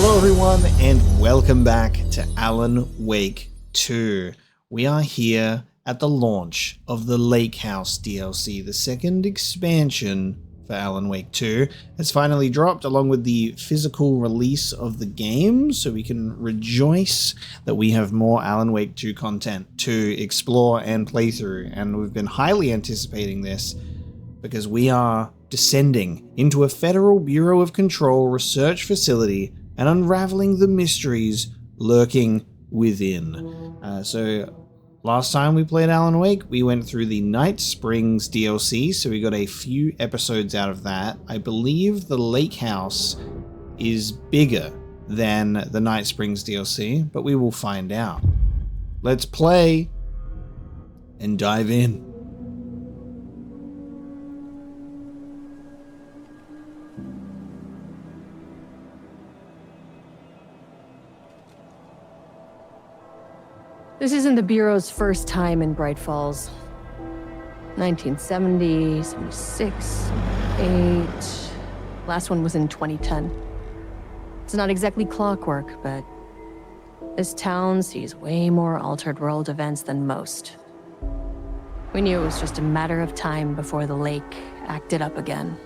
Hello everyone and welcome back to Alan Wake 2. We are here at the launch of the Lakehouse DLC, the second expansion for Alan Wake 2. It's finally dropped along with the physical release of the game, so we can rejoice that we have more Alan Wake 2 content to explore and play through, and we've been highly anticipating this because we are descending into a Federal Bureau of Control research facility and unraveling the mysteries lurking within. So last time we played Alan Wake, we went through the Night Springs DLC, so we got a few episodes out of that. I believe the Lakehouse is bigger than the Night Springs DLC, but we will find out. Let's play and dive in. This isn't the Bureau's first time in Bright Falls. 1970, 76, 78. Last one was in 2010. It's not exactly clockwork, but this town sees way more altered world events than most. We knew it was just a matter of time before the lake acted up again.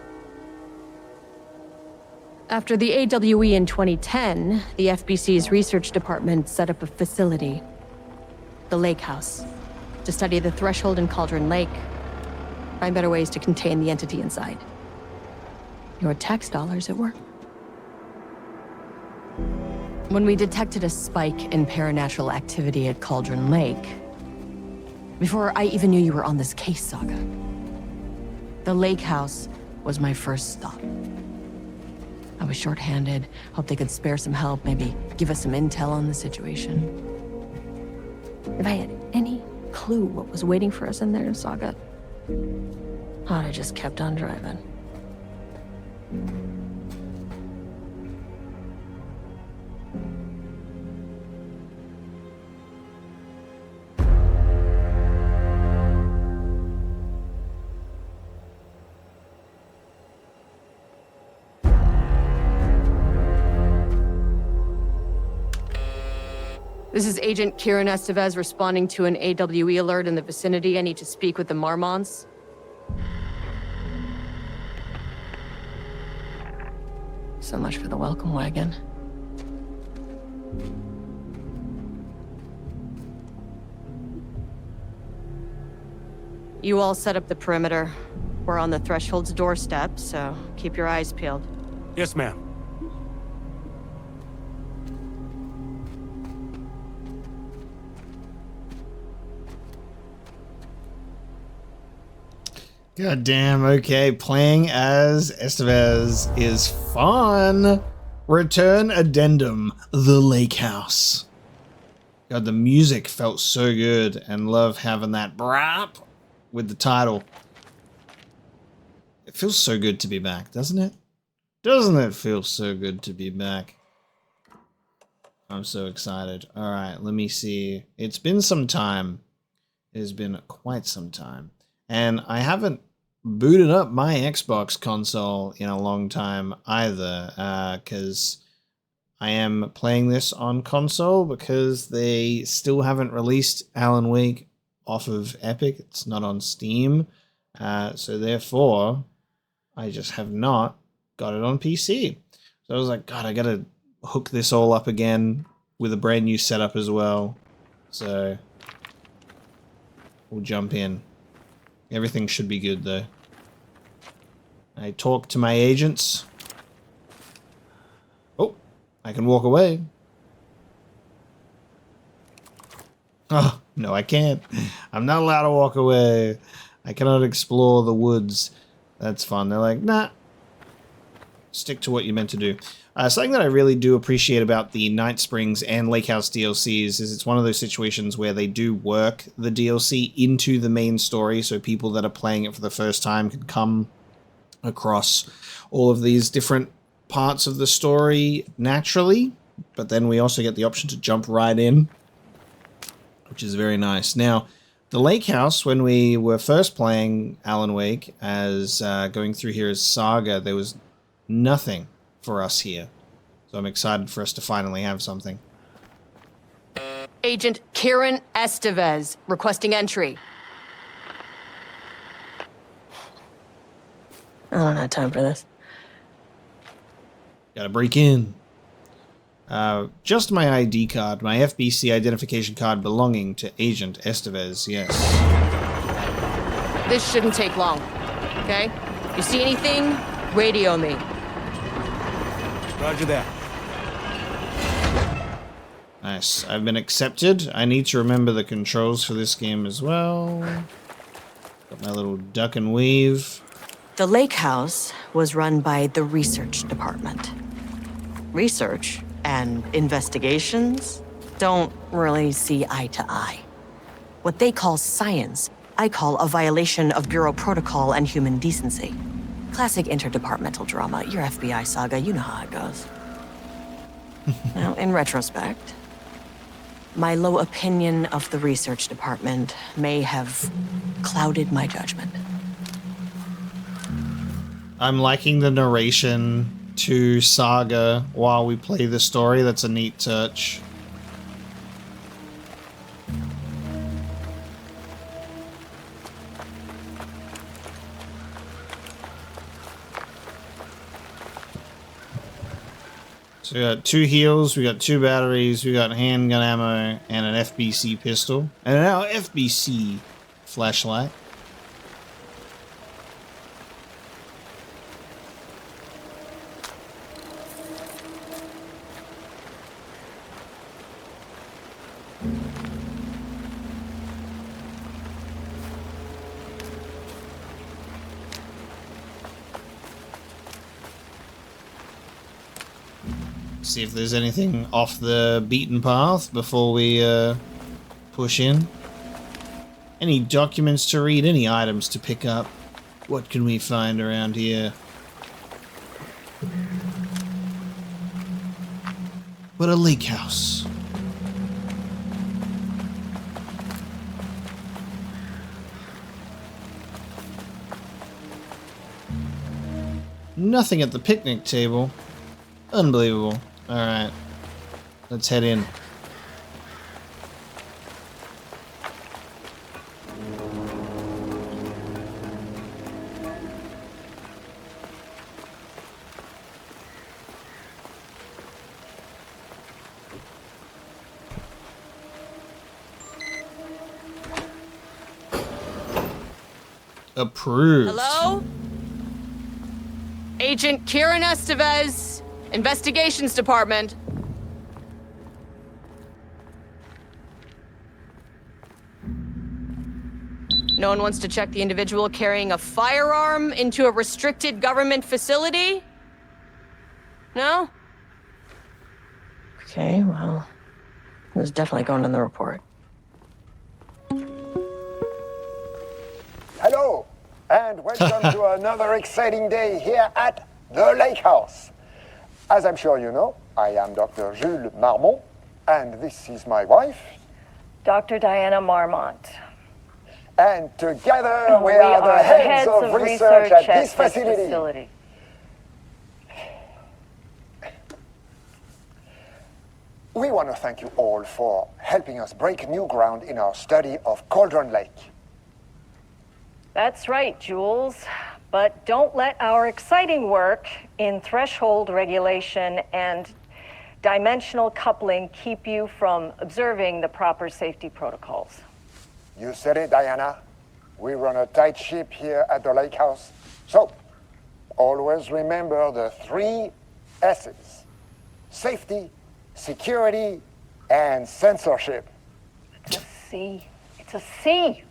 After the AWE in 2010, the FBC's research department set up a facility, the Lakehouse, to study the threshold in Cauldron Lake, find better ways to contain the entity inside. Your tax dollars at work. When we detected a spike in paranatural activity at Cauldron Lake, before I even knew you were on this case, Saga, the Lakehouse was my first stop. I was short-handed, hoped they could spare some help, maybe give us some intel on the situation. If I had any clue what was waiting for us in there, Saga, I'd have just kept on driving. This is Agent Kieran Estevez responding to an AWE alert in the vicinity. I need to speak with the Marmonts. So much for the welcome wagon. You all set up the perimeter. We're on the Threshold's doorstep, so keep your eyes peeled. Yes, ma'am. God damn, okay, playing as Estevez is fun. Return addendum, the Lakehouse. God, the music felt so good, and love having that brap with the title. It feels so good to be back, doesn't it? Doesn't it feel so good to be back? I'm so excited. Alright, let me see. It's been some time. It has been quite some time. And I haven't booted up my Xbox console in a long time either, because I am playing this on console because they still haven't released Alan Wake off of Epic. It's not on Steam. So therefore, I just have not got it on PC. So I was like, God, I gotta hook this all up again with a brand new setup as well. So we'll jump in. Everything should be good, though. I talk to my agents. Oh, I can walk away. Oh, no, I can't. I'm not allowed to walk away. I cannot explore the woods. That's fun. They're like, nah. Stick to what you're meant to do. Something that I really do appreciate about the Night Springs and Lakehouse DLCs is it's one of those situations where they do work the DLC into the main story, so people that are playing it for the first time can come across all of these different parts of the story naturally, but then we also get the option to jump right in, which is very nice. Now, the Lakehouse, when we were first playing Alan Wake as going through here as Saga, there was nothing for us here. So I'm excited for us to finally have something. Agent Kieran Estevez, requesting entry. I don't have time for this. Gotta break in. Just my ID card, my FBC identification card belonging to Agent Estevez, yes. This shouldn't take long, okay? You see anything, radio me. Roger that. Nice. I've been accepted. I need to remember the controls for this game as well. Got my little duck and weave. The Lakehouse was run by the research department. Research and investigations don't really see eye to eye. What they call science, I call a violation of Bureau protocol and human decency. Classic interdepartmental drama, your FBI saga, you know how it goes. Now, in retrospect, my low opinion of the research department may have clouded my judgment. I'm liking the narration to Saga while we play the story. That's a neat touch. So we got 2 heals, we got 2 batteries, we got handgun ammo, and an FBC pistol. And now FBC flashlight. See if there's anything off the beaten path before we push in. Any documents to read, any items to pick up. What can we find around here? What a lake house. Nothing at the picnic table. Unbelievable. Alright. Let's head in. Approved. Hello? Agent Kieran Estevez, Investigations Department. No one wants to check the individual carrying a firearm into a restricted government facility? No? Okay, well, it was definitely going in the report. Hello, and welcome to another exciting day here at the Lakehouse. As I'm sure you know, I am Dr. Jules Marmont, and this is my wife. Dr. Diana Marmont. And together we are the heads of research at this facility. We want to thank you all for helping us break new ground in our study of Cauldron Lake. That's right, Jules. But don't let our exciting work in threshold regulation and dimensional coupling keep you from observing the proper safety protocols. You said it, Diana. We run a tight ship here at the Lakehouse. So, always remember the 3 S's. Safety, security, and censorship. It's a C. It's a C.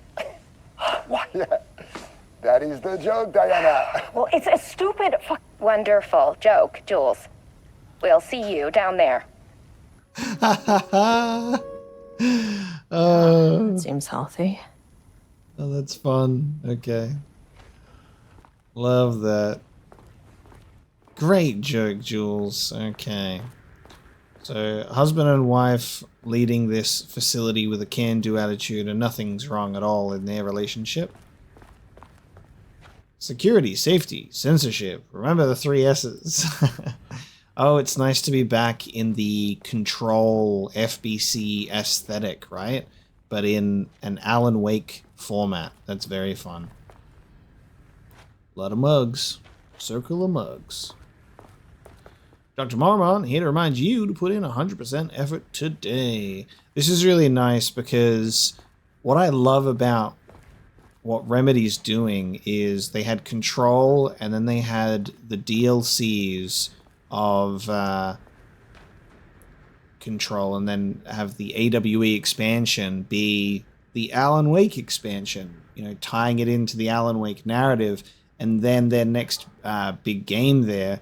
Why, yeah. That is the joke, Diana. Well, it's a stupid Wonderful joke, Jules. We'll see you down there. Seems healthy. Oh, that's fun. Okay. Love that. Great joke, Jules. Okay. So, husband and wife leading this facility with a can-do attitude, and nothing's wrong at all in their relationship. Security, safety, censorship. Remember the 3 S's. Oh, it's nice to be back in the Control FBC aesthetic, right? But in an Alan Wake format. That's very fun. A lot of mugs. Circle of mugs. Dr. Marmont here to remind you to put in 100% effort today. This is really nice because what I love about what Remedy's doing is they had Control and then they had the DLCs of Control and then have the AWE expansion be the Alan Wake expansion, you know, tying it into the Alan Wake narrative. And then their next big game there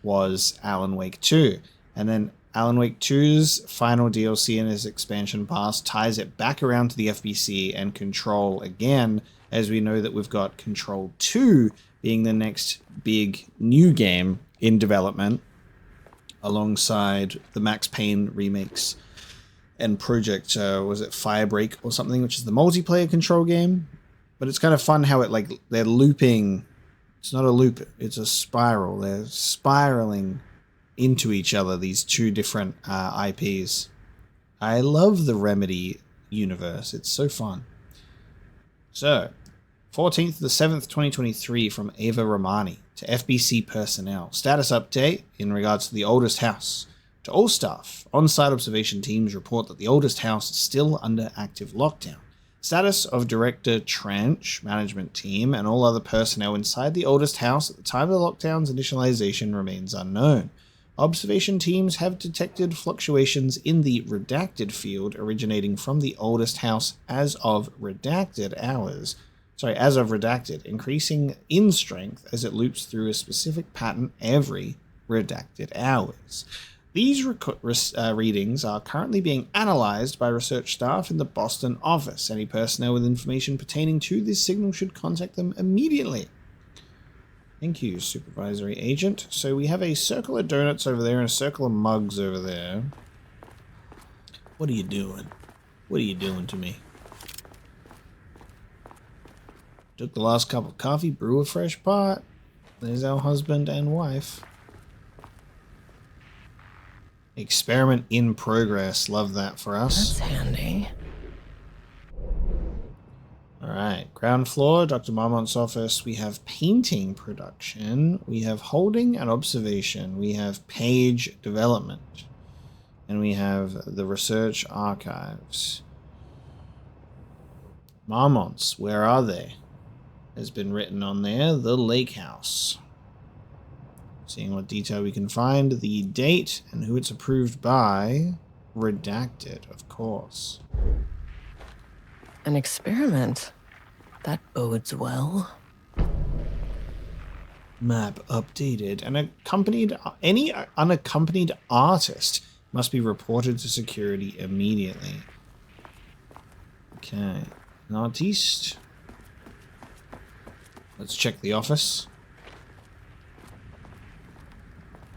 was Alan Wake 2. And then Alan Wake 2's final DLC and his expansion pass ties it back around to the FBC and Control again, as we know that we've got Control 2 being the next big new game in development, alongside the Max Payne remakes and Project, was it Firebreak or something, which is the multiplayer Control game. But it's kind of fun how it, like, they're looping. It's not a loop, it's a spiral. They're spiraling into each other, these two different IPs. I love the Remedy universe. It's so fun. So, 14th to the 7th, 2023 from Ava Romani to FBC personnel. Status update in regards to the oldest house. To all staff, on-site observation teams report that the oldest house is still under active lockdown. Status of Director Trench, management team, and all other personnel inside the oldest house at the time of the lockdown's initialization remains unknown. Observation teams have detected fluctuations in the redacted field originating from the oldest house as of redacted, increasing in strength as it loops through a specific pattern every redacted hours. These readings are currently being analyzed by research staff in the Boston office. Any personnel with information pertaining to this signal should contact them immediately. Thank you, Supervisory Agent. So we have a circle of donuts over there and a circle of mugs over there. What are you doing? What are you doing to me? Took the last cup of coffee, brew a fresh pot. There's our husband and wife. Experiment in progress. Love that for us. That's handy. Alright, ground floor, Dr. Marmont's office. We have painting production. We have holding and observation. We have page development. And we have the research archives. Marmonts, where are they? Has been written on there. The Lakehouse. Seeing what detail we can find. The date and who it's approved by. Redacted, of course. An experiment. That bodes well. Map updated. Any unaccompanied artist must be reported to security immediately. Okay. Northeast. Let's check the office.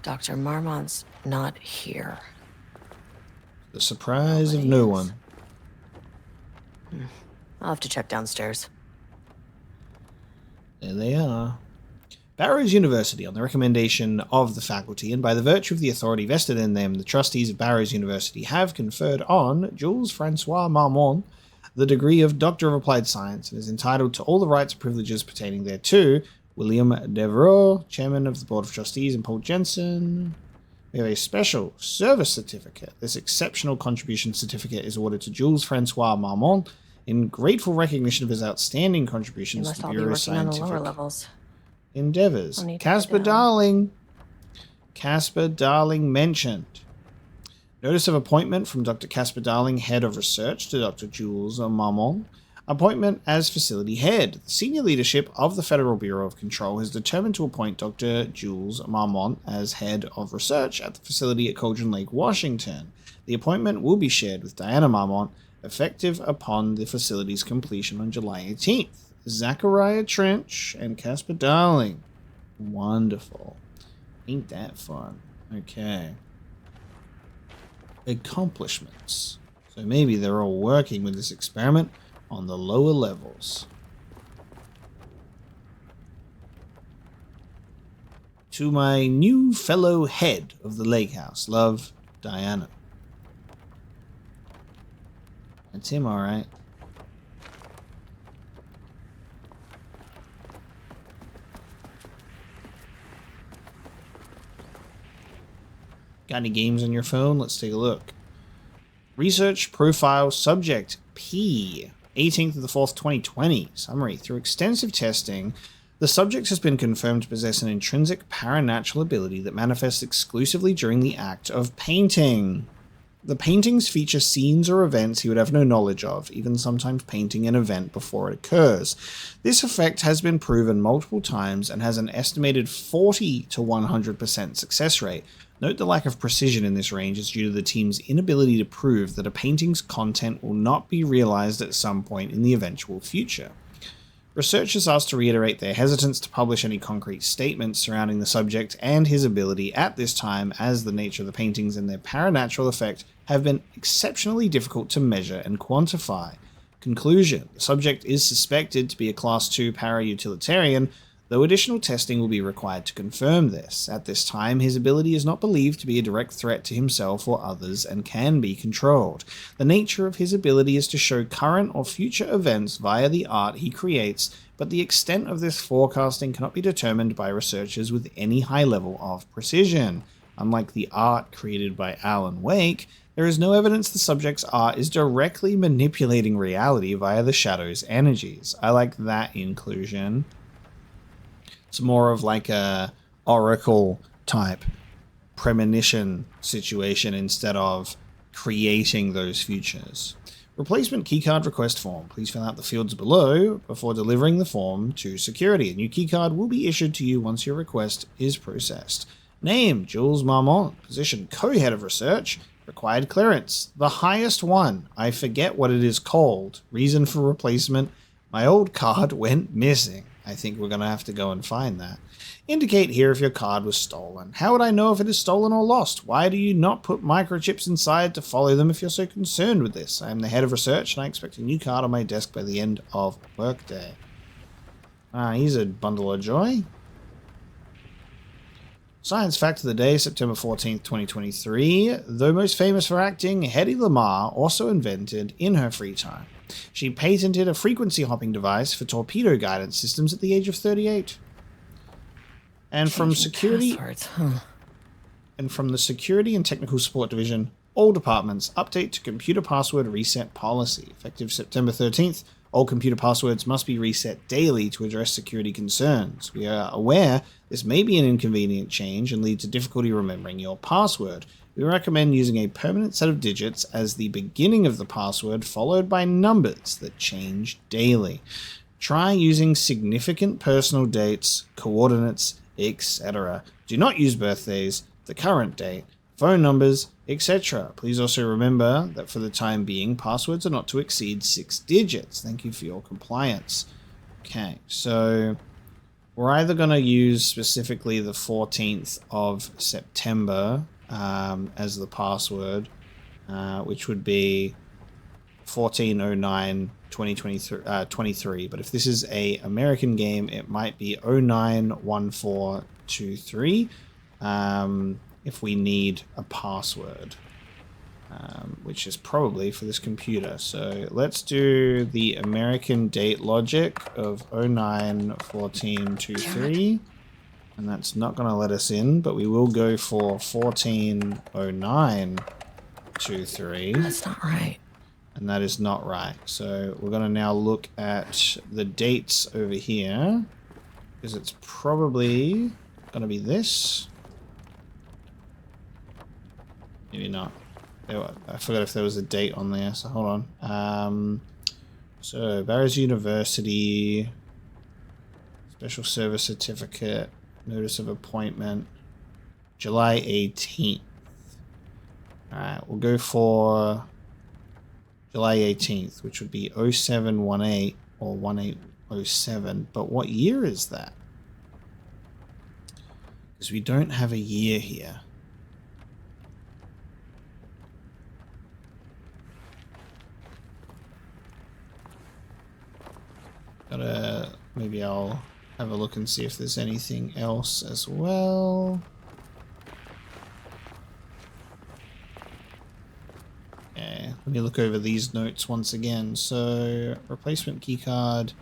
Dr. Marmont's not here. The surprise of no one. I'll have to check downstairs. There they are. Barrows University, on the recommendation of the faculty and by the virtue of the authority vested in them, the trustees of Barrows University have conferred on Jules Francois Marmont the degree of Doctor of Applied Science and is entitled to all the rights and privileges pertaining thereto. William Devereaux, Chairman of the Board of Trustees, and Paul Jensen. We have a special service certificate. This exceptional contribution certificate is awarded to Jules Francois Marmont in grateful recognition of his outstanding contributions to the Bureau's scientific endeavors. Casper Darling mentioned. Notice of appointment from Dr. Casper Darling, Head of Research, to Dr. Jules Marmont. Appointment as Facility Head. The senior leadership of the Federal Bureau of Control has determined to appoint Dr. Jules Marmont as Head of Research at the facility at Cauldron Lake, Washington. The appointment will be shared with Diana Marmont, effective upon the facility's completion on July 18th. Zachariah Trench and Casper Darling. Wonderful. Ain't that fun? Okay. Accomplishments. So maybe they're all working with this experiment on the lower levels. To my new fellow head of the Lakehouse. Love, Diana. That's him, alright. Got any games on your phone? Let's take a look. Research profile subject P. 18th of the 4th, 2020. Summary. Through extensive testing, the subject has been confirmed to possess an intrinsic paranatural ability that manifests exclusively during the act of painting. The paintings feature scenes or events he would have no knowledge of, even sometimes painting an event before it occurs. This effect has been proven multiple times and has an estimated 40 to 100% success rate. Note the lack of precision in this range is due to the team's inability to prove that a painting's content will not be realized at some point in the eventual future. Researchers asked to reiterate their hesitance to publish any concrete statements surrounding the subject and his ability at this time, as the nature of the paintings and their paranatural effect have been exceptionally difficult to measure and quantify. Conclusion. The subject is suspected to be a Class 2 para-utilitarian, though additional testing will be required to confirm this. At this time, his ability is not believed to be a direct threat to himself or others and can be controlled. The nature of his ability is to show current or future events via the art he creates, but the extent of this forecasting cannot be determined by researchers with any high level of precision. Unlike the art created by Alan Wake, there is no evidence the subject's art is directly manipulating reality via the shadow's energies. I like that inclusion. It's more of like a oracle type premonition situation instead of creating those futures. Replacement keycard request form. Please fill out the fields below before delivering the form to security. A new keycard will be issued to you once your request is processed. Name, Jules Marmont. Position, co-head of research. Required clearance, the highest one. I forget what it is called. Reason for replacement, my old card went missing. I think we're going to have to go and find that. Indicate here if your card was stolen. How would I know if it is stolen or lost? Why do you not put microchips inside to follow them if you're so concerned with this? I am the head of research and I expect a new card on my desk by the end of workday. Here's a bundle of joy. Science fact of the day, September 14th, 2023. Though most famous for acting, Hedy Lamarr also invented in her free time. She patented a frequency hopping device for torpedo guidance systems at the age of 38. And from security and from the Security and Technical Support Division, all departments update to computer password reset policy. Effective September 13th, all computer passwords must be reset daily to address security concerns. We are aware this may be an inconvenient change and lead to difficulty remembering your password. We recommend using a permanent set of digits as the beginning of the password, followed by numbers that change daily. Try using significant personal dates, coordinates, etc. Do not use birthdays, the current date, phone numbers, etc. Please also remember that for the time being, passwords are not to exceed 6 digits. Thank you for your compliance. Okay, so we're either going to use specifically the 14th of September as the password, which would be 1409-2023. But if this is a American game, it might be 091423 if we need a password, which is probably for this computer. So let's do the American date logic of 091423. And that's not going to let us in, but we will go for 140923. That's not right. And that is not right. So we're going to now look at the dates over here, because it's probably going to be this. Maybe not. I forgot if there was a date on there, so hold on. So Barrows University, Special Service Certificate, Notice of Appointment, July 18th. Alright, we'll go for July 18th, which would be 0718 or 1807. But what year is that? Because we don't have a year here. Maybe I'll have a look and see if there's anything else as well. Okay, let me look over these notes once again. So, replacement keycard,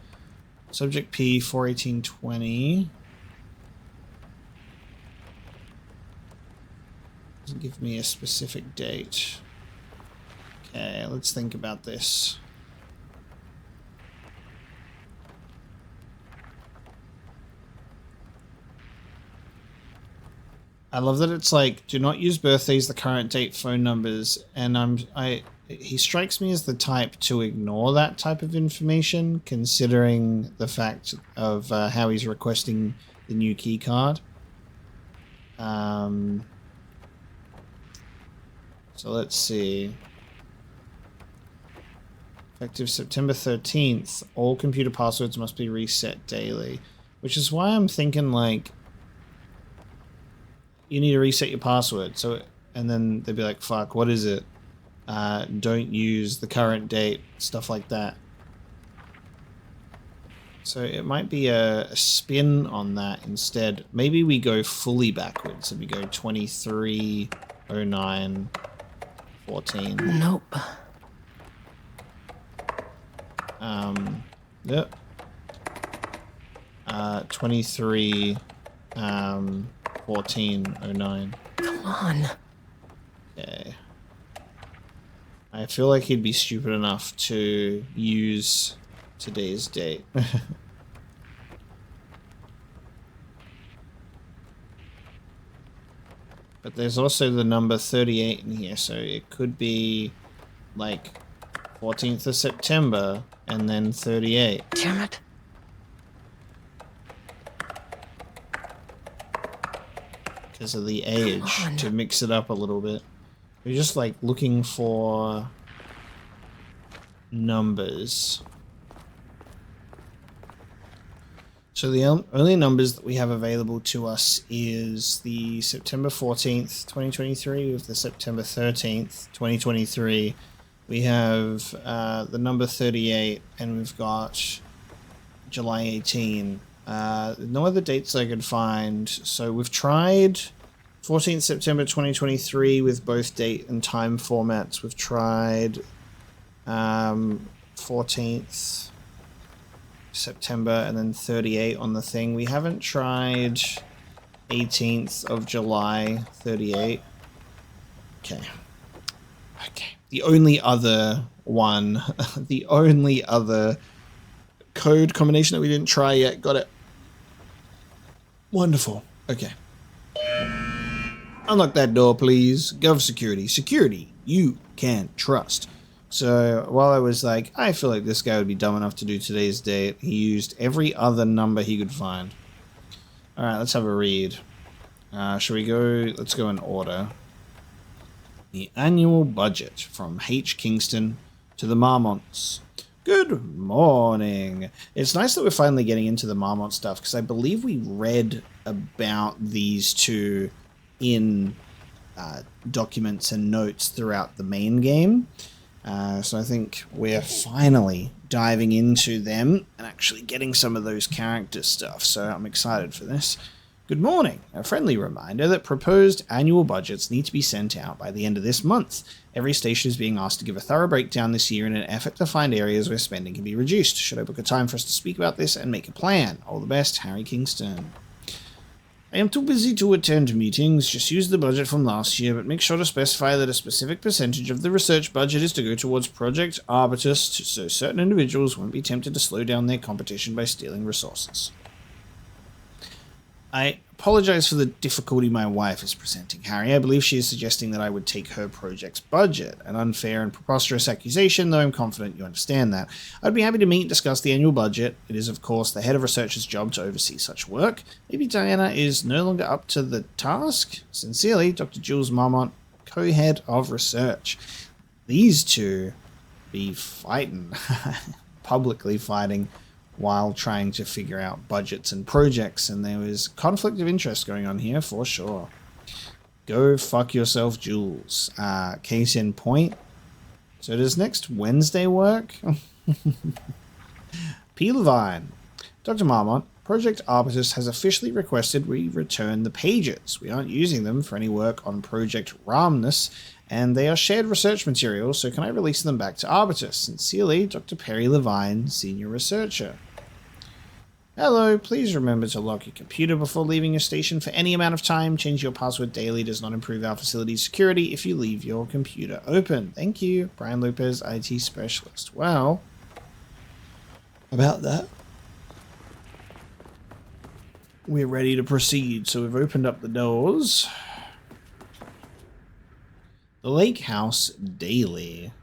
subject P 41820. Doesn't give me a specific date. Okay, let's think about this. I love that it's like, do not use birthdays, the current date, phone numbers, and he strikes me as the type to ignore that type of information, considering the fact of how he's requesting the new key card. So let's see. Effective September 13th, all computer passwords must be reset daily, which is why I'm thinking like, you need to reset your password. So, and then they'd be like, fuck, what is it? Don't use the current date, stuff like that. So it might be a spin on that instead. Maybe we go fully backwards and we go 23, 09, 14. Nope. Yep. 23, 1409. Come on. Okay. I feel like he'd be stupid enough to use today's date. But there's also the number 38 in here, so it could be like 14th of September and then 38. Damn it. Because of the age, to mix it up a little bit. We're just like looking for numbers. So the only numbers that we have available to us is the September 14th, 2023 with the September 13th, 2023. We have the number 38 and we've got July 18. No other dates I could find. So we've tried 14th September 2023 with both date and time formats. We've tried 14th September and then 38 on the thing. We haven't tried 18th of July 38. Okay. Okay. The only other one, the only other code combination that we didn't try yet. Got it. Wonderful. Okay. Unlock that door, please. Gov security. Security you can trust. So while I was like, I feel like this guy would be dumb enough to do today's date, he used every other number he could find. Alright, let's have a read. Shall we go? Let's go in order. The annual budget from H. Kingston to the Marmonts. Good morning. It's nice that we're finally getting into the Marmont stuff, because I believe we read about these two in documents and notes throughout the main game. So I think we're finally diving into them and actually getting some of those character stuff. So I'm excited for this. Good morning. A friendly reminder that proposed annual budgets need to be sent out by the end of this month. Every station is being asked to give a thorough breakdown this year in an effort to find areas where spending can be reduced. Should I book a time for us to speak about this and make a plan? All the best, Harry Kingston. I am too busy to attend meetings. Just use the budget from last year, but make sure to specify that a specific percentage of the research budget is to go towards Project Arbutus, so certain individuals won't be tempted to slow down their competition by stealing resources. I apologize for the difficulty my wife is presenting, Harry. I believe she is suggesting that I would take her project's budget. An unfair and preposterous accusation, though I'm confident you understand that. I'd be happy to meet and discuss the annual budget. It is, of course, the head of research's job to oversee such work. Maybe Diana is no longer up to the task? Sincerely, Dr. Jules Marmont, co-head of research. These two be fighting, publicly fighting, while trying to figure out budgets and projects, and there was conflict of interest going on here for sure. Go fuck yourself, Jules. Case in point. So does next Wednesday work? P. Levine. Dr. Marmont, Project Arbutus has officially requested we return the pages. We aren't using them for any work on Project Ramnus, and they are shared research materials, so can I release them back to Arbutus? Sincerely, Dr. Perry Levine, Senior Researcher. Hello, please remember to lock your computer before leaving your station for any amount of time. Change your password daily does not improve our facility's security if you leave your computer open. Thank you, Brian Lopez, IT Specialist. Well, about that, we're ready to proceed. So we've opened up the doors. The Lakehouse Daily.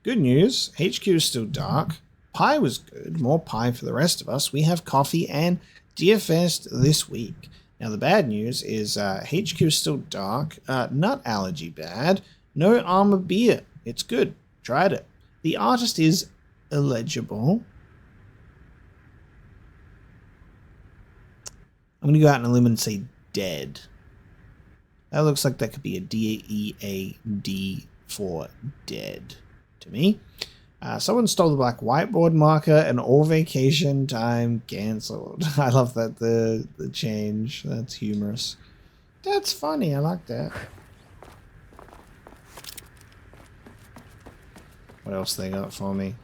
Good news, HQ is still dark. Pie was good, more pie for the rest of us. We have coffee and DFest this week. Now the bad news is HQ is still dark, nut allergy bad, no armor beer. It's good, tried it. The artist is illegible. I'm going to go out on a limb and say dead. That looks like that could be a D-E-A-D for dead to me. Someone stole the black whiteboard marker and all vacation time cancelled. I love that, the change. That's humorous. That's funny. I like that. What else they got for me?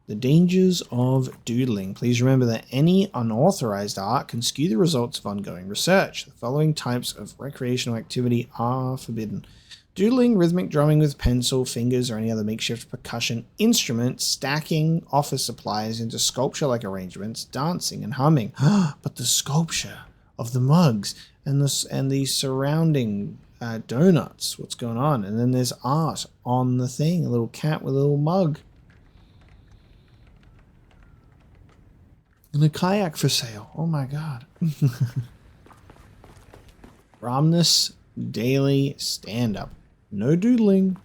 The dangers of doodling. Please remember that any unauthorized art can skew the results of ongoing research. The following types of recreational activity are forbidden. Doodling, rhythmic drumming with pencil, fingers, or any other makeshift percussion instrument, stacking office supplies into sculpture-like arrangements, dancing and humming. But the sculpture of the mugs and the surrounding donuts. What's going on? And then there's art on the thing. A little cat with a little mug. And a kayak for sale. Oh my god. Ramnus Daily Stand-Up. No doodling.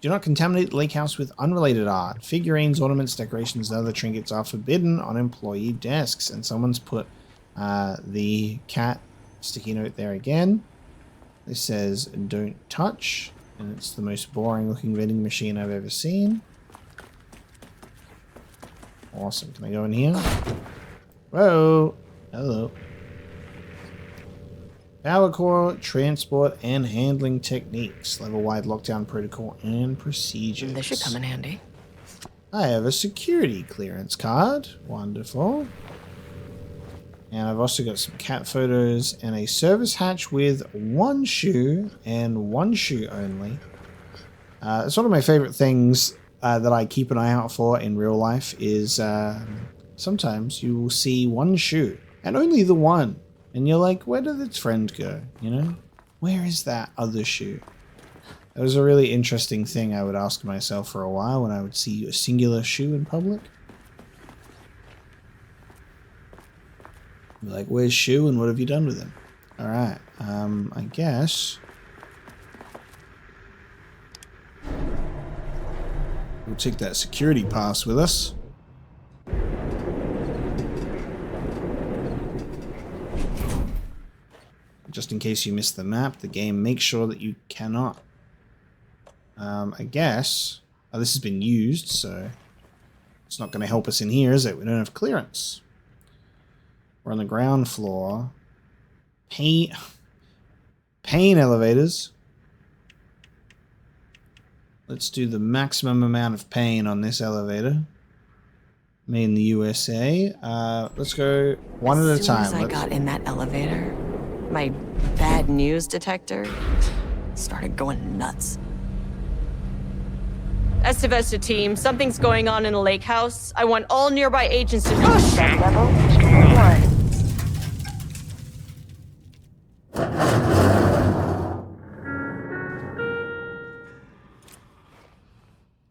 Do not contaminate the lake house with unrelated art. Figurines, ornaments, decorations, and other trinkets are forbidden on employee desks. And someone's put the cat sticky note there again. This says, don't touch. And it's the most boring looking vending machine I've ever seen. Awesome. Can I go in here? Whoa. Hello. Power core, transport, and handling techniques. Level-wide lockdown protocol and procedures. This should come in handy. I have a security clearance card. Wonderful. And I've also got some cat photos and a service hatch with one shoe and one shoe only. It's one of my favorite things that I keep an eye out for in real life is sometimes you will see one shoe and only the one. And you're like, where did its friend go? You know? Where is that other shoe? That was a really interesting thing I would ask myself for a while when I would see a singular shoe in public. Like, where's Shoe and what have you done with him? Alright, I guess we'll take that security pass with us. Just in case you missed the map, the game makes sure that you cannot. I guess... Oh, this has been used, so... It's not going to help us in here, is it? We don't have clearance. We're on the ground floor. Pain elevators. Let's do the maximum amount of pain on this elevator. Made in the USA. Let's go one at a time. As soon as I got in that elevator, my bad news detector started going nuts. Estivesta team, something's going on in the lake house. I want all nearby agents to push. Sublevel 1.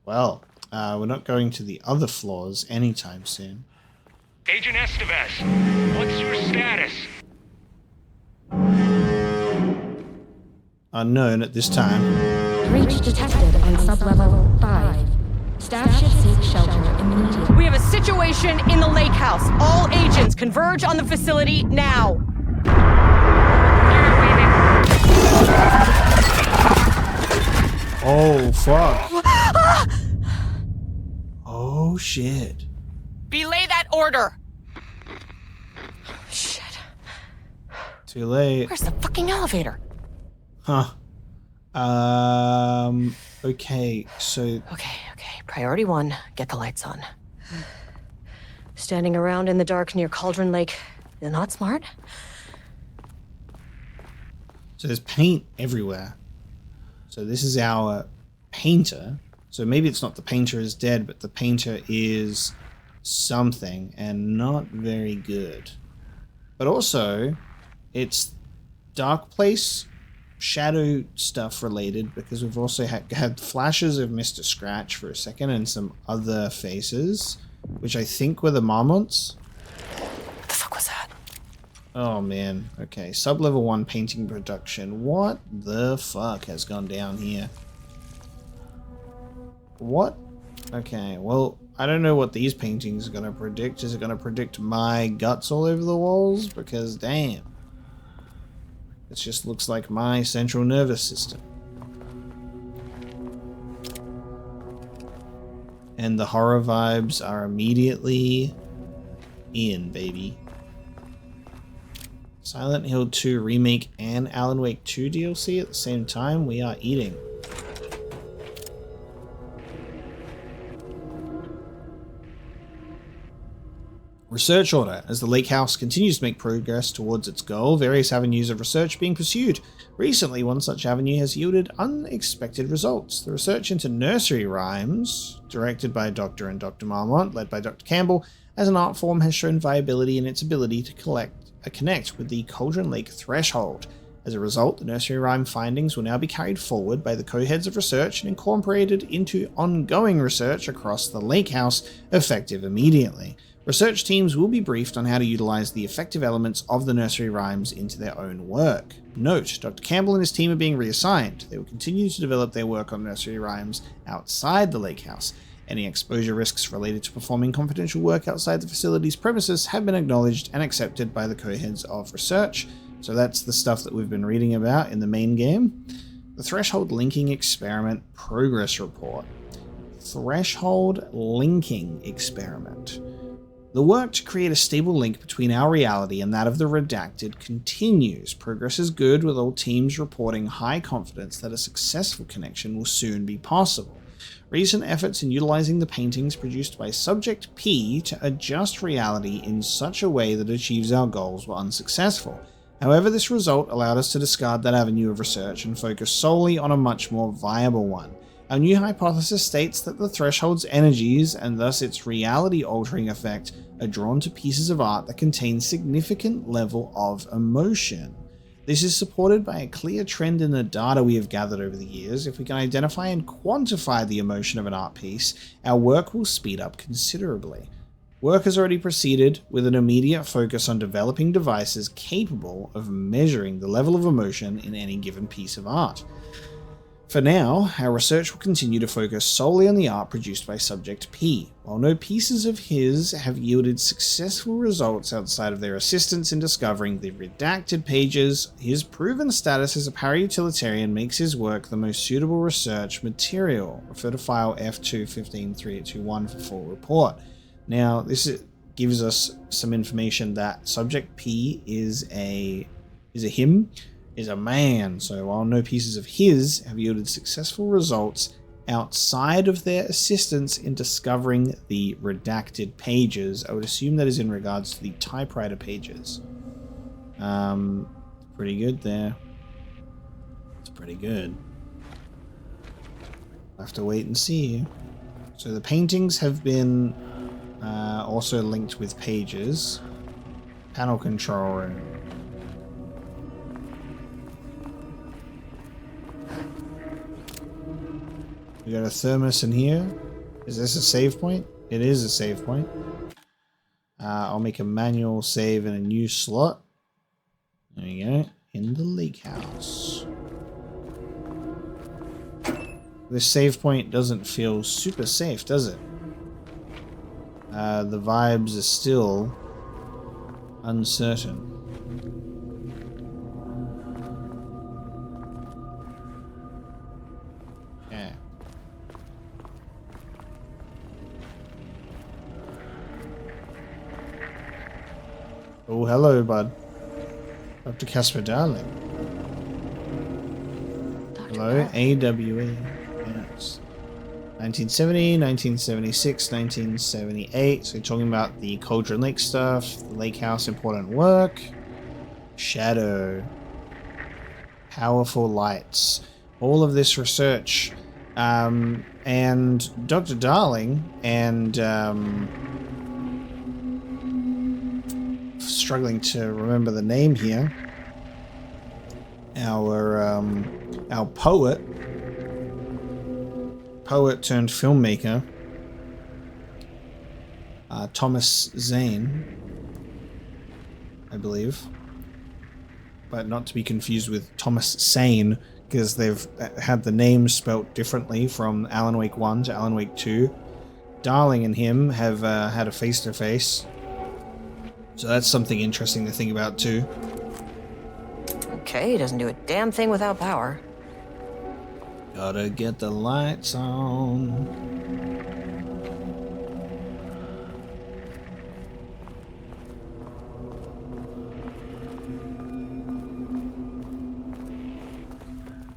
Well, we're not going to the other floors anytime soon. Agent Estevez, what's your status? Unknown at this time. Breach detected on sublevel 5. Staff should seek shelter immediately. We have a situation in the lake house. All agents converge on the facility now. Oh, fuck. Oh, shit. Belay that order! Shit. Too late. Where's the fucking elevator? Huh. Okay, so... Okay. Priority 1, get the lights on. Standing around in the dark near Cauldron Lake, they're not smart? So there's paint everywhere. So this is our painter. So maybe it's not the painter is dead, but the painter is something and not very good. But also, it's dark place, shadow stuff related, because we've also had flashes of Mr. Scratch for a second and some other faces, which I think were the Marmonts. What the fuck was that? Oh man, okay. Sublevel 1 painting production. What the fuck has gone down here? What? Okay, well, I don't know what these paintings are going to predict. Is it going to predict my guts all over the walls? Because damn. It just looks like my central nervous system. And the horror vibes are immediately in, baby. Silent Hill 2 Remake and Alan Wake 2 DLC at the same time. We are eating. Research order. As the Lakehouse continues to make progress towards its goal, various avenues of research are being pursued. Recently, one such avenue has yielded unexpected results. The research into nursery rhymes, directed by Dr. and Dr. Marmont, led by Dr. Campbell, as an art form has shown viability in its ability to connect with the Cauldron Lake threshold. As a result, the nursery rhyme findings will now be carried forward by the co-heads of research and incorporated into ongoing research across the Lakehouse, effective immediately. Research teams will be briefed on how to utilize the effective elements of the nursery rhymes into their own work. Note, Dr. Campbell and his team are being reassigned. They will continue to develop their work on nursery rhymes outside the Lakehouse. Any exposure risks related to performing confidential work outside the facility's premises have been acknowledged and accepted by the co-heads of research. So that's the stuff that we've been reading about in the main game. The Threshold Linking Experiment Progress Report. Threshold Linking Experiment. The work to create a stable link between our reality and that of the Redacted continues. Progress is good, with all teams reporting high confidence that a successful connection will soon be possible. Recent efforts in utilizing the paintings produced by Subject P to adjust reality in such a way that achieves our goals were unsuccessful. However, this result allowed us to discard that avenue of research and focus solely on a much more viable one. Our new hypothesis states that the Threshold's energies, and thus its reality-altering effect, are drawn to pieces of art that contain significant level of emotion. This is supported by a clear trend in the data we have gathered over the years. If we can identify and quantify the emotion of an art piece, our work will speed up considerably. Work has already proceeded with an immediate focus on developing devices capable of measuring the level of emotion in any given piece of art. For now, our research will continue to focus solely on the art produced by Subject P. While no pieces of his have yielded successful results outside of their assistance in discovering the redacted pages, his proven status as a para-utilitarian makes his work the most suitable research material. Refer to file F2-15-3821 for full report. Now, this gives us some information that Subject P is a him. Is a man, so while no pieces of his have yielded successful results outside of their assistance in discovering the redacted pages, I would assume that is in regards to the Typewriter pages. Pretty good there. It's pretty good. I'll have to wait and see. So the paintings have been also linked with pages. Panel control room. We got a thermos in here. Is this a save point? It is a save point. I'll make a manual save in a new slot. There we go. In the Lakehouse. This save point doesn't feel super safe, does it? The vibes are still uncertain. Okay. Oh, hello, bud. Dr. Casper Darling. Hello, AWE. Yes. 1970, 1976, 1978. So you're talking about the Cauldron Lake stuff, the Lakehouse important work, Shadow, Powerful Lights, all of this research. And Dr. Darling and struggling to remember the name here. Our poet turned filmmaker, Thomas Zane, I believe, but not to be confused with Thomas Sane, because they've had the name spelt differently from Alan Wake 1 to Alan Wake 2. Darling and him have had a face-to-face, so that's something interesting to think about too. Okay, he doesn't do a damn thing without power. Gotta get the lights on.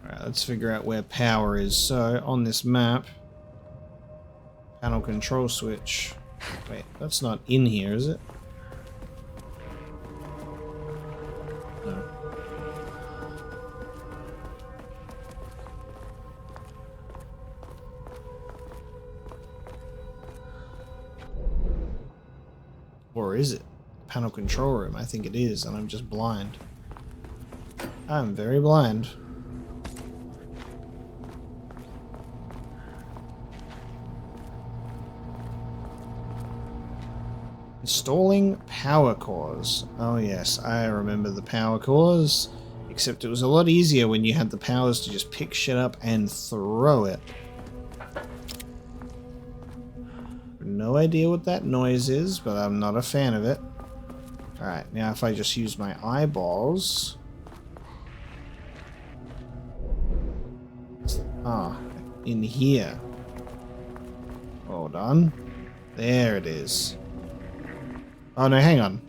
Alright, let's figure out where power is. So, on this map, panel control switch. Wait, that's not in here, is it? No. Or is it? Panel control room, I think it is, and I'm just blind. I'm very blind. Installing power cores. Oh yes, I remember the power cores. Except it was a lot easier when you had the powers to just pick shit up and throw it. No idea what that noise is, but I'm not a fan of it. Alright, now if I just use my eyeballs... Ah, in here. Hold on. There it is. Oh no, hang on.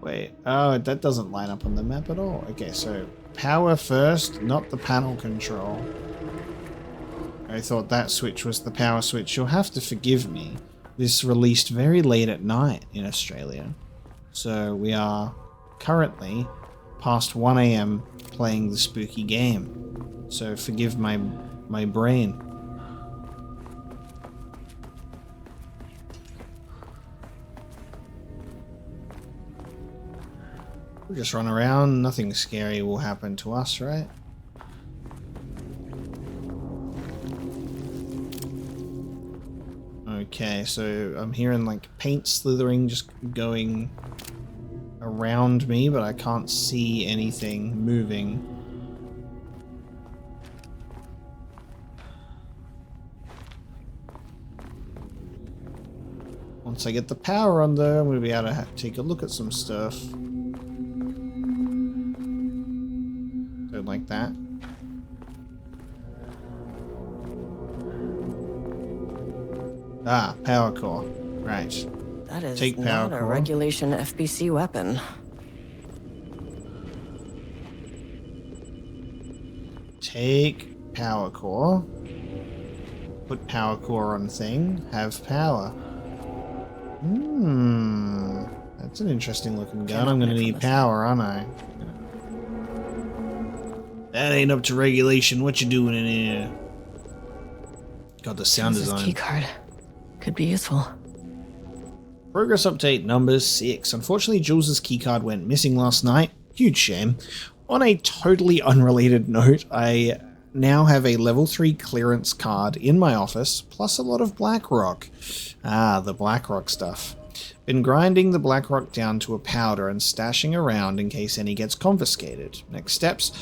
Wait, oh, that doesn't line up on the map at all. Okay, so power first, not the panel control. I thought that switch was the power switch. You'll have to forgive me. This released very late at night in Australia. So we are currently past 1 AM playing the spooky game. So forgive my brain. We'll just run around. Nothing scary will happen to us, right? Okay, so I'm hearing like paint slithering just going around me, but I can't see anything moving. Once I get the power on though, I'm going to be able to take a look at some stuff. Don't like that. Ah, power core. Right. That is Take not power a core. regulation FBC weapon. Take power core. Put power core on thing. Have power. That's an interesting looking gun. I'm gonna need power, aren't I? That ain't up to regulation. What you doing in here? Got the sound design. Key card could be useful. Progress update number 6. Unfortunately, Jules's keycard went missing last night. Huge shame. On a totally unrelated note, I now have a level 3 clearance card in my office, plus a lot of Blackrock. Ah, the Blackrock stuff. Been grinding the Blackrock down to a powder and stashing around in case any gets confiscated. Next steps.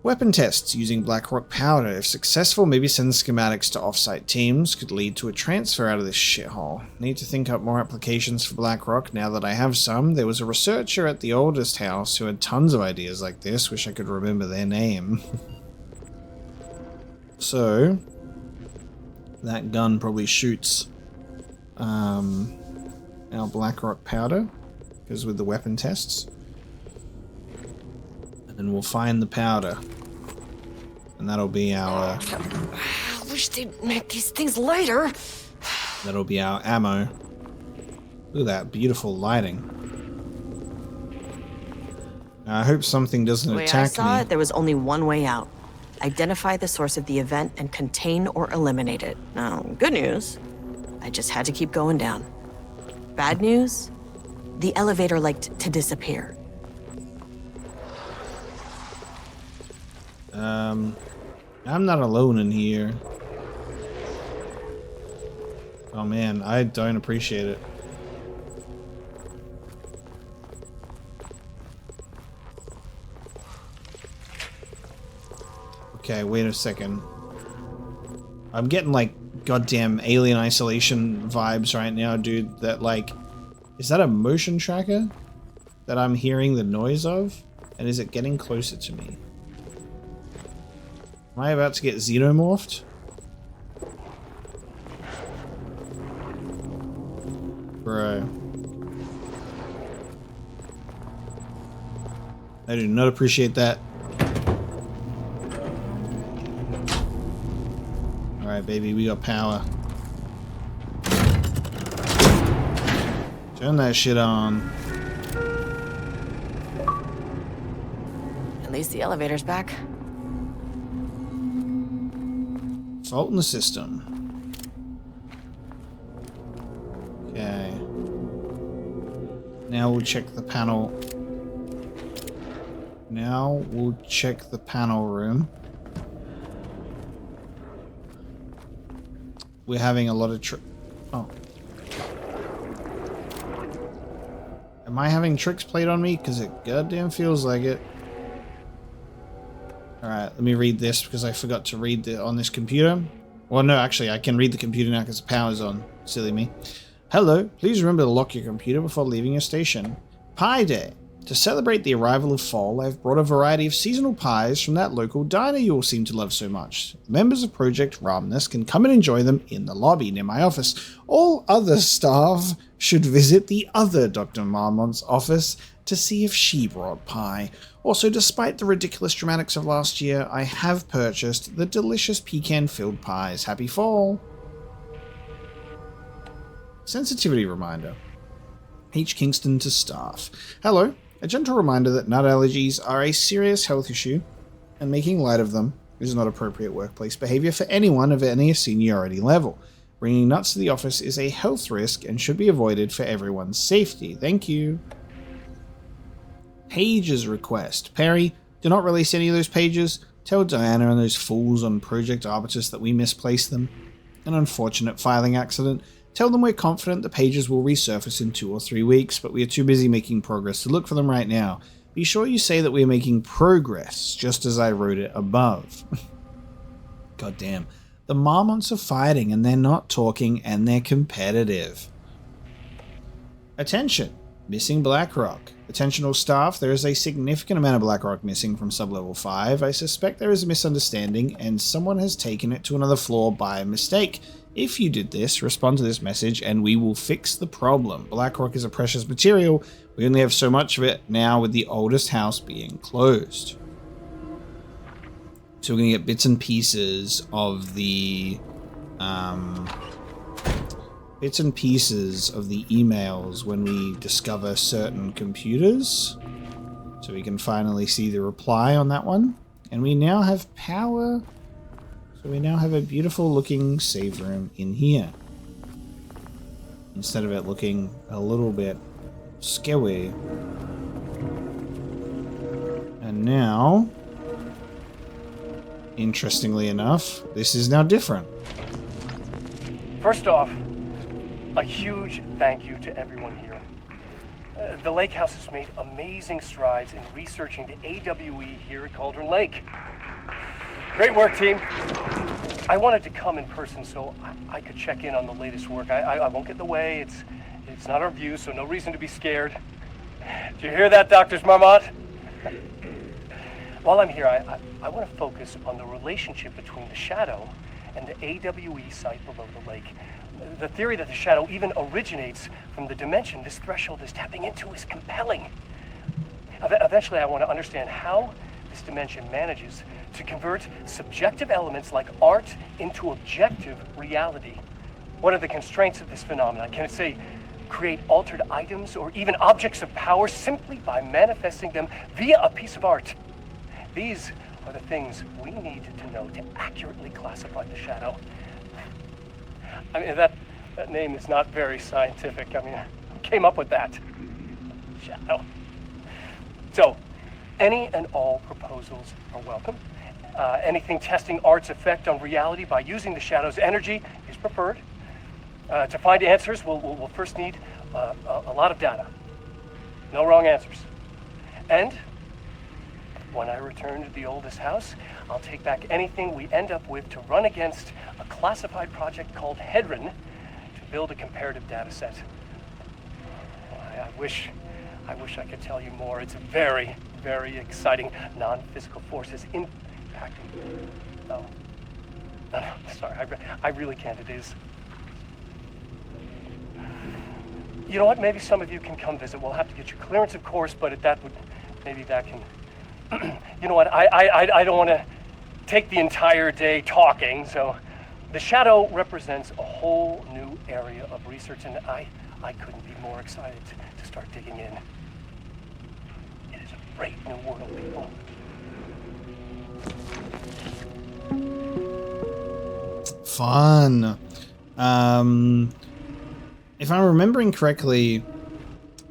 Weapon tests using Blackrock powder. If successful, maybe send schematics to offsite teams. Could lead to a transfer out of this shithole. Need to think up more applications for Blackrock now that I have some. There was a researcher at the oldest house who had tons of ideas like this. Wish I could remember their name. So, that gun probably shoots our Blackrock powder. because with the weapon tests. And then we'll find the powder. And that'll be our... I wish they'd make these things lighter. That'll be our ammo. Look at that beautiful lighting. I hope something doesn't The way I attack saw me. it, there was only one way out. Identify the source of the event and contain or eliminate it. Now, good news, I just had to keep going down. Bad news, the elevator liked to disappear. I'm not alone in here. Oh man, I don't appreciate it. Okay, wait a second. I'm getting like goddamn Alien Isolation vibes right now, dude. That like, is that a motion tracker that I'm hearing the noise of? And is it getting closer to me? Am I about to get xenomorphed? Bro. I do not appreciate that. Alright, baby, we got power. Turn that shit on. At least the elevator's back. Fault in the system. Okay. Now we'll check the panel. Now we'll check the panel room. We're having a lot of oh. Am I having tricks played on me? Because it goddamn feels like it. Alright, let me read this because I forgot to read it on this computer. Well, no, actually, I can read the computer now because the power's on. Silly me. Hello, please remember to lock your computer before leaving your station. Pie Day. To celebrate the arrival of fall, I've brought a variety of seasonal pies from that local diner you all seem to love so much. Members of Project Ramness can come and enjoy them in the lobby near my office. All other staff should visit the other Dr. Marmont's office to see if she brought pie. Also, despite the ridiculous dramatics of last year, I have purchased the delicious pecan-filled pies. Happy fall! Sensitivity reminder. H. Kingston to staff. Hello. A gentle reminder that nut allergies are a serious health issue, and making light of them is not appropriate workplace behavior for anyone of any seniority level. Bringing nuts to the office is a health risk and should be avoided for everyone's safety. Thank you. Pages request. Perry, do not release any of those pages. Tell Diana and those fools on Project Arbutus that we misplaced them. An unfortunate filing accident. Tell them we're confident the pages will resurface in 2 or 3 weeks, but we are too busy making progress to look for them right now. Be sure you say that we are making progress, just as I wrote it above. God damn. The Marmonts are fighting, and they're not talking, and they're competitive. Attention! Missing Blackrock. Attention all staff, there is a significant amount of Blackrock missing from Sublevel 5. I suspect there is a misunderstanding, and someone has taken it to another floor by mistake. If you did this, respond to this message and we will fix the problem. Blackrock is a precious material. We only have so much of it now with the oldest house being closed. So we're going to get bits and pieces of the emails when we discover certain computers. So we can finally see the reply on that one. And we now have power. So we now have a beautiful looking save room in here. Instead of it looking a little bit scary. And now, interestingly enough, this is now different. First off, a huge thank you to everyone here. The Lakehouse has made amazing strides in researching the AWE here at Cauldron Lake. Great work, team. I wanted to come in person so I could check in on the latest work. I won't get in the way. It's not our view, so no reason to be scared. Do you hear that, Doctors Marmont? While I'm here, I want to focus on the relationship between the Shadow and the AWE site below the lake. The theory that the shadow even originates from the dimension this threshold is tapping into is compelling. Eventually, I want to understand how this dimension manages to convert subjective elements like art into objective reality. What are the constraints of this phenomenon? Can it, say, create altered items or even objects of power simply by manifesting them via a piece of art? These are the things we need to know to accurately classify the shadow. I mean, that name is not very scientific. I mean, who came up with that? Shadow. So, any and all proposals are welcome. Anything testing art's effect on reality by using the shadow's energy is preferred. To find answers, we'll first need a lot of data. No wrong answers. And when I return to the oldest house, I'll take back anything we end up with to run against a classified project called Hedron to build a comparative data set. I wish I could tell you more. It's very, very exciting. Non-physical forces impacting. Oh, no, sorry, I really can't. It is. You know what? Maybe some of you can come visit. We'll have to get your clearance, of course, but maybe that can. You know what? I don't want to take the entire day talking. So, the shadow represents a whole new area of research, and I couldn't be more excited to start digging in. It is a great new world, people. Fun. If I'm remembering correctly,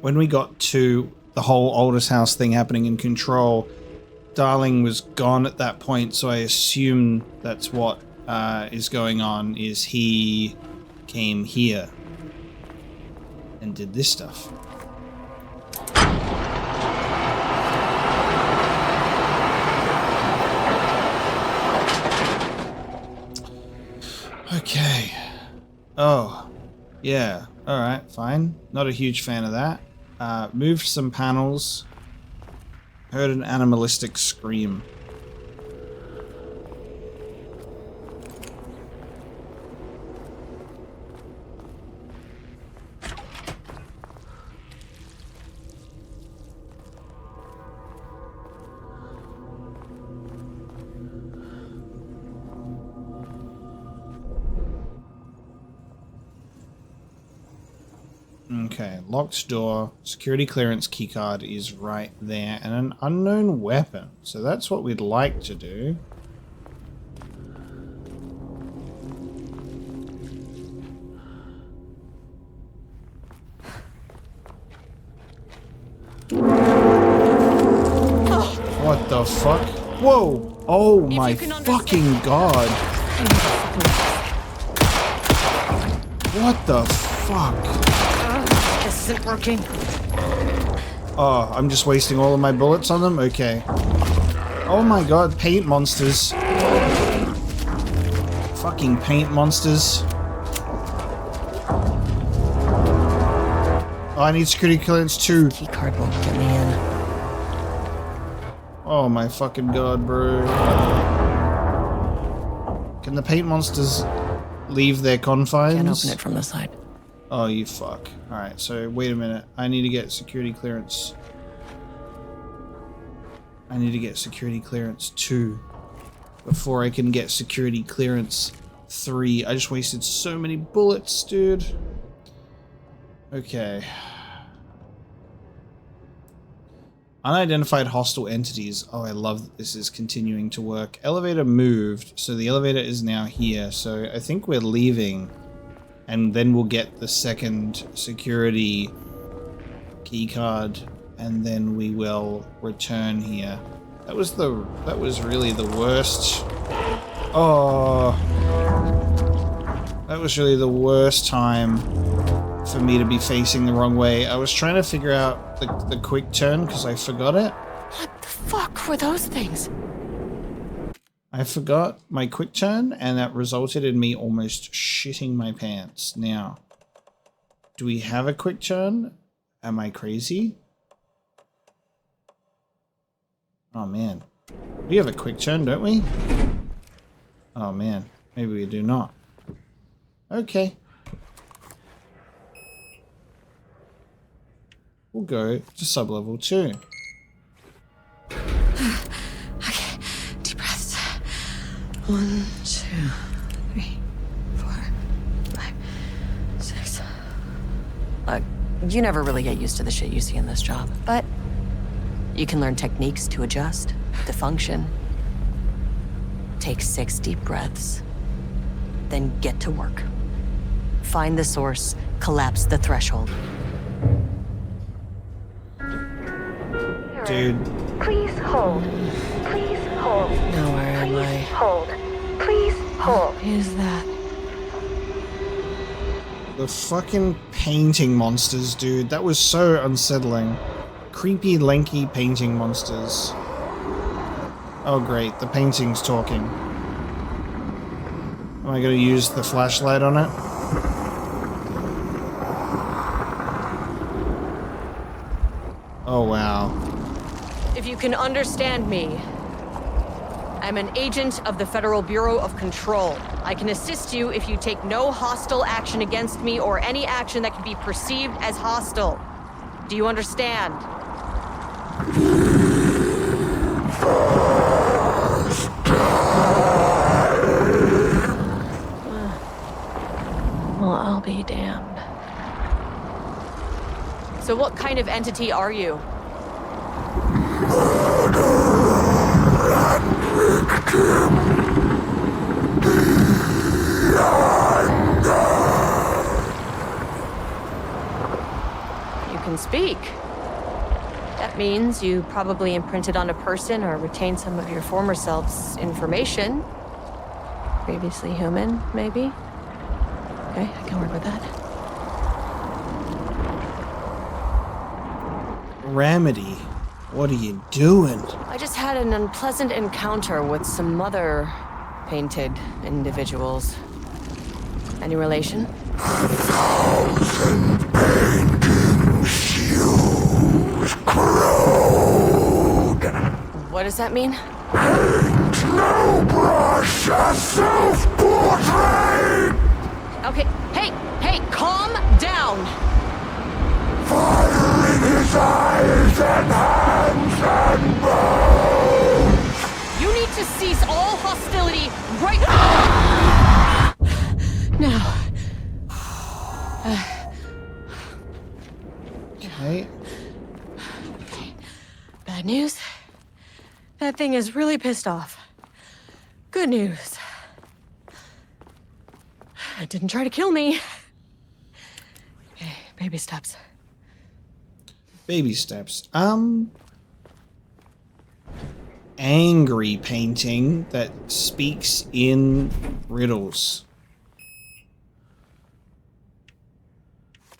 when we got to the whole oldest house thing happening in Control, Darling was gone at that point, so I assume that's what is going on, is he came here and did this stuff. Okay. Oh, yeah. Alright, fine. Not a huge fan of that. Moved some panels. Heard an animalistic scream. Okay, locked door, security clearance keycard is right there, and an unknown weapon. So that's what we'd like to do. What the fuck? Whoa! Oh my fucking god! What the fuck? This isn't working. Oh, I'm just wasting all of my bullets on them? Okay. Oh my god, paint monsters. Fucking paint monsters. Oh, I need security clearance too. Keycard won't get me in. Oh my fucking god, bro. Can the paint monsters leave their confines? Can't open it from the side. Oh, you fuck. Alright, so wait a minute. I need to get security clearance. I need to get security clearance 2 before I can get security clearance 3. I just wasted so many bullets, dude. Okay. Unidentified hostile entities. Oh, I love that this is continuing to work. Elevator moved, so the elevator is now here. So I think we're leaving. And then we'll get the second security keycard, and then we will return here. That was really the worst. Oh, that was really the worst time for me to be facing the wrong way. I was trying to figure out the quick turn because I forgot it. What the fuck were those things? I forgot my quick turn, and that resulted in me almost shitting my pants. Now, do we have a quick turn? Am I crazy? Oh man. We have a quick turn, don't we? Oh man. Maybe we do not. Okay. we'll go to sublevel 2. Okay, deep breaths. 1, 2, 3, 4, 5, 6. Look, you never really get used to the shit you see in this job, but you can learn techniques to adjust, to function. Take 6 deep breaths, then get to work. Find the source, collapse the threshold. Dude. Please hold. Please hold. Now where am I? Please hold. Please hold. What is that? The fucking painting monsters, dude. That was so unsettling. Creepy, lanky painting monsters. Oh great, the painting's talking. Am I gonna use the flashlight on it? Oh wow. If you can understand me, I'm an agent of the Federal Bureau of Control. I can assist you if you take no hostile action against me or any action that can be perceived as hostile. Do you understand? Well, I'll be damned. So what kind of entity are you? You can speak. That means you probably imprinted on a person or retained some of your former self's information. Previously human, maybe? Okay, I can work with that. Ramity, what are you doing? I just had an unpleasant encounter with some other painted individuals. Any relation? 1,000 paintings used crude. What does that mean? Paint no brush, a self-portrait. Okay, hey, calm down! Fire in his eyes and hands and bones. You need to cease all hostility right now. Okay. Bad news. That thing is really pissed off. Good news. It didn't try to kill me. Okay, baby steps. Baby steps. Angry painting that speaks in riddles.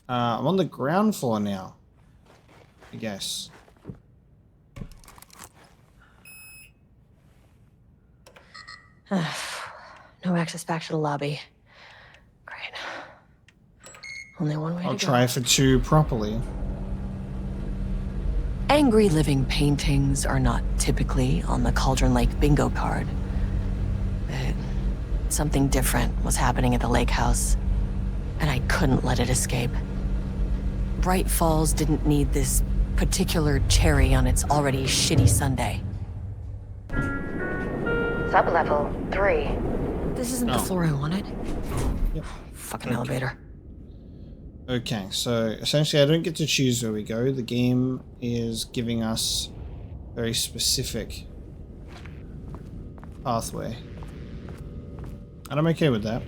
I'm on the ground floor now, I guess. No access back to the lobby. Great. Only one way to go. I'll try for 2 properly. Angry living paintings are not typically on the Cauldron Lake bingo card. But something different was happening at the Lakehouse, and I couldn't let it escape. Bright Falls didn't need this particular cherry on its already shitty sundae. Sublevel 3. This isn't the floor I wanted. Yep. Fucking elevator. Okay, so essentially I don't get to choose where we go. The game is giving us a very specific pathway. And I'm okay with that.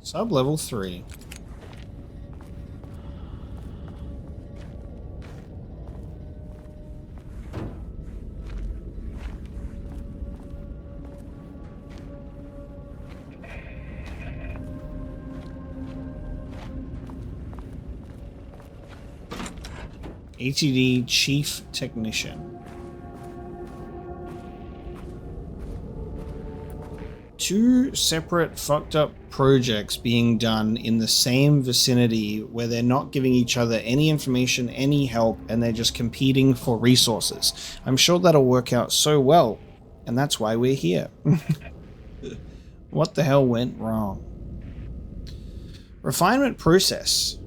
Sublevel 3. ATD Chief Technician. 2 separate fucked up projects being done in the same vicinity where they're not giving each other any information, any help, and they're just competing for resources. I'm sure that'll work out so well, and that's why we're here. What the hell went wrong? Refinement process.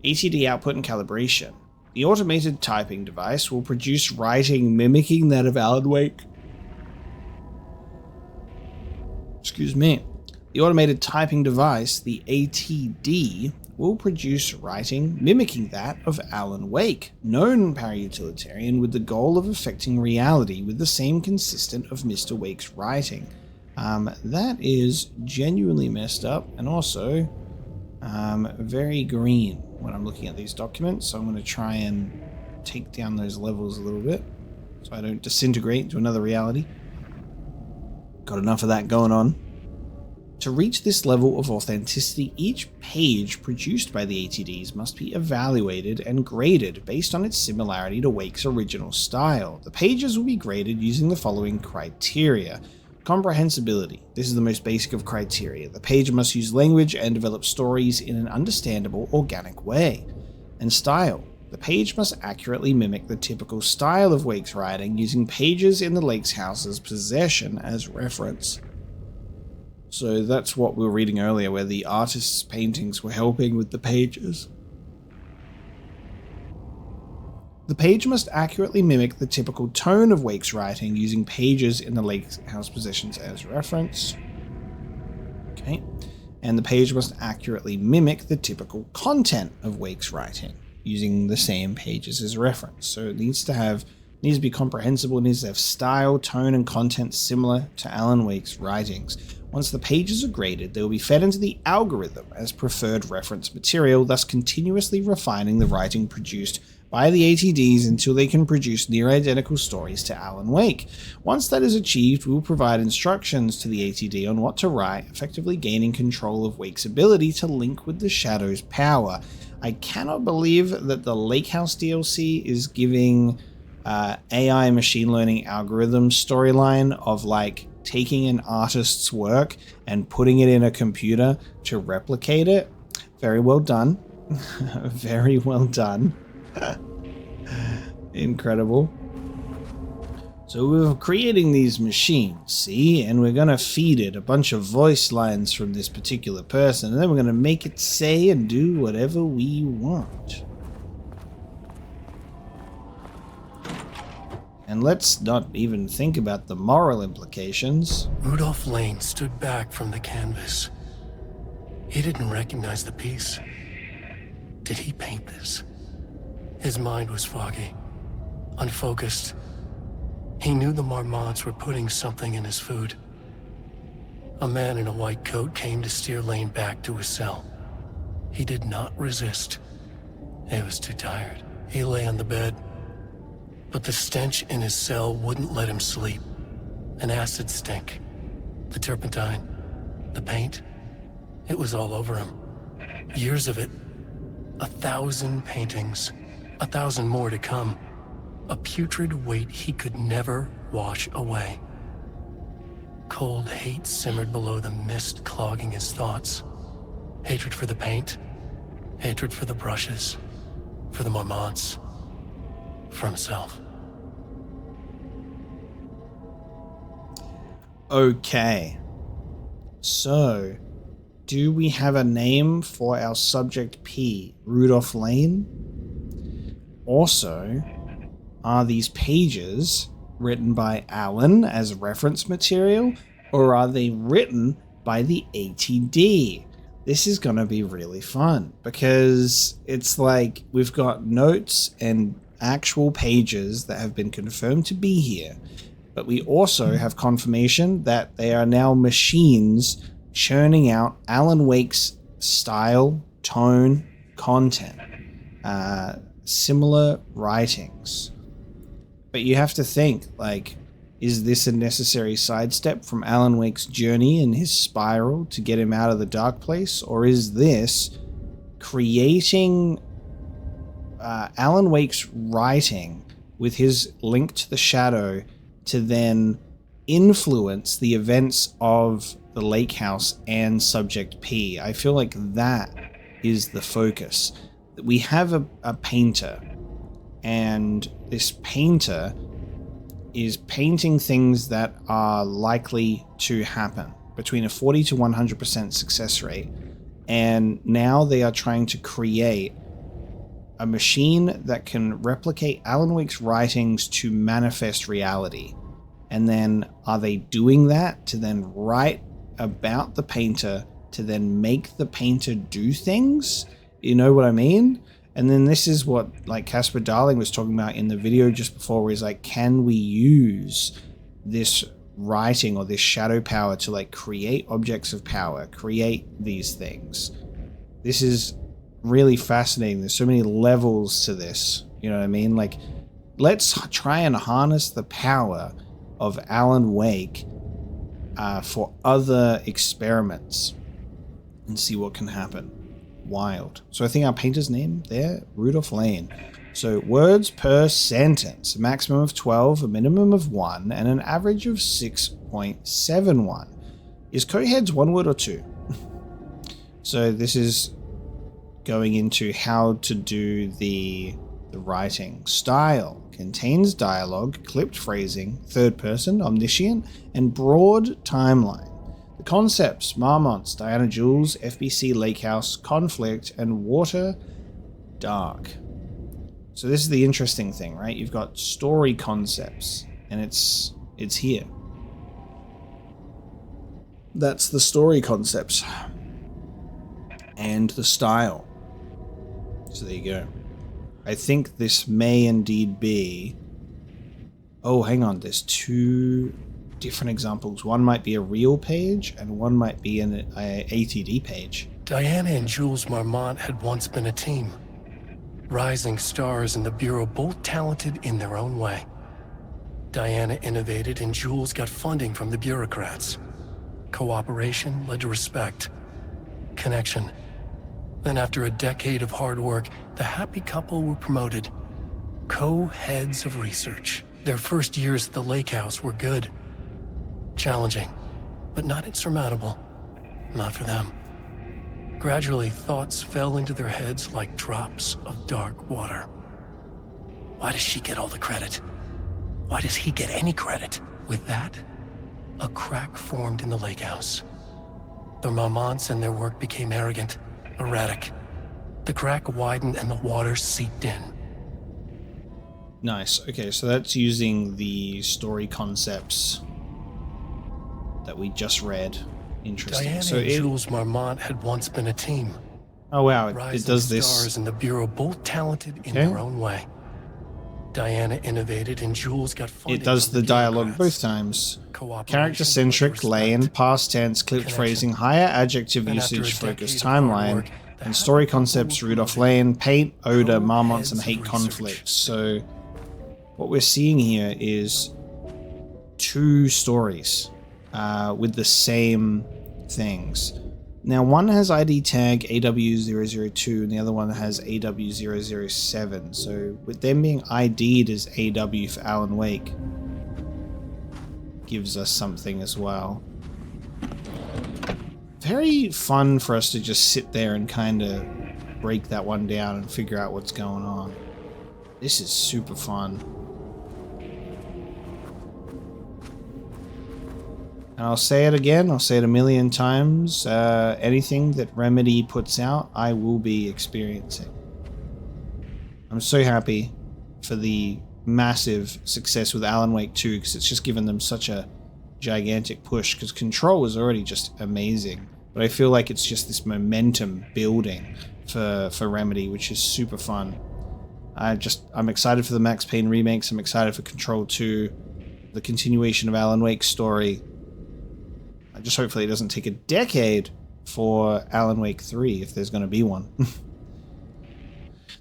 ATD output and calibration. The automated typing device will produce writing mimicking that of Alan Wake. Excuse me. The automated typing device, the ATD, will produce writing mimicking that of Alan Wake, known para-utilitarian with the goal of affecting reality with the same consistent of Mr. Wake's writing. That is genuinely messed up and also very green when I'm looking at these documents, so I'm going to try and take down those levels a little bit so I don't disintegrate into another reality. Got enough of that going on. To reach this level of authenticity, each page produced by the ATDs must be evaluated and graded based on its similarity to Wake's original style. The pages will be graded using the following criteria. Comprehensibility. This is the most basic of criteria. The page must use language and develop stories in an understandable, organic way. And style. The page must accurately mimic the typical style of Wake's writing using pages in the Lakehouse's possession as reference. So that's what we were reading earlier, where the artist's paintings were helping with the pages. The page must accurately mimic the typical tone of Wake's writing using pages in the Lakehouse possessions as reference. Okay. And the page must accurately mimic the typical content of Wake's writing using the same pages as reference. So it needs to be comprehensible, it needs to have style, tone, and content similar to Alan Wake's writings. Once the pages are graded, they will be fed into the algorithm as preferred reference material, thus continuously refining the writing produced by the ATDs until they can produce near-identical stories to Alan Wake. Once that is achieved, we will provide instructions to the ATD on what to write, effectively gaining control of Wake's ability to link with the Shadow's power. I cannot believe that the Lakehouse DLC is giving AI machine learning algorithm storyline of like taking an artist's work and putting it in a computer to replicate it. Very well done. Very well done. Incredible. So we're creating these machines, see, and we're gonna feed it a bunch of voice lines from this particular person, and then we're gonna make it say and do whatever we want. And let's not even think about the moral implications. Rudolph Lane stood back from the canvas. He didn't recognize the piece. Did he paint this? His mind was foggy, unfocused. He knew the Marmonts were putting something in his food. A man in a white coat came to steer Lane back to his cell. He did not resist. He was too tired. He lay on the bed. But the stench in his cell wouldn't let him sleep. An acid stink. The turpentine. The paint. It was all over him. Years of it. 1,000 paintings. 1,000 more to come. A putrid weight he could never wash away. Cold hate simmered below the mist clogging his thoughts. Hatred for the paint. Hatred for the brushes. For the Marmonts. For himself. Okay. So, do we have a name for our subject P? Rudolph Lane? Also, are these pages written by Alan as reference material, or are they written by the ATD? This is going to be really fun, because it's like we've got notes and actual pages that have been confirmed to be here, but we also have confirmation that they are now machines churning out Alan Wake's style, tone, content, similar writings. But you have to think, like, is this a necessary sidestep from Alan Wake's journey and his spiral to get him out of the dark place, or is this creating Alan Wake's writing with his link to the shadow to then influence the events of the Lakehouse and Subject P? I feel like that is the focus. We have a painter, and this painter is painting things that are likely to happen between a 40 to 100% success rate. And now they are trying to create a machine that can replicate Alan Wake's writings to manifest reality. And then are they doing that to then write about the painter to then make the painter do things? You know what I mean? And then this is what like Casper Darling was talking about in the video just before, where he's like, can we use this writing or this shadow power to like create objects of power, create these things? This is really fascinating. There's so many levels to this, you know what I mean? Like, let's try and harness the power of Alan Wake for other experiments and see what can happen. Wild. So I think our painter's name there, Rudolph Lane. So words per sentence, a maximum of 12, a minimum of 1, and an average of 6.71. Is co-heads one word or two? So this is going into how to do the writing. Style contains dialogue, clipped phrasing, third person, omniscient, and broad timeline. The concepts: Marmonts, Diana Jules, FBC Lakehouse, conflict, and water dark. So this is the interesting thing, right? You've got story concepts, and it's here. That's the story concepts. And the style. So there you go. I think this may indeed be... Oh, hang on. There's two different examples. One might be a real page, and one might be an ATD page. Diana and Jules Marmont had once been a team. Rising stars in the Bureau, both talented in their own way. Diana innovated and Jules got funding from the bureaucrats. Cooperation led to respect. Connection. Then after a decade of hard work, the happy couple were promoted. Co-heads of research. Their first years at the Lakehouse were good. Challenging, but not insurmountable. Not for them. Gradually, thoughts fell into their heads like drops of dark water. Why does she get all the credit? Why does he get any credit? With that, a crack formed in the Lakehouse. The Marmonts and their work became arrogant, erratic. The crack widened and the water seeped in. Nice. Okay, so that's using the story concepts that we just read. Interesting. Diana So and Jules Marmont had once been a team. Oh wow, it Rising does this. stars in the Bureau, both talented in their own way. Diana innovated and Jules got funding. It does from the dialogue bureaucrats. both times. Cooperation, Character-centric, respect, lane, past tense, clipped connection. phrasing, higher adjective And after a usage, focused decade of hard timeline, work, the and story happy couple concepts, were Rudolph promoted. Lane, paint, odor, Marmonts, and Co-heads hate of conflict. research. So what we're seeing here is two stories with the same things. Now, one has ID tag AW002 and the other one has AW007. So with them being ID'd as AW for Alan Wake, gives us something as well. Very fun for us to just sit there and kind of break that one down and figure out what's going on. This is super fun. And I'll say it again, I'll say it a million times, anything that Remedy puts out, I will be experiencing. I'm so happy for the massive success with Alan Wake 2, because it's just given them such a gigantic push, because Control was already just amazing. But I feel like it's just this momentum building for Remedy, which is super fun. I'm excited for the Max Payne remakes, I'm excited for Control 2, the continuation of Alan Wake's story. Just hopefully it doesn't take a decade for Alan Wake 3, if there's going to be one.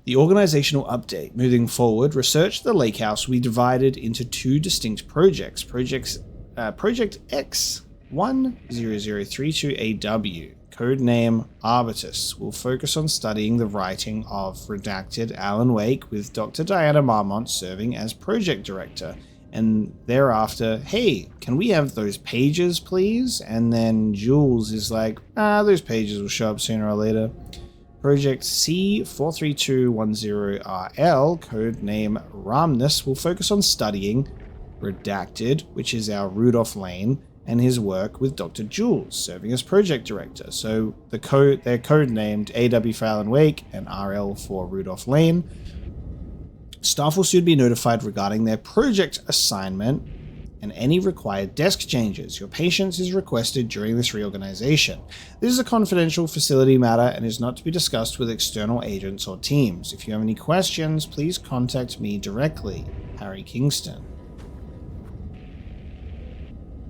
The organizational update. Moving forward, research the Lakehouse we divided into two distinct projects. Project X 10032AW, codename Arbutus, will focus on studying the writing of redacted Alan Wake, with Dr. Diana Marmont serving as project director. And thereafter, hey, can we have those pages, please? And then Jules is like, those pages will show up sooner or later. Project C43210RL, codename Ramnus, will focus on studying Redacted, which is our Rudolph Lane, and his work with Dr. Jules, serving as project director. So they're code-named AW for Alan Wake and RL for Rudolph Lane. Staff will soon be notified regarding their project assignment and any required desk changes. Your patience is requested during this reorganization. This is a confidential facility matter and is not to be discussed with external agents or teams. If you have any questions, please contact me directly. Harry Kingston.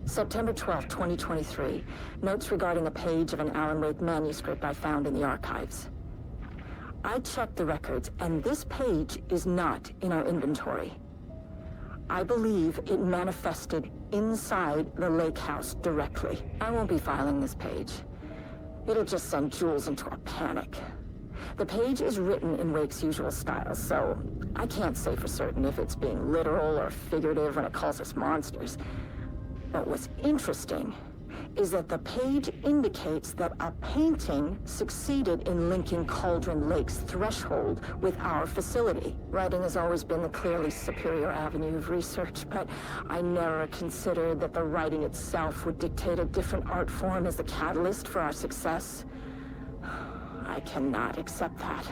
September 12, 2023. Notes regarding a page of an Alan Wake manuscript I found in the archives. I checked the records, and this page is not in our inventory. I believe it manifested inside the Lakehouse directly. I won't be filing this page. It'll just send Jules into a panic. The page is written in Wake's usual style, so I can't say for certain if it's being literal or figurative when it calls us monsters. But what's interesting is that the page indicates that a painting succeeded in linking Cauldron Lake's threshold with our facility. Writing has always been the clearly superior avenue of research, but I never considered that the writing itself would dictate a different art form as the catalyst for our success. I cannot accept that.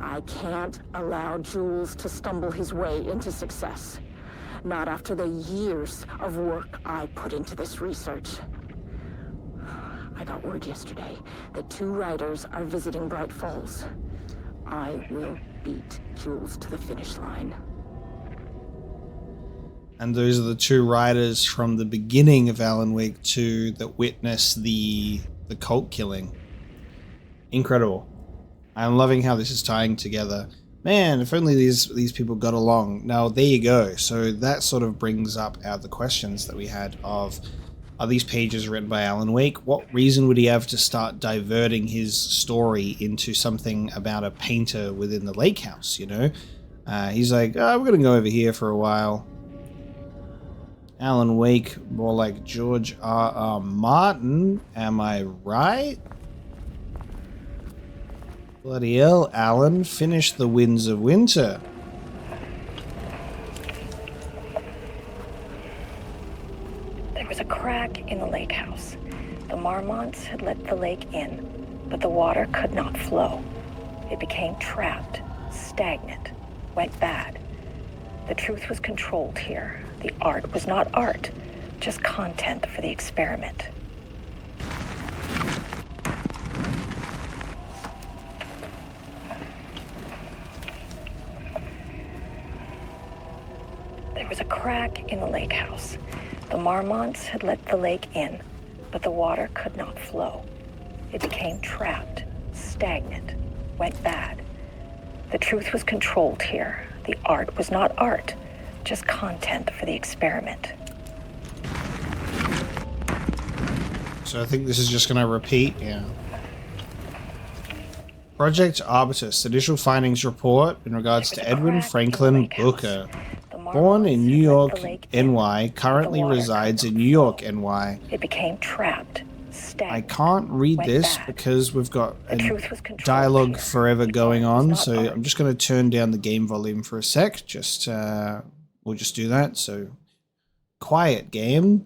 I can't allow Jules to stumble his way into success. Not after the years of work I put into this research. I got word yesterday that 2 writers are visiting Bright Falls. I will beat Jules to the finish line. And those are the 2 writers from the beginning of Alan Wake 2 that witnessed the cult killing. Incredible. I'm loving how this is tying together. Man, if only these people got along. Now, there you go. So that sort of brings up the questions that we had of, are these pages written by Alan Wake? What reason would he have to start diverting his story into something about a painter within the Lakehouse, you know? He's like, we're going to go over here for a while. Alan Wake, more like George R.R. Martin. Am I right? Bloody hell, Alan. Finish The Winds of Winter. There was a crack in the Lakehouse. The Marmonts had let the lake in, but the water could not flow. It became trapped, stagnant, went bad. The truth was controlled here. The art was not art, just content for the experiment. There was a crack in the Lakehouse. The Marmonts had let the lake in, but the water could not flow. It became trapped, stagnant, went bad. The truth was controlled here. The art was not art, just content for the experiment. So I think this is just going to repeat, yeah. Project Arbutus, initial findings report in regards to Edwin Franklin Booker. Born in New York, NY, currently resides in New York, NY. It became trapped, stagnant. I can't read this because we've got a dialogue forever going on, so I'm just going to turn down the game volume for a sec. We'll just do that. So, quiet game.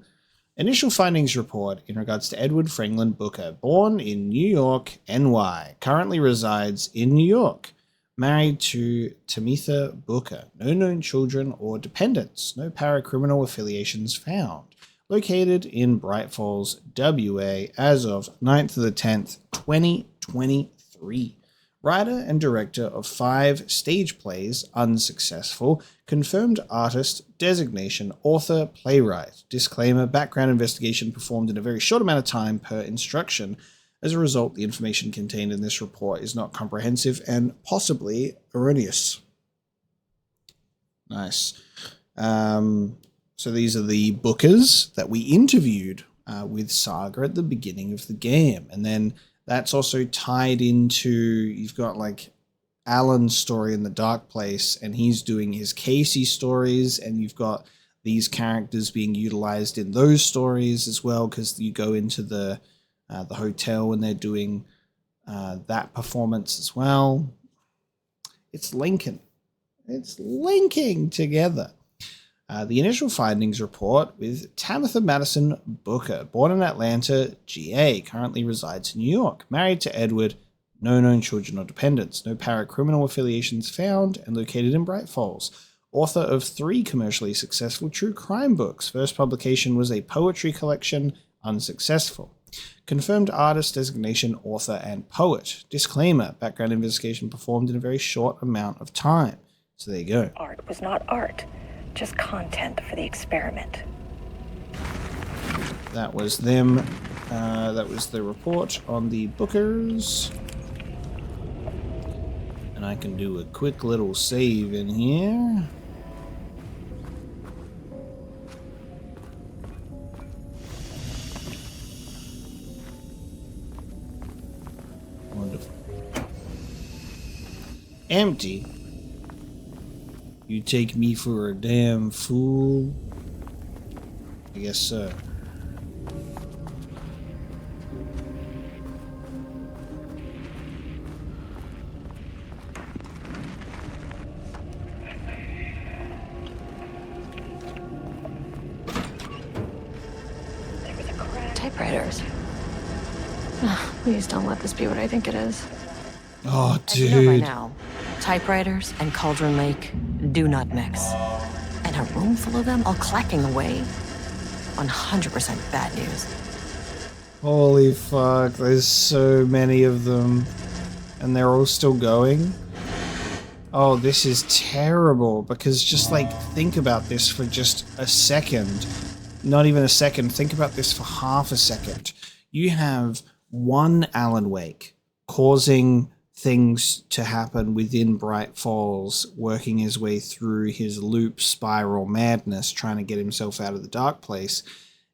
Initial findings report in regards to Edward Franklin Booker, born in New York, NY, currently resides in New York. Married to Tamitha Booker. No known children or dependents. No paracriminal affiliations found. Located in Bright Falls, WA, as of 9th of the 10th, 2023. Writer and director of 5 stage plays, unsuccessful. Confirmed artist, designation, author, playwright. Disclaimer, background investigation performed in a very short amount of time per instruction. As a result, the information contained in this report is not comprehensive and possibly erroneous. Nice. So these are the Bookers that we interviewed with Saga at the beginning of the game. And then that's also tied into, you've got like Alan's story in the Dark Place, and he's doing his Casey stories, and you've got these characters being utilized in those stories as well, because you go into the hotel when they're doing that performance as well. It's linking together. The initial findings report with Tamitha Madison Booker, born in Atlanta, GA, currently resides in New York, married to Edward, no known children or dependents, no paracriminal affiliations found, and located in Bright Falls. Author of 3 commercially successful true crime books. First publication was a poetry collection, unsuccessful. Confirmed artist designation, author, and poet. Disclaimer, background investigation performed in a very short amount of time. So there you go. Art was not art, just content for the experiment. That was them. That was the report on the Bookers. And I can do a quick little save in here. Wonderful. Empty. You take me for a damn fool? I guess so. Typewriters. Please don't let this be what I think it is. Oh, As you know by dude. now, typewriters and Cauldron Lake do not mix. And a room full of them all clacking away? 100% bad news. Holy fuck, there's so many of them. And they're all still going? Oh, this is terrible, because just like, think about this for just a second. Not even a second, think about this for half a second. You have one Alan Wake causing things to happen within Bright Falls, working his way through his loop spiral madness, trying to get himself out of the dark place.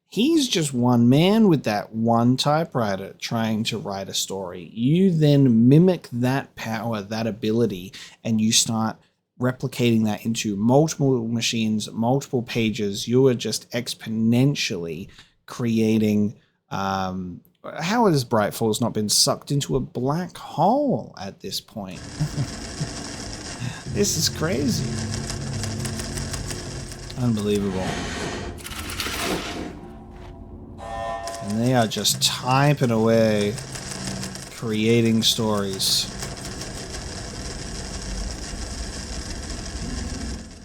He's just one man with that one typewriter trying to write a story. You then mimic that power, that ability, and you start replicating that into multiple machines, multiple pages. You are just exponentially creating... how has Bright Falls not been sucked into a black hole at this point? This is crazy. Unbelievable. And they are just typing away, creating stories.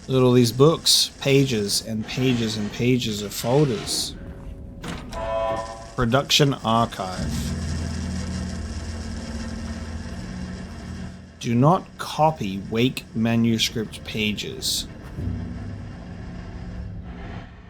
Look at all these books, pages and pages and pages of folders. Production archive. Do not copy Wake manuscript pages.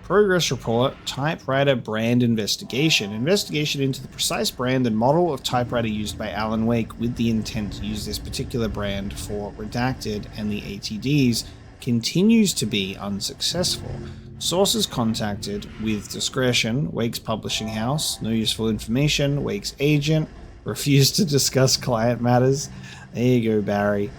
Progress report, typewriter brand investigation. Investigation into the precise brand and model of typewriter used by Alan Wake with the intent to use this particular brand for Redacted and the ATDs continues to be unsuccessful. Sources contacted with discretion. Wake's publishing house, no useful information. Wake's agent refused to discuss client matters. There you go, Barry.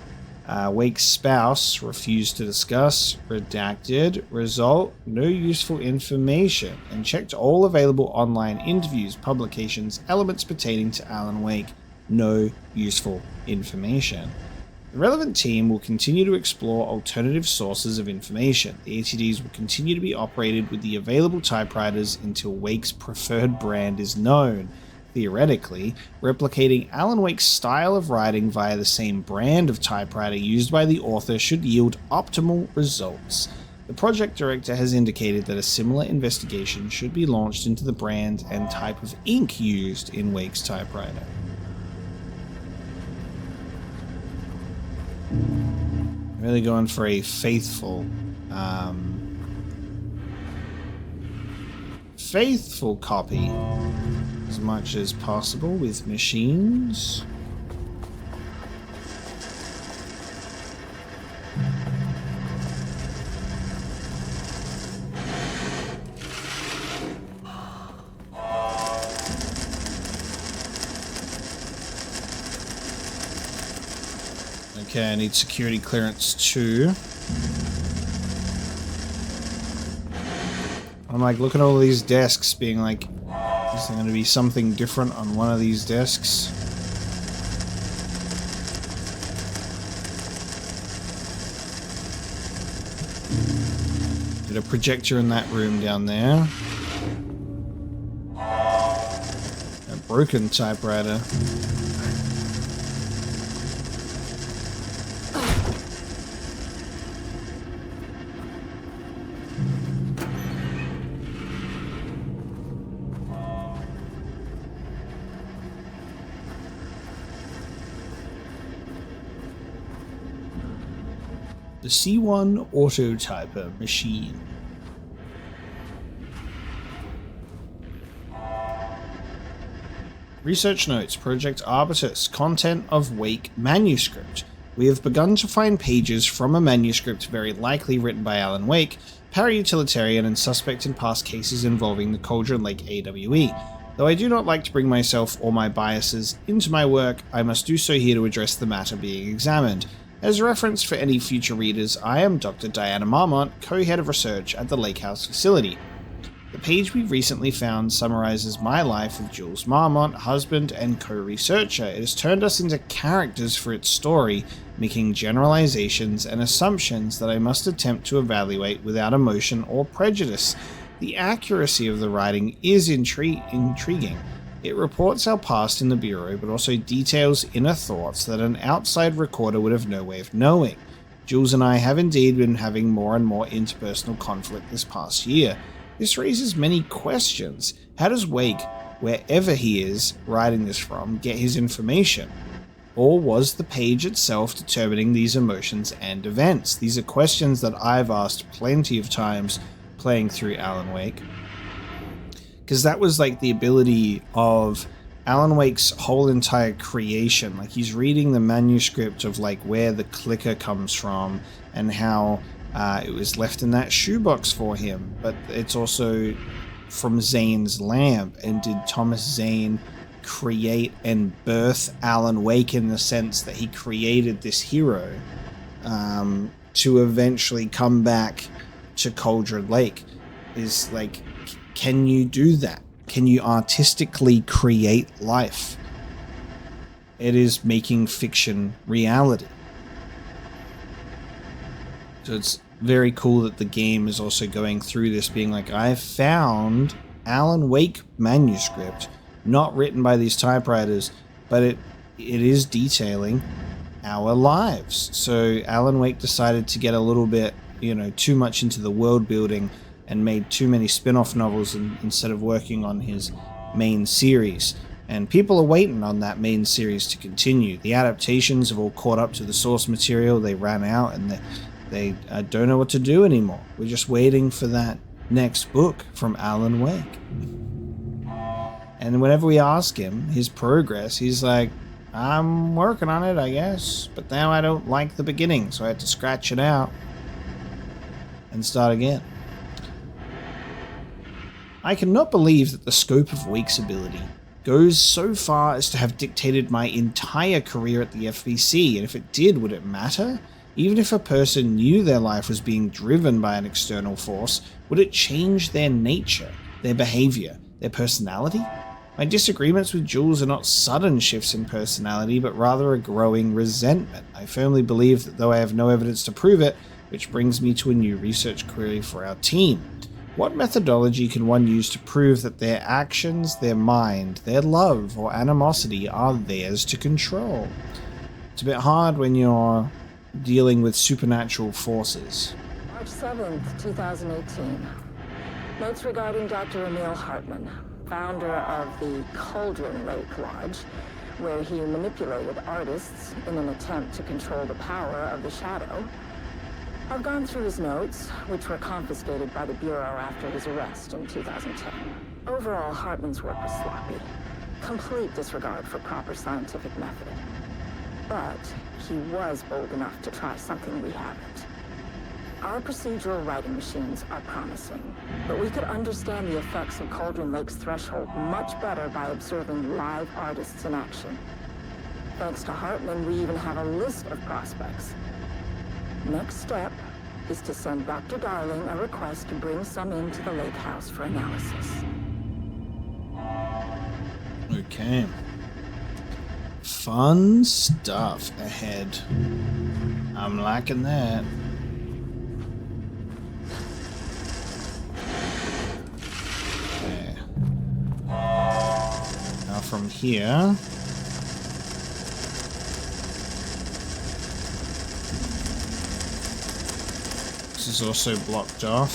Wake's spouse refused to discuss. Redacted. Result, no useful information. And checked all available online interviews, publications, elements pertaining to Alan Wake. No useful information. The relevant team will continue to explore alternative sources of information. The ATDs will continue to be operated with the available typewriters until Wake's preferred brand is known. Theoretically, replicating Alan Wake's style of writing via the same brand of typewriter used by the author should yield optimal results. The project director has indicated that a similar investigation should be launched into the brand and type of ink used in Wake's typewriter. Really going for a faithful copy as much as possible with machines. Okay, I need security clearance too. I'm like, look at all these desks being like, is there going to be something different on one of these desks? Bit of projector in that room down there. A broken typewriter. The C1 autotyper machine. Research notes, Project Arbutus, content of Wake manuscript. We have begun to find pages from a manuscript very likely written by Alan Wake, para-utilitarian and suspect in past cases involving the Cauldron Lake AWE. Though I do not like to bring myself or my biases into my work, I must do so here to address the matter being examined. As reference for any future readers, I am Dr. Diana Marmont, co-head of research at the Lakehouse facility. The page we recently found summarizes my life with Jules Marmont, husband and co-researcher. It has turned us into characters for its story, making generalizations and assumptions that I must attempt to evaluate without emotion or prejudice. The accuracy of the writing is intriguing. It reports our past in the Bureau, but also details inner thoughts that an outside recorder would have no way of knowing. Jules and I have indeed been having more and more interpersonal conflict this past year. This raises many questions. How does Wake, wherever he is writing this from, get his information? Or was the page itself determining these emotions and events? These are questions that I've asked plenty of times playing through Alan Wake. Because that was like the ability of Alan Wake's whole entire creation. Like, he's reading the manuscript of like where the clicker comes from and how it was left in that shoebox for him. But it's also from Zane's lamp. And did Thomas Zane create and birth Alan Wake in the sense that he created this hero to eventually come back to Cauldron Lake? Is like, can you do that? Can you artistically create life? It is making fiction reality. So it's very cool that the game is also going through this, being like, I found Alan Wake manuscript, not written by these typewriters, but it is detailing our lives. So Alan Wake decided to get a little bit, too much into the world building and made too many spin-off novels instead of working on his main series. And people are waiting on that main series to continue. The adaptations have all caught up to the source material. They ran out and they don't know what to do anymore. We're just waiting for that next book from Alan Wake. And whenever we ask him his progress, he's like, I'm working on it, I guess. But now I don't like the beginning, so I had to scratch it out and start again. I cannot believe that the scope of Wake's ability goes so far as to have dictated my entire career at the FBC, and if it did, would it matter? Even if a person knew their life was being driven by an external force, would it change their nature, their behavior, their personality? My disagreements with Jules are not sudden shifts in personality, but rather a growing resentment. I firmly believe that though I have no evidence to prove it, which brings me to a new research query for our team. What methodology can one use to prove that their actions, their mind, their love, or animosity are theirs to control? It's a bit hard when you're dealing with supernatural forces. March 7th, 2018. Notes regarding Dr. Emil Hartman, founder of the Cauldron Lake Lodge, where he manipulated artists in an attempt to control the power of the shadow. I've gone through his notes, which were confiscated by the Bureau after his arrest in 2010. Overall, Hartman's work was sloppy. Complete disregard for proper scientific method. But he was bold enough to try something we haven't. Our procedural writing machines are promising, but we could understand the effects of Cauldron Lake's threshold much better by observing live artists in action. Thanks to Hartman, we even have a list of prospects. Next step is to send Dr. Darling a request to bring some into the Lakehouse for analysis. Okay. Fun stuff ahead. I'm liking that. from here. This is also blocked off.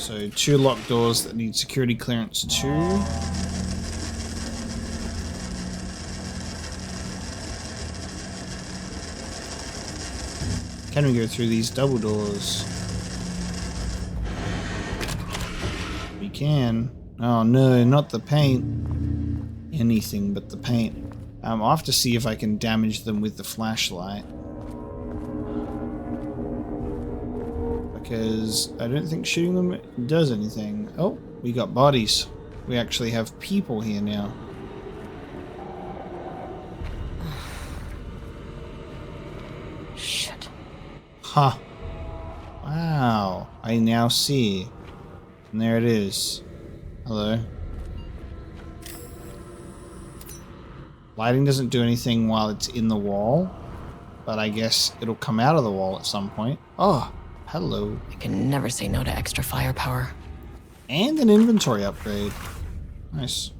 So 2 locked doors that need security clearance 2. Can we go through these double doors? We can. Oh no, not the paint. Anything but the paint. I'll have to see if I can damage them with the flashlight. Because I don't think shooting them does anything. Oh, we got bodies. We actually have people here now. Shit. Huh. Wow. I now see. And there it is. Hello. Lighting doesn't do anything while it's in the wall. But I guess it'll come out of the wall at some point. Oh, hello. I can never say no to extra firepower. And an inventory upgrade. Nice.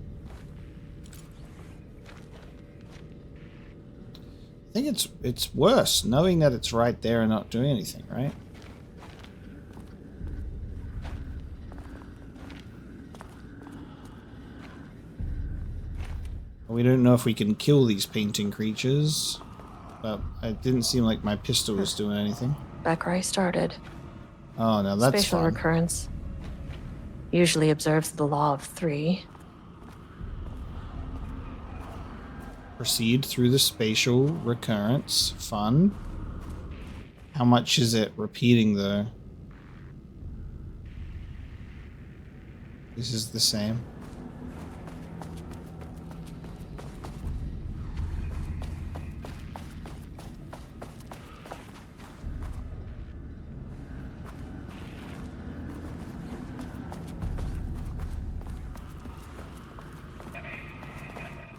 I think it's worse knowing that it's right there and not doing anything, right? We don't know if we can kill these painting creatures, but it didn't seem like my pistol was doing anything. Back where I started. Oh, now that's Spatial fun. recurrence usually observes the law of 3. Proceed through the spatial recurrence. Fun. How much is it repeating, though? This is the same.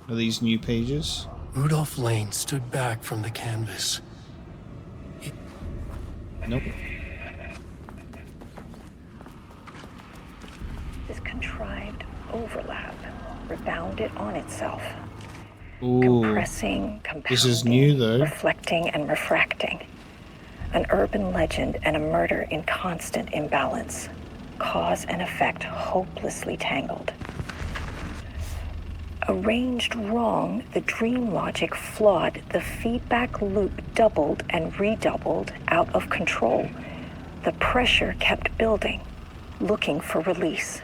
Are these new pages? Rudolph Lane stood back from the canvas. Nope. This contrived overlap rebounded on itself. Ooh. Compressing, compounding, This is new, though. reflecting, and refracting. An urban legend and a murder in constant imbalance. Cause and effect hopelessly tangled. Arranged wrong, the dream logic flawed, the feedback loop doubled and redoubled, out of control. The pressure kept building, looking for release.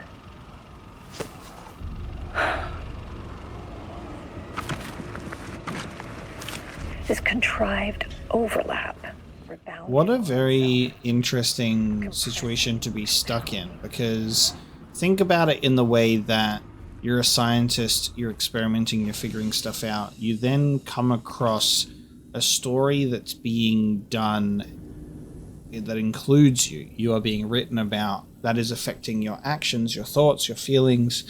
This contrived overlap. What a very interesting situation to be stuck in, because think about it in the way that you're a scientist, you're experimenting, you're figuring stuff out. You then come across a story that's being done that includes you. You are being written about. That is affecting your actions, your thoughts, your feelings,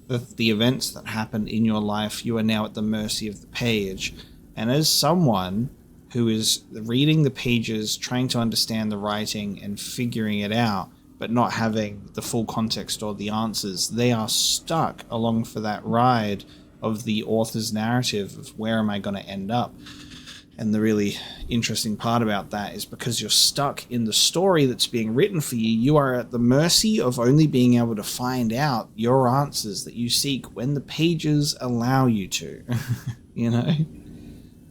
the events that happen in your life. You are now at the mercy of the page. And as someone who is reading the pages, trying to understand the writing and figuring it out, but not having the full context or the answers, they are stuck along for that ride of the author's narrative of where am I going to end up. And the really interesting part about that is because you're stuck in the story that's being written for you, you are at the mercy of only being able to find out your answers that you seek when the pages allow you to. You know?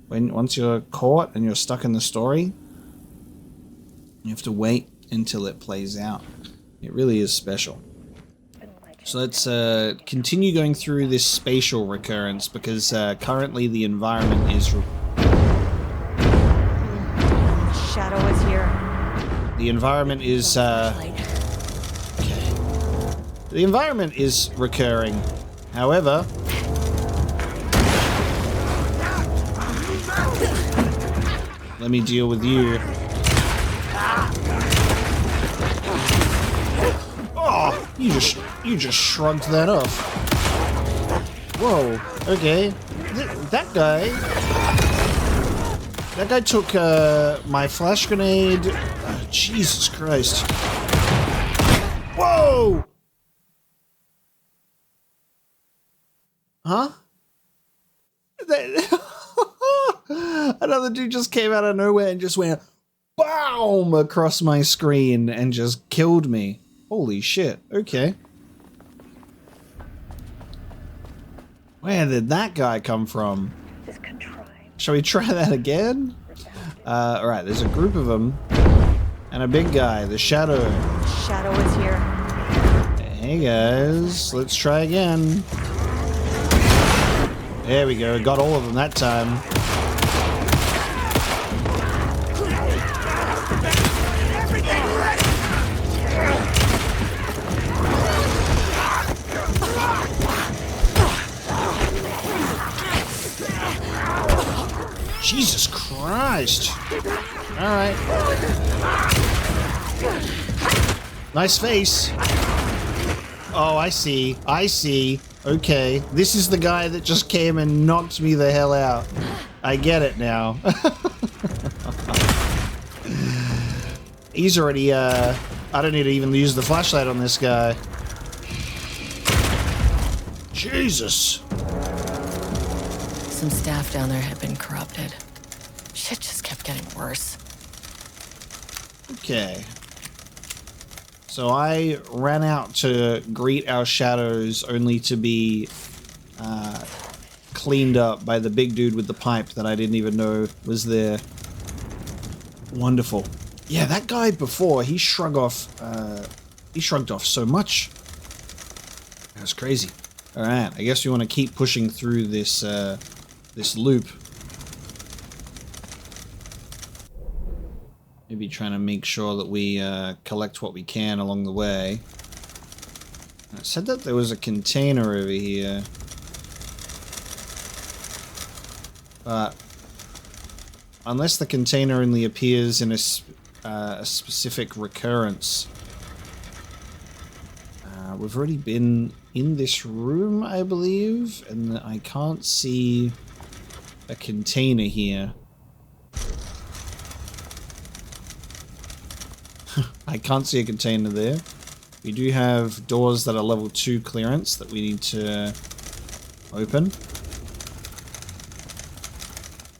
Once you're caught and you're stuck in the story, you have to wait until it plays out. It really is special. So let's continue going through this spatial recurrence, because currently the environment is... Shadow is here. The environment is... Okay. The environment is recurring. However... Let me deal with you. Oh, you just shrugged that off. Whoa, okay. That guy took my flash grenade. Jesus Christ. Whoa! Huh? Another dude just came out of nowhere and just went BOOM across my screen and just killed me. Holy shit. Okay. Where did that guy come from? This Contrived. Shall we try that again? Alright, there's a group of them. And a big guy, the Shadow. Shadow is here. Hey guys, let's try again. There we go, got all of them that time. Jesus Christ. Alright. Nice face. Oh, I see. I see. Okay. This is the guy that just came and knocked me the hell out. I get it now. He's already, I don't need to even use the flashlight on this guy. Jesus. Some staff down there had been corrupted. Shit just kept getting worse. Okay. So I ran out to greet our shadows only to be cleaned up by the big dude with the pipe that I didn't even know was there. Wonderful. Yeah, that guy before, he shrugged off so much. That was crazy. Alright, I guess we want to keep pushing through this this loop. Maybe trying to make sure that we collect what we can along the way. I said that there was a container over here. But unless the container only appears in a specific recurrence. We've already been in this room, I believe, and I can't see a container here. I can't see a container there. We do have doors that are level 2 clearance that we need to open.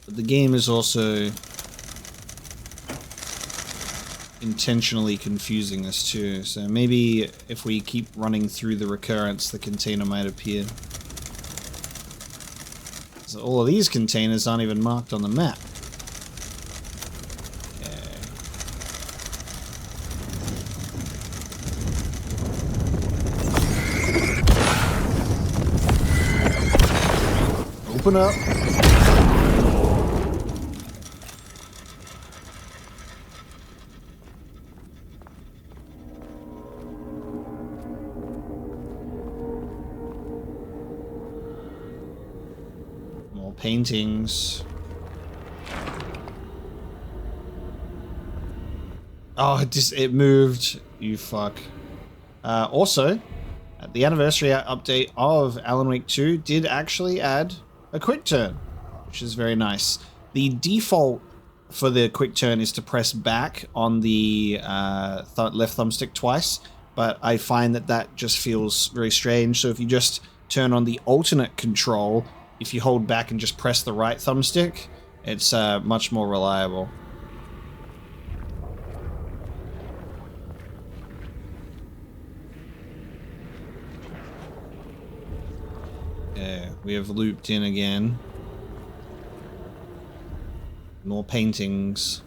But the game is also intentionally confusing us too, so maybe if we keep running through the recurrence, the container might appear. So all of these containers aren't even marked on the map. Open up. More paintings. Oh, it moved. You fuck. Also, at the anniversary update of Alan Wake 2 did actually add a quick turn, which is very nice. The default for the quick turn is to press back on the left thumbstick twice, but I find that just feels very strange. So if you just turn on the alternate control, if you hold back and just press the right thumbstick, it's much more reliable. Yeah, we have looped in again. More paintings.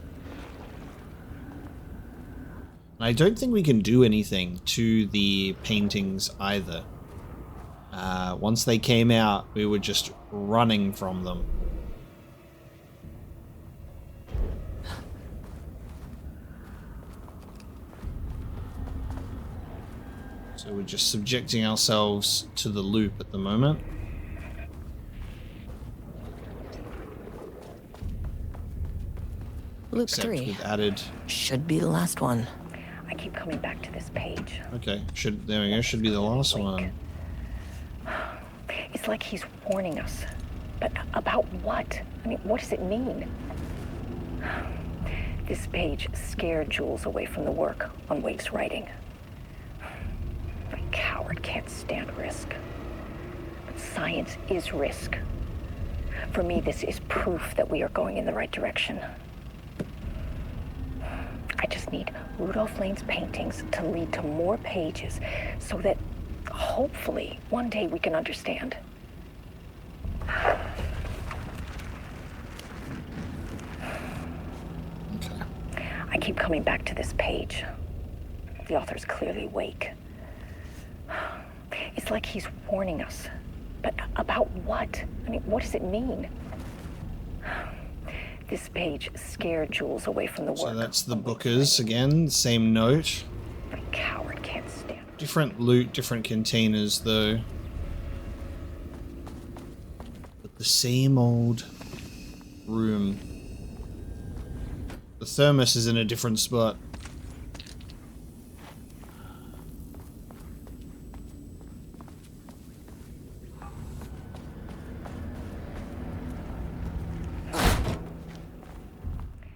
I don't think we can do anything to the paintings either. Once they came out, we were just running from them. So we're just subjecting ourselves to the loop at the moment. Loop Except 3. we've added... Should be the last one. I keep coming back to this page. Okay, there we go, should be the last one. It's like he's warning us. But about what? I mean, what does it mean? This page scared Jules away from the work on Wake's writing. A coward can't stand risk. But science is risk. For me, this is proof that we are going in the right direction. I just need Rudolph Lane's paintings to lead to more pages so that hopefully one day we can understand. Okay. I keep coming back to this page. The author's clearly awake. It's like he's warning us. But about what? I mean, what does it mean? This page scared Jules away from the work. So that's the Bookers again, same note. The coward can't stand it. Different loot, different containers though. But the same old room. The thermos is in a different spot.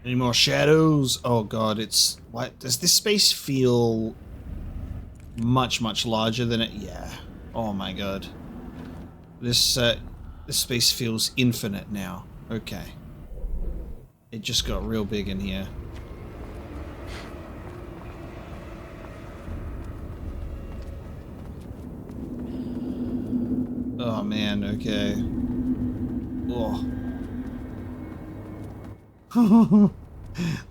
Any more shadows? Oh god, it's... What? Does this space feel much, much larger than it... Yeah. Oh my god. This space feels infinite now. Okay. It just got real big in here. Oh man, okay. Oh.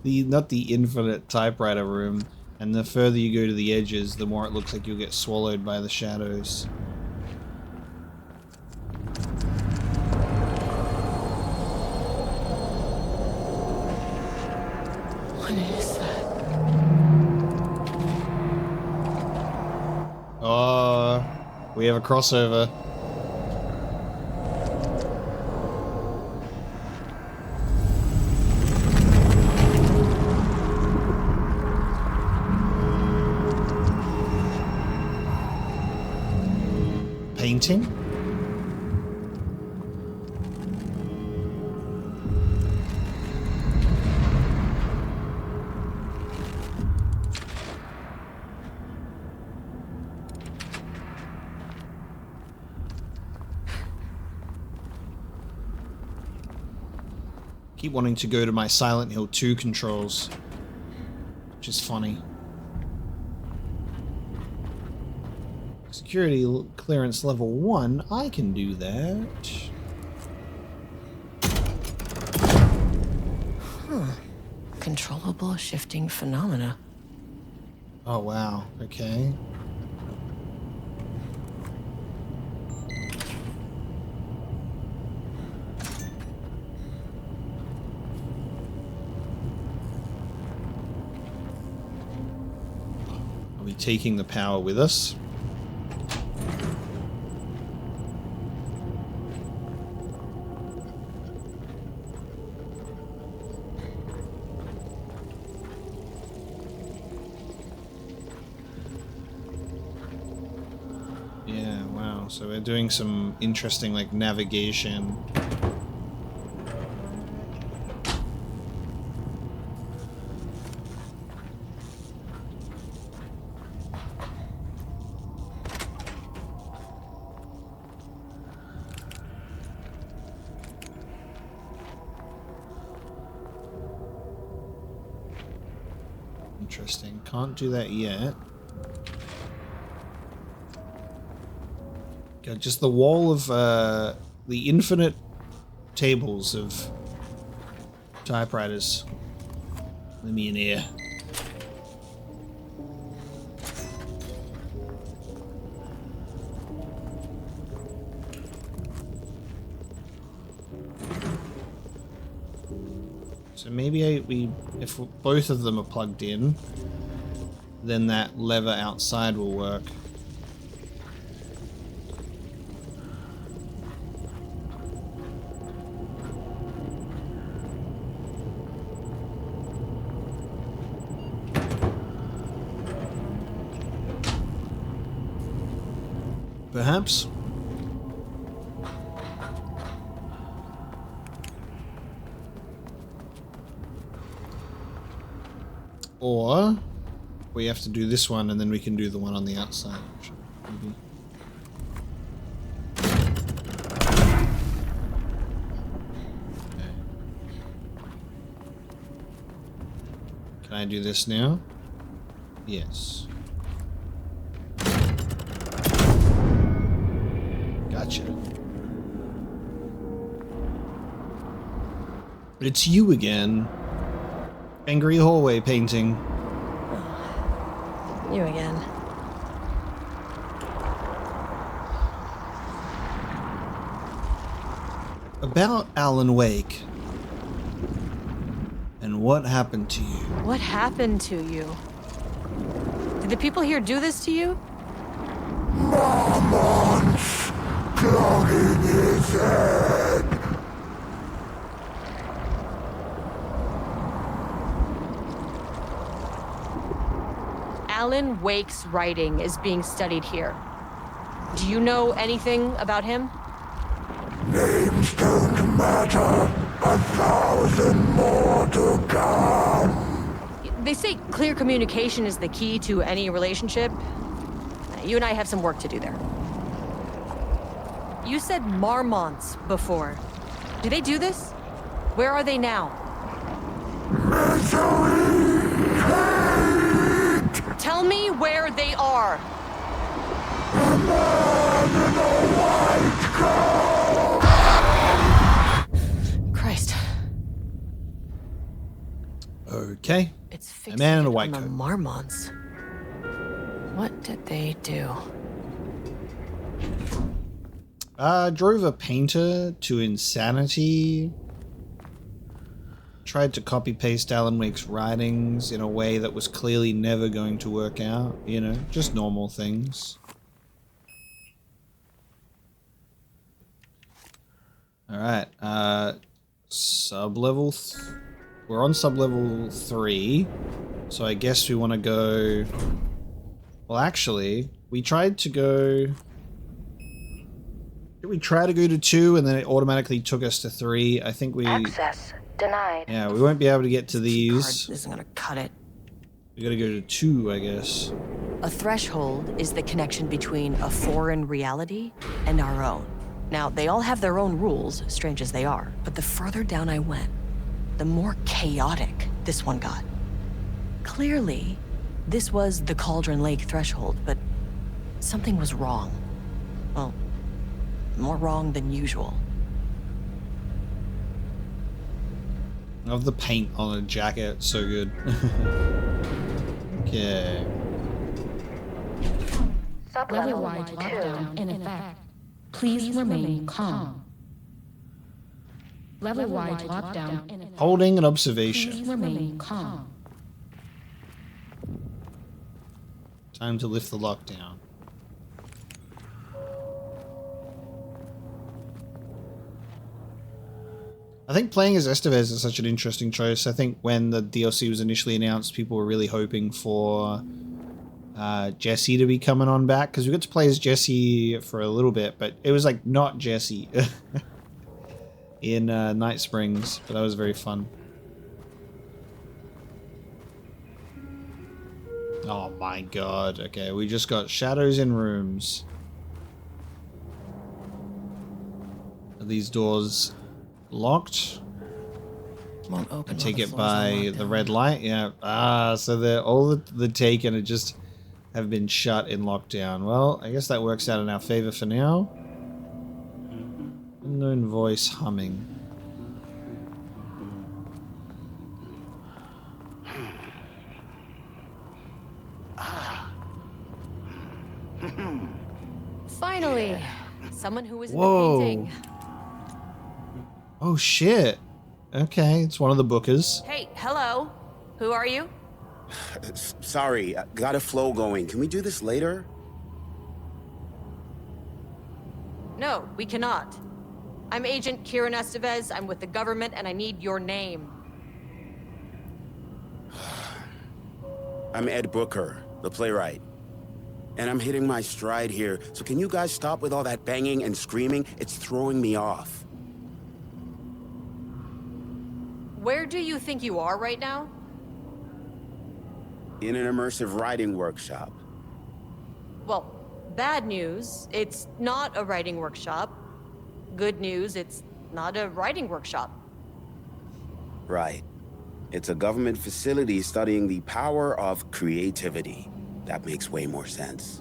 Not the infinite typewriter room, and the further you go to the edges, the more it looks like you'll get swallowed by the shadows. What is that? Oh, we have a crossover. Painting? Keep wanting to go to my Silent Hill 2 controls, which is funny. Security clearance level 1, I can do that. Huh. Controllable shifting phenomena. Oh wow, okay. Are we taking the power with us? So we're doing some interesting, like, navigation. Interesting. Can't do that yet. God, just the wall of the infinite tables of typewriters. Let me in here. So maybe if both of them are plugged in, then that lever outside will work. Perhaps. Or we have to do this one and then we can do the one on the outside. Maybe. Can I do this now? Yes. Gotcha. It's you again. Angry hallway painting. You again. About Alan Wake. And what happened to you? What happened to you? Did the people here do this to you? Marmonts plugging his head. Alan Wake's writing is being studied here. Do you know anything about him? Names don't matter. 1,000 more to come. They say clear communication is the key to any relationship. You and I have some work to do there. You said Marmonts before. Do they do this? Where are they now? Misery, hate. Tell me where they are. A man in a white coat. Christ. Okay. It's A man in a white fixated on coat. the Marmonts. What did they do? Drove a painter to insanity. Tried to copy-paste Alan Wake's writings in a way that was clearly never going to work out. You know, just normal things. Alright, sublevel... We're on sublevel 3, so I guess we want to go... Well, actually, we tried to go... Did we try to go to 2 and then it automatically took us to 3? I think we... Access denied. Yeah, we won't be able to get to these. Card isn't gonna cut it. We gotta go to 2, I guess. A threshold is the connection between a foreign reality and our own. Now, they all have their own rules, strange as they are, but the further down I went, the more chaotic this one got. Clearly, this was the Cauldron Lake threshold, but something was wrong. Well, more wrong than usual. I love the paint on a jacket, so good. Okay. Sublevel 2. Lockdown in effect. Please remain calm. Level-wide lockdown in effect. Holding an observation. Please remain calm. Time to lift the lockdown. I think playing as Estevez is such an interesting choice. I think when the DLC was initially announced, people were really hoping for Jesse to be coming on back, because we got to play as Jesse for a little bit, but it was like not Jesse in Night Springs, but that was very fun. Oh my god, okay, we just got shadows in rooms. Are these doors locked? Won't open. I take it by the red light, yeah. Ah, so all the taken are just have been shut in lockdown. Well, I guess that works out in our favor for now. Unknown voice humming. Finally, someone who was in Whoa. the painting. Oh shit. Okay, it's one of the bookers. Hey, hello. Who are you? Sorry, got a flow going. Can we do this later? No, we cannot. I'm Agent Kieran Estevez. I'm with the government, and I need your name. I'm Ed Booker, the playwright. And I'm hitting my stride here, so can you guys stop with all that banging and screaming? It's throwing me off. Where do you think you are right now? In an immersive writing workshop. Well, bad news, it's not a writing workshop. Good news, it's not a writing workshop. Right. It's a government facility studying the power of creativity. That makes way more sense.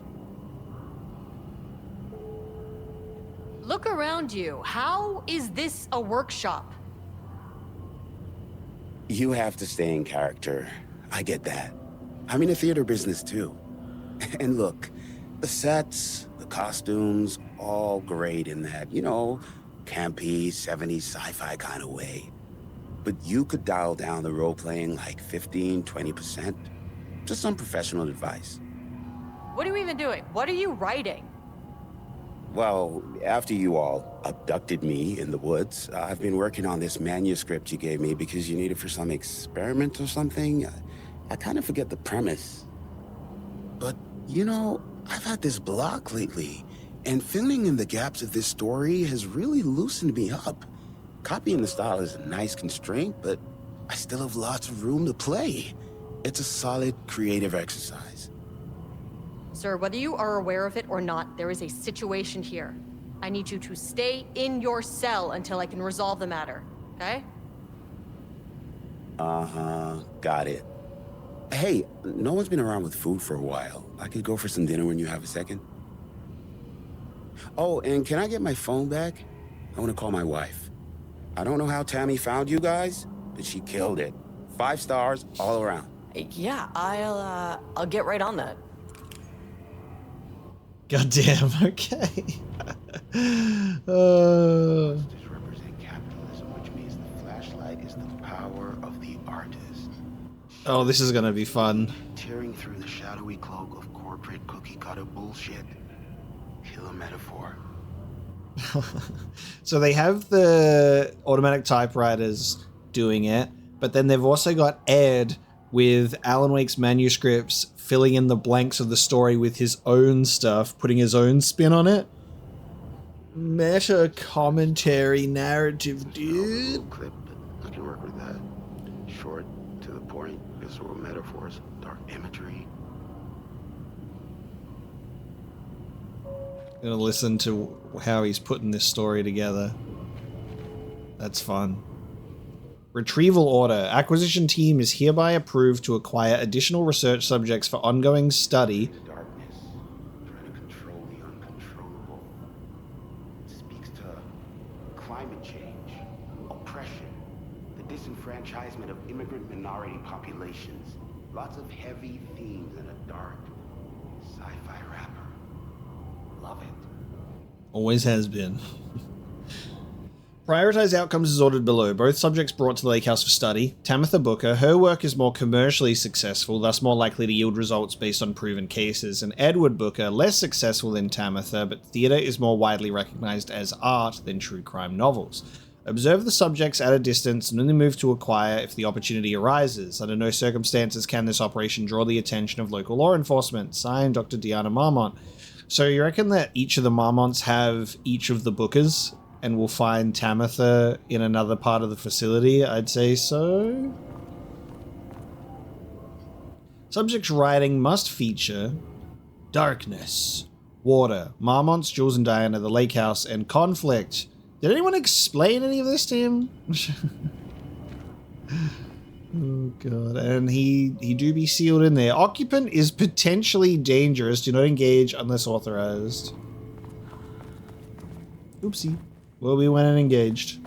Look around you. How is this a workshop? You have to stay in character. I get that. I'm in the theater business too. And look, the sets, the costumes, all great in that, campy, 70s sci-fi kind of way. But you could dial down the role-playing like 15, 20%. Just some professional advice. What are you even doing? What are you writing? Well, after you all abducted me in the woods, I've been working on this manuscript you gave me because you need it for some experiment or something. I kind of forget the premise. But, I've had this block lately, and filling in the gaps of this story has really loosened me up. Copying the style is a nice constraint, but I still have lots of room to play. It's a solid creative exercise. Sir, whether you are aware of it or not, there is a situation here. I need you to stay in your cell until I can resolve the matter, okay? Uh-huh, got it. Hey, no one's been around with food for a while. I could go for some dinner when you have a second. Oh, and can I get my phone back? I want to call my wife. I don't know how Tammy found you guys, but she killed it. 5 stars all around. Yeah, I'll get right on that. Goddamn, okay. This represent capitalism, which means the flashlight is the power of the artist. Oh, this is gonna be fun. Tearing through the shadowy cloak of corporate cookie-cutter bullshit. Killer metaphor. So they have the automatic typewriters doing it, but then they've also got Ed with Alan Wake's manuscripts filling in the blanks of the story with his own stuff, putting his own spin on it. Meta commentary narrative, dude. Clip, but I can work with that. Short, to the point, visceral metaphors, dark imagery. Gonna listen to how he's putting this story together. That's fun. Retrieval order. Acquisition team is hereby approved to acquire additional research subjects for ongoing study. Darkness, trying to control the uncontrollable. It speaks to climate change, oppression, the disenfranchisement of immigrant minority populations. Lots of heavy themes in a dark sci-fi wrapper. Love it. Always has been. Prioritize outcomes as ordered below. Both subjects brought to the Lakehouse for study. Tamitha Booker, her work is more commercially successful, thus more likely to yield results based on proven cases. And Edward Booker, less successful than Tamitha, but theatre is more widely recognized as art than true crime novels. Observe the subjects at a distance and only move to acquire if the opportunity arises. Under no circumstances can this operation draw the attention of local law enforcement. Signed, Dr. Deanna Marmont. So you reckon that each of the Marmonts have each of the Bookers? And we'll find Tamitha in another part of the facility? I'd say so. Subject's writing must feature darkness, water, Marmonts, Jules and Diana, the Lakehouse, and conflict. Did anyone explain any of this to him? Oh god, and he do be sealed in there. Occupant is potentially dangerous. Do not engage unless authorized. Oopsie. Well, we went and engaged.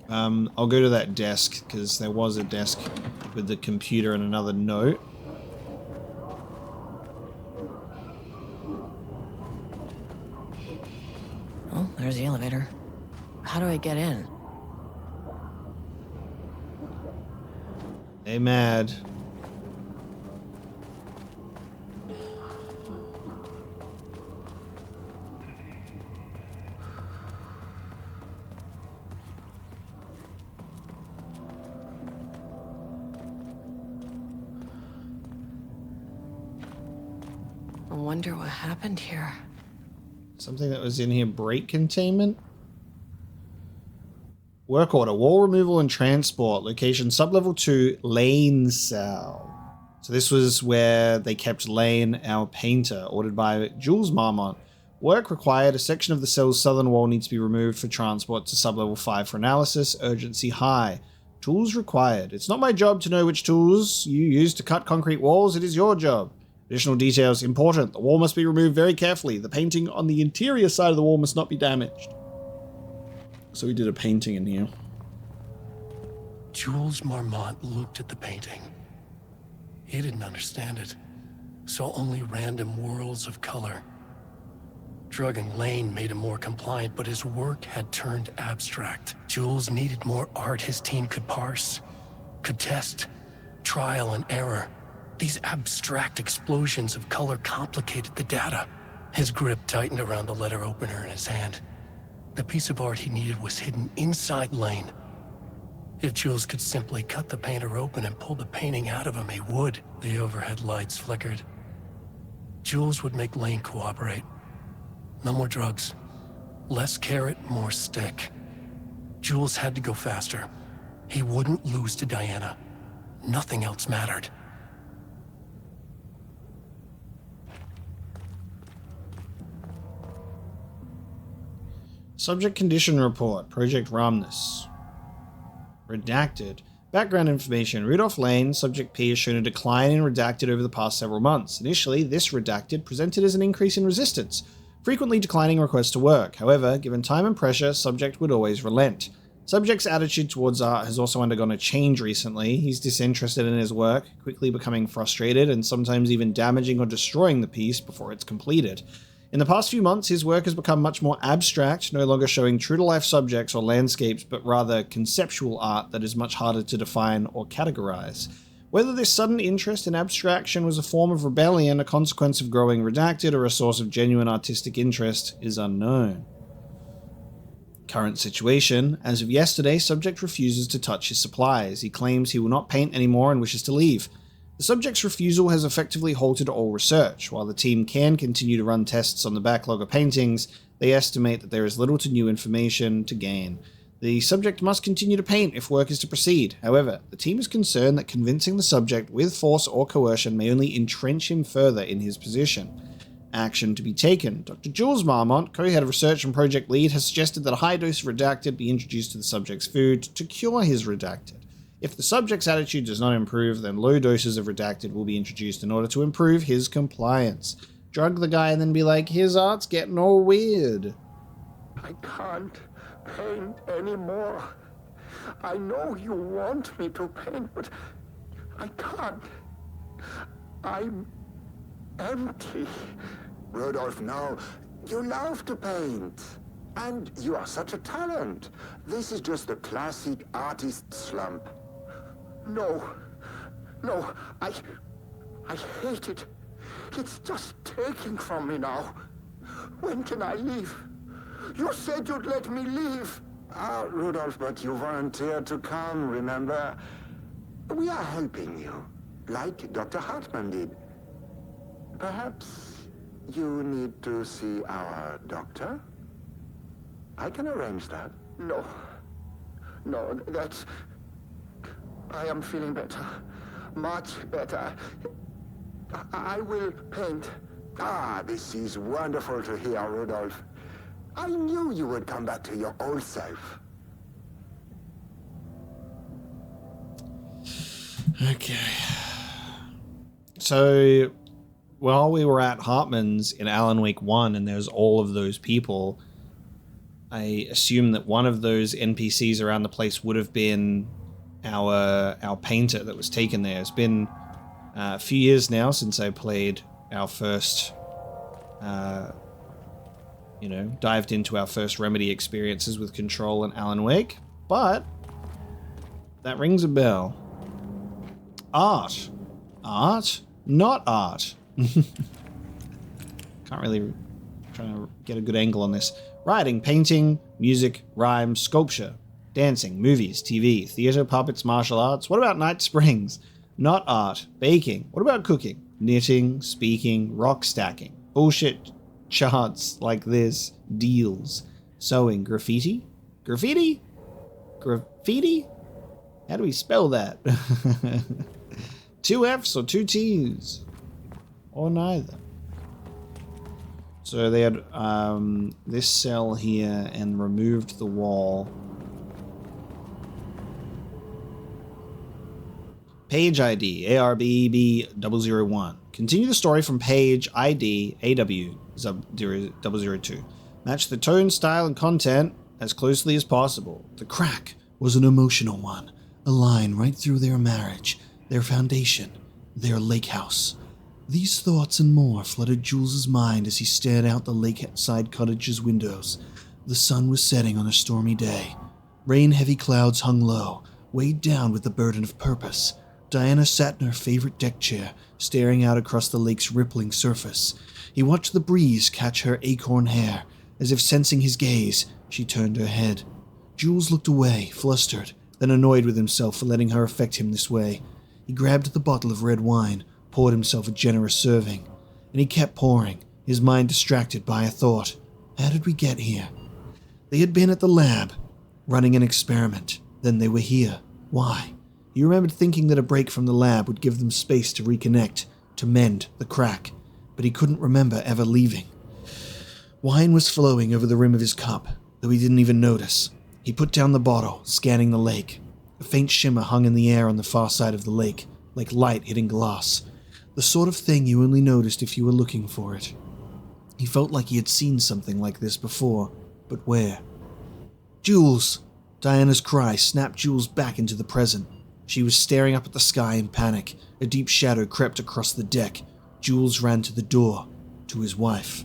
I'll go to that desk, because there was a desk with the computer and another note. Oh, there's the elevator. How do I get in? Hey, Mad. I wonder what happened here. Something that was in here, break containment? Work order, wall removal and transport. Location, sublevel 2, Lane cell. So this was where they kept Lane, our painter, ordered by Jules Marmont. Work required. A section of the cell's southern wall needs to be removed for transport to Sublevel 5 for analysis. Urgency high. Tools required. It's not my job to know which tools you use to cut concrete walls. It is your job. Additional details important. The wall must be removed very carefully. The painting on the interior side of the wall must not be damaged. So we did a painting in here. Jules Marmont looked at the painting. He didn't understand it. Saw only random whirls of color. Drugging Lane made him more compliant, but his work had turned abstract. Jules needed more art his team could parse, could test, trial and error. These abstract explosions of color complicated the data. His grip tightened around the letter opener in his hand. The piece of art he needed was hidden inside Lane. If Jules could simply cut the painter open and pull the painting out of him, he would. The overhead lights flickered. Jules would make Lane cooperate. No more drugs. Less carrot, more stick. Jules had to go faster. He wouldn't lose to Diana. Nothing else mattered. Subject condition report. Project Ramnus. Redacted. Background information. Rudolph Lane, Subject P, has shown a decline in redacted over the past several months. Initially, this redacted presented as an increase in resistance, frequently declining requests to work. However, given time and pressure, Subject would always relent. Subject's attitude towards art has also undergone a change recently. He's disinterested in his work, quickly becoming frustrated and sometimes even damaging or destroying the piece before it's completed. In the past few months, his work has become much more abstract, no longer showing true-to-life subjects or landscapes, but rather conceptual art that is much harder to define or categorize. Whether this sudden interest in abstraction was a form of rebellion, a consequence of growing redacted, or a source of genuine artistic interest is unknown. Current situation. As of yesterday, Subject refuses to touch his supplies. He claims he will not paint anymore and wishes to leave. The Subject's refusal has effectively halted all research. While the team can continue to run tests on the backlog of paintings, they estimate that there is little to new information to gain. The Subject must continue to paint if work is to proceed. However, the team is concerned that convincing the Subject with force or coercion may only entrench him further in his position. Action to be taken. Dr. Jules Marmont, co-head of research and project lead, has suggested that a high dose of redacted be introduced to the Subject's food to cure his redacted. If the Subject's attitude does not improve, then low doses of redacted will be introduced in order to improve his compliance. Drug the guy and then be like, his art's getting all weird. I can't paint anymore. I know you want me to paint, but I can't. I'm empty. Rudolph, no. You love to paint. And you are such a talent. This is just the classic artist slump. No, I hate it. It's just taking from me now. When can I leave? You said you'd let me leave. Rudolph, but you volunteered to come, remember? We are helping you, like Dr. Hartman did. Perhaps you need to see our doctor? I can arrange that. No, that's... I am feeling better. Much better. I will paint. This is wonderful to hear, Rudolph. I knew you would come back to your old self. Okay. So, while we were at Hartman's in Alan Wake 1 and there's all of those people, I assume that one of those NPCs around the place would have been our painter that was taken there. It's been a few years now since I played our first, dived into our first Remedy experiences with Control and Alan Wake, but that rings a bell. Art, not art. Can't really trying to get a good angle on this. Writing, painting, music, rhyme, sculpture, dancing, movies, TV, theater, puppets, martial arts. What about Night Springs? Not art. Baking. What about cooking? Knitting, speaking, rock stacking. Bullshit charts like this. Deals. Sewing. Graffiti? Graffiti? Graffiti? How do we spell that? 2 F's or 2 T's? Or neither. So they had this cell here and removed the wall. Page ID ARBB001. Continue the story from page ID AW002. Match the tone, style, and content as closely as possible. The crack was an emotional one, a line right through their marriage, their foundation, their Lakehouse. These thoughts and more flooded Jules's mind as he stared out the lakeside cottage's windows. The sun was setting on a stormy day. Rain-heavy clouds hung low, weighed down with the burden of purpose. Diana sat in her favorite deck chair, staring out across the lake's rippling surface. He watched the breeze catch her acorn hair. As if sensing his gaze, she turned her head. Jules looked away, flustered, then annoyed with himself for letting her affect him this way. He grabbed the bottle of red wine, poured himself a generous serving, and he kept pouring, his mind distracted by a thought. How did we get here? They had been at the lab, running an experiment. Then they were here. Why? He remembered thinking that a break from the lab would give them space to reconnect, to mend the crack, but he couldn't remember ever leaving. Wine was flowing over the rim of his cup, though he didn't even notice. He put down the bottle, scanning the lake. A faint shimmer hung in the air on the far side of the lake, like light hitting glass. The sort of thing you only noticed if you were looking for it. He felt like he had seen something like this before, but where? Jules! Diana's cry snapped Jules back into the present. She was staring up at the sky in panic. A deep shadow crept across the deck. Jules ran to the door, to his wife.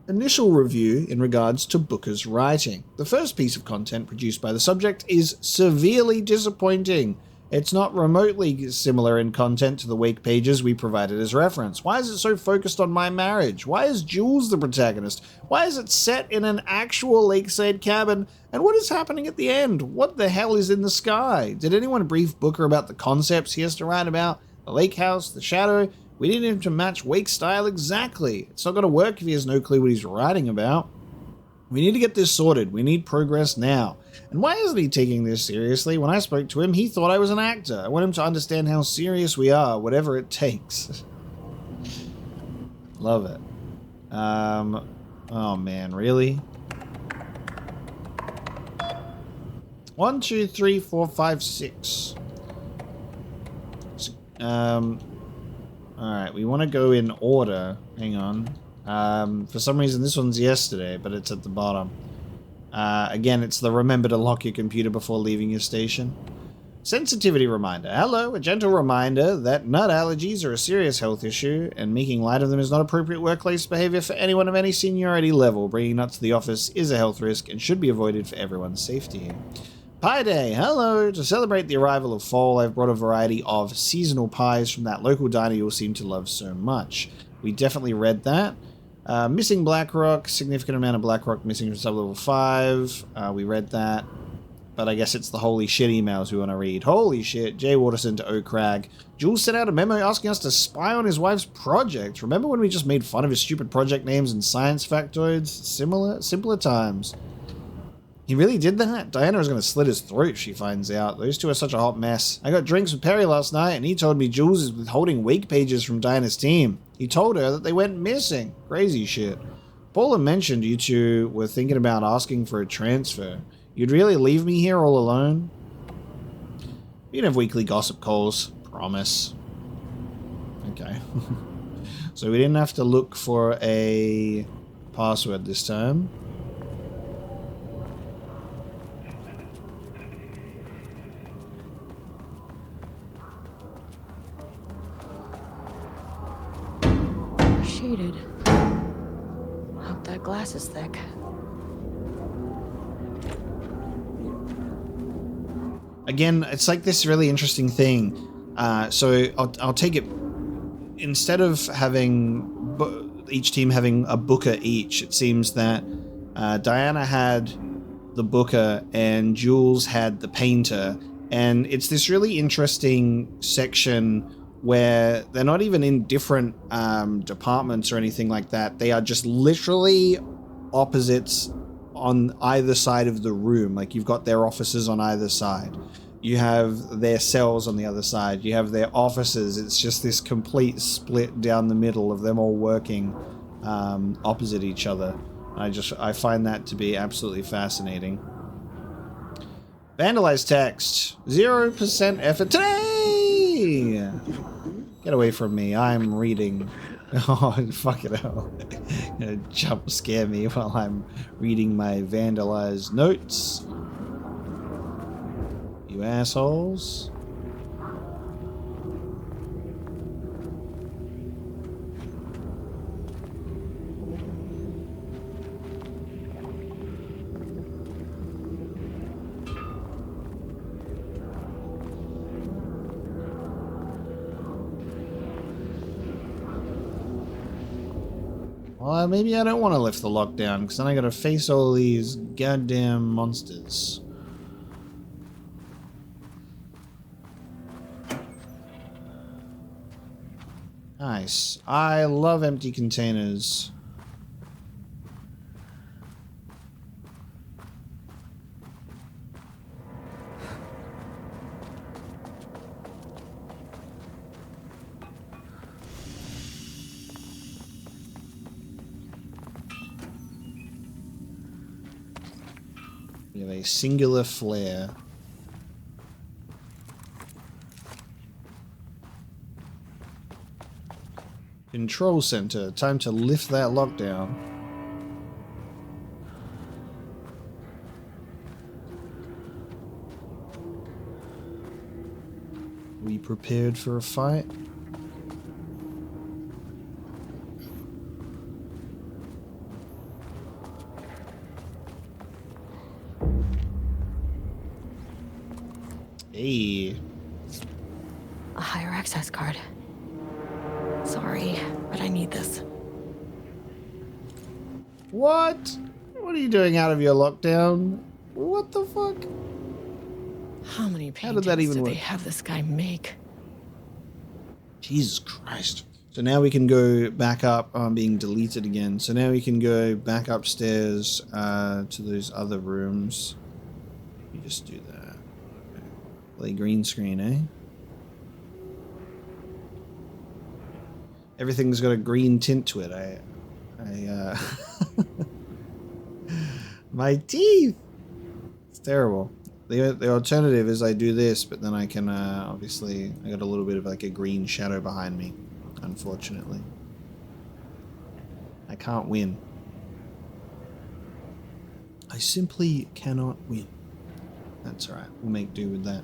Initial review in regards to Booker's writing. The first piece of content produced by the subject is severely disappointing. It's not remotely similar in content to the wake pages we provided as reference. Why is it so focused on my marriage? Why is Jules the protagonist? Why is it set in an actual lakeside cabin? And what is happening at the end? What the hell is in the sky? Did anyone brief Booker about the concepts he has to write about? The lake house, the shadow? We need him to match Wake's style exactly. It's not going to work if he has no clue what he's writing about. We need to get this sorted. We need progress now. And why isn't he taking this seriously? When I spoke to him, he thought I was an actor. I want him to understand how serious we are, whatever it takes. Love it. Oh man, really? 1, 2, 3, 4, 5, 6. Alright, we want to go in order. Hang on. For some reason, this one's yesterday, but it's at the bottom. Again, it's the remember to lock your computer before leaving your station. Sensitivity reminder. Hello, a gentle reminder that nut allergies are a serious health issue, and making light of them is not appropriate workplace behavior for anyone of any seniority level. Bringing nuts to the office is a health risk and should be avoided for everyone's safety. Pie Day. Hello. To celebrate the arrival of fall, I've brought a variety of seasonal pies from that local diner you'll seem to love so much. We definitely read that. Missing Blackrock, significant amount of Blackrock missing from Sublevel 5. We read that. But I guess it's the holy shit emails we want to read. Holy shit. Jay Waterson to O'Crag. Jules sent out a memo asking us to spy on his wife's project. Remember when we just made fun of his stupid project names and science factoids? Simpler times. He really did that? Diana is going to slit his throat if she finds out. Those two are such a hot mess. I got drinks with Perry last night, and he told me Jules is withholding wake pages from Diana's team. He told her that they went missing. Crazy shit. Paula mentioned you two were thinking about asking for a transfer. You'd really leave me here all alone? We can have weekly gossip calls. Promise. Okay. So we didn't have to look for a password this time. Shaded. Hope that glass is thick. Again, it's like this really interesting thing. So I'll take it. Instead of having each team having a booker each, it seems that Diana had the booker and Jules had the painter. And it's this really interesting section where they're not even in different departments or anything like that. They are just literally opposites on either side of the room. Like, you've got their offices on either side. You have their cells on the other side. You have their offices. It's just this complete split down the middle of them all working opposite each other. I find that to be absolutely fascinating. Vandalized text. 0% effort today! Get away from me. I'm reading. Oh, fucking hell. Gonna jump scare me while I'm reading my vandalized notes. You assholes. Well, maybe I don't want to lift the lockdown, because then I gotta face all these goddamn monsters. Nice. I love empty containers. We have a singular flare. Control center. Time to lift that lockdown. We prepared for a fight? Hey. A higher access card. Sorry, but I need this. What? What are you doing out of your lockdown? What the fuck? How many How did paintings that even did work? they have this guy make? Jesus Christ. So now we can go back up. I'm being deleted again. So now we can go back upstairs to those other rooms. You just do that. Okay. Play green screen, eh? Everything's got a green tint to it. My teeth! It's terrible. The alternative is I do this, but then I can, obviously, I got a little bit of like a green shadow behind me, unfortunately. I can't win. I simply cannot win. That's alright, we'll make do with that.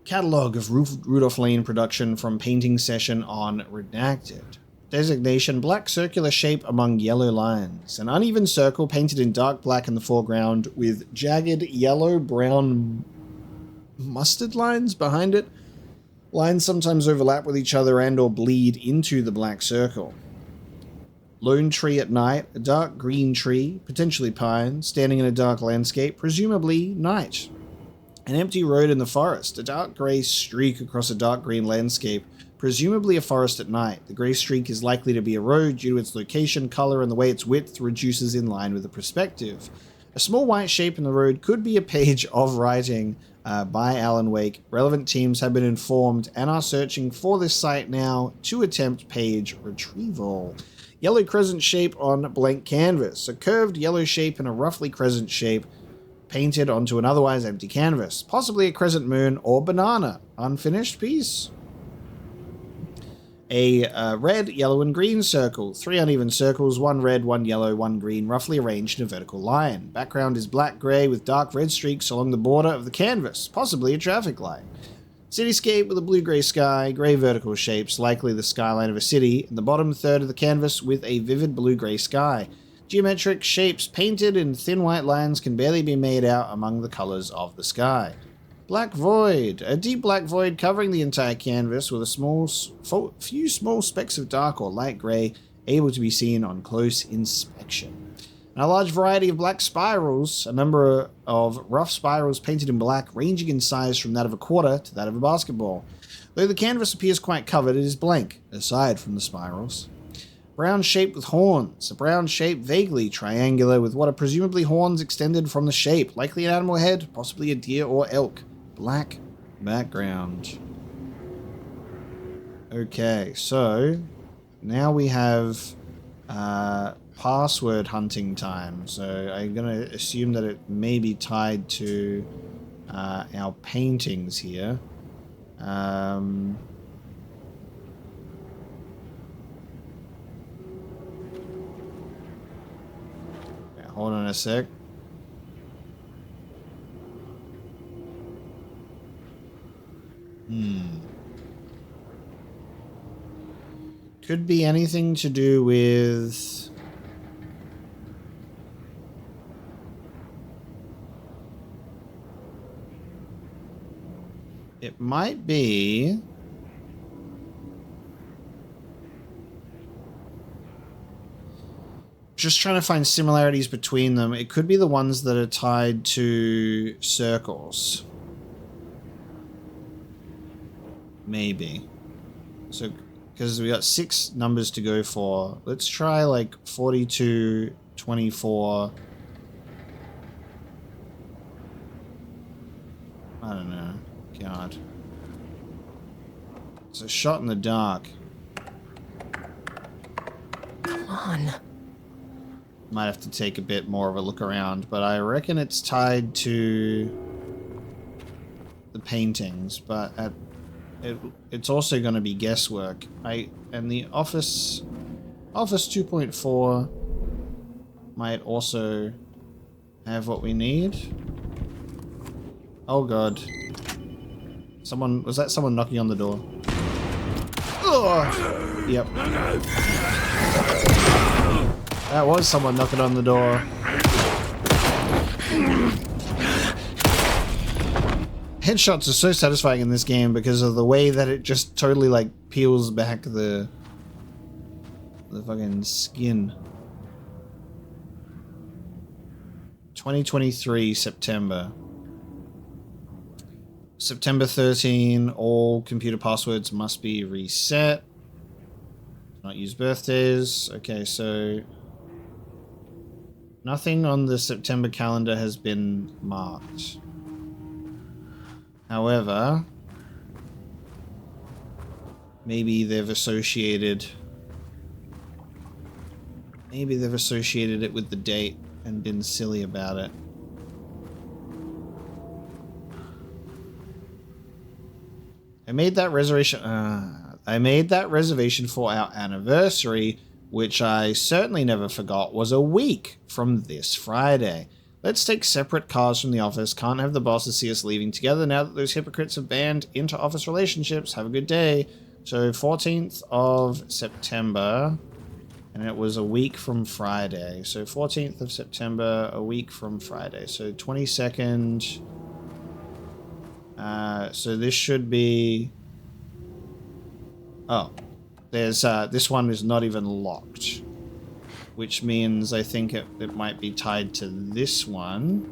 Catalogue of Rudolph Lane production from painting session on Redacted. Designation, black circular shape among yellow lines. An uneven circle painted in dark black in the foreground with jagged yellow-brown mustard lines behind it. Lines sometimes overlap with each other and or bleed into the black circle. Lone tree at night, a dark green tree, potentially pine, standing in a dark landscape, presumably night. An empty road in the forest, a dark grey streak across a dark green landscape, presumably a forest at night. The grey streak is likely to be a road due to its location, colour, and the way its width reduces in line with the perspective. A small white shape in the road could be a page of writing by Alan Wake. Relevant teams have been informed and are searching for this site now to attempt page retrieval. Yellow crescent shape on blank canvas. A curved yellow shape in a roughly crescent shape painted onto an otherwise empty canvas. Possibly a crescent moon or banana. Unfinished piece. A red, yellow, and green circle. 3 uneven circles, 1 red, 1 yellow, 1 green, roughly arranged in a vertical line. Background is black-grey with dark red streaks along the border of the canvas, possibly a traffic light. Cityscape with a blue-grey sky, grey vertical shapes, likely the skyline of a city, in the bottom third of the canvas with a vivid blue-grey sky. Geometric shapes painted in thin white lines can barely be made out among the colours of the sky. Black void. A deep black void covering the entire canvas with a few small specks of dark or light grey able to be seen on close inspection. And a large variety of black spirals, a number of rough spirals painted in black ranging in size from that of a quarter to that of a basketball. Though the canvas appears quite covered, it is blank, aside from the spirals. Brown shape with horns. A brown shape vaguely triangular with what are presumably horns extended from the shape, likely an animal head, possibly a deer or elk. black background. Okay, so now we have password hunting time. So I'm going to assume that it may be tied to our paintings here. Hold on a sec. Could be anything to do with... It might be... Just trying to find similarities between them. It could be the ones that are tied to circles. Maybe. So, because we got 6 numbers to go for. Let's try like 42, 24. I don't know. God. It's a shot in the dark. Come on. Might have to take a bit more of a look around, but I reckon it's tied to the paintings, but it's also going to be guesswork. And the Office 2.4 might also have what we need. Oh god. Was that someone knocking on the door? Oh! Yep. That was someone knocking on the door. Headshots are so satisfying in this game because of the way that it just totally like peels back the fucking skin. 2023 September. September 13, all computer passwords must be reset. Not use birthdays. Okay, so nothing on the September calendar has been marked. However, maybe they've associated it with the date and been silly about it. I made that reservation for our anniversary, which I certainly never forgot was a week from this Friday. Let's take separate cars from the office. Can't have the bosses see us leaving together now that those hypocrites have banned inter-office relationships. Have a good day. So 14th of September, and it was a week from Friday. So 14th of September, a week from Friday. So 22nd. So this should be... Oh. There's, this one is not even locked. Which means I think it might be tied to this one.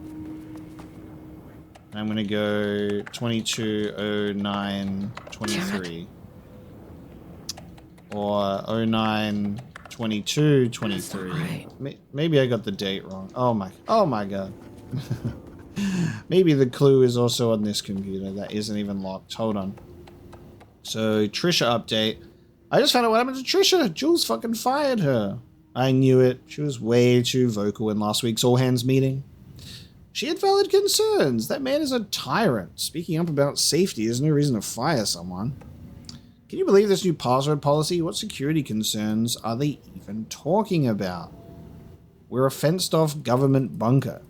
I'm going to go 220923. Or 092223. Right. Maybe I got the date wrong. Oh my god. Maybe the clue is also on this computer that isn't even locked. Hold on. So, Trisha update. I just found out what happened to Trisha. Jules fucking fired her. I knew it. She was way too vocal in last week's all-hands meeting. She had valid concerns. That man is a tyrant. Speaking up about safety is no reason to fire someone. Can you believe this new password policy? What security concerns are they even talking about? We're a fenced-off government bunker.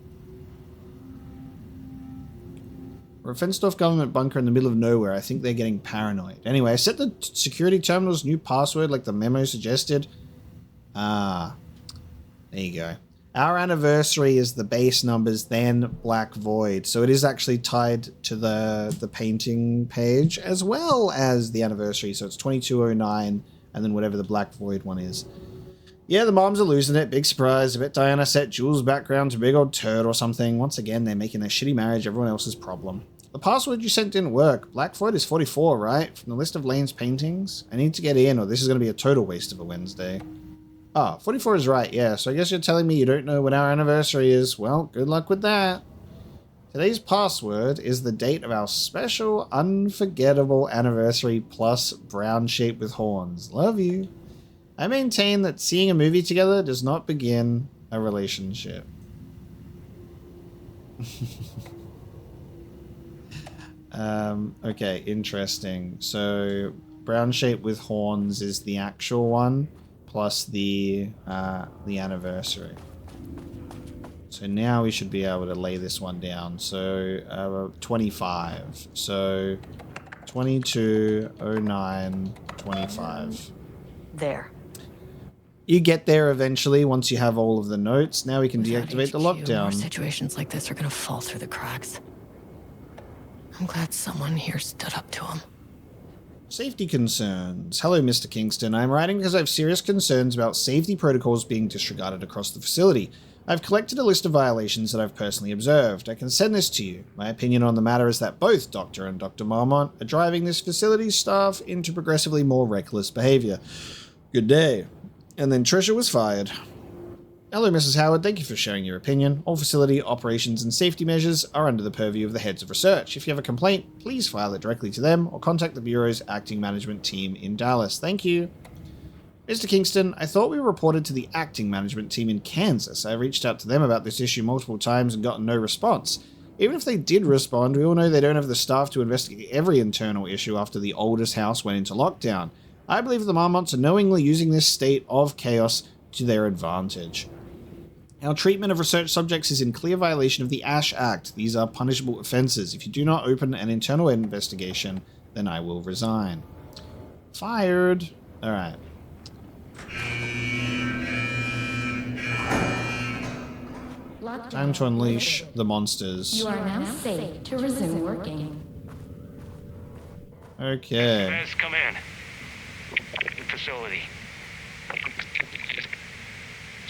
We're a fenced-off government bunker in the middle of nowhere. I think they're getting paranoid. Anyway, I set the security terminal's new password like the memo suggested. Ah, there you go. Our anniversary is the base numbers, then Black Void. So it is actually tied to the painting page as well as the anniversary. So it's 2209 and then whatever the Black Void one is. Yeah, the moms are losing it. Big surprise. I bet Diana set Jules' background to big old turd or something. Once again, they're making their shitty marriage everyone else's problem. The password you sent didn't work. Black Void is 44, right? From the list of Lane's paintings? I need to get in or this is going to be a total waste of a Wednesday. Ah, 44 is right, yeah. So I guess you're telling me you don't know when our anniversary is. Well, good luck with that. Today's password is the date of our special unforgettable anniversary plus brown shape with horns. Love you. I maintain that seeing a movie together does not begin a relationship. Okay, interesting. So brown shape with horns is the actual one plus the anniversary. So now we should be able to lay this one down. So 25. So 220925. There. You get there eventually once you have all of the notes. Now we can deactivate the More lockdown. situations like this are gonna fall through the cracks. I'm glad someone here stood up to him. Safety concerns. Hello, Mr. Kingston. I'm writing because I have serious concerns about safety protocols being disregarded across the facility. I've collected a list of violations that I've personally observed. I can send this to you. My opinion on the matter is that both Dr. and Dr. Marmont are driving this facility's staff into progressively more reckless behavior. Good day. And then Trisha was fired. Hello, Mrs. Howard. Thank you for sharing your opinion. All facility operations and safety measures are under the purview of the heads of research. If you have a complaint, please file it directly to them or contact the Bureau's acting management team in Dallas. Thank you. Mr. Kingston, I thought we were reported to the acting management team in Kansas. I reached out to them about this issue multiple times and gotten no response. Even if they did respond, we all know they don't have the staff to investigate every internal issue after the oldest house went into lockdown. I believe the Marmonts are knowingly using this state of chaos to their advantage. Our treatment of research subjects is in clear violation of the Ash Act. These are punishable offenses. If you do not open an internal investigation, then I will resign. Fired. Alright. Time to unleash the monsters. You are now safe to resume working. Okay. Let's come in. Facility.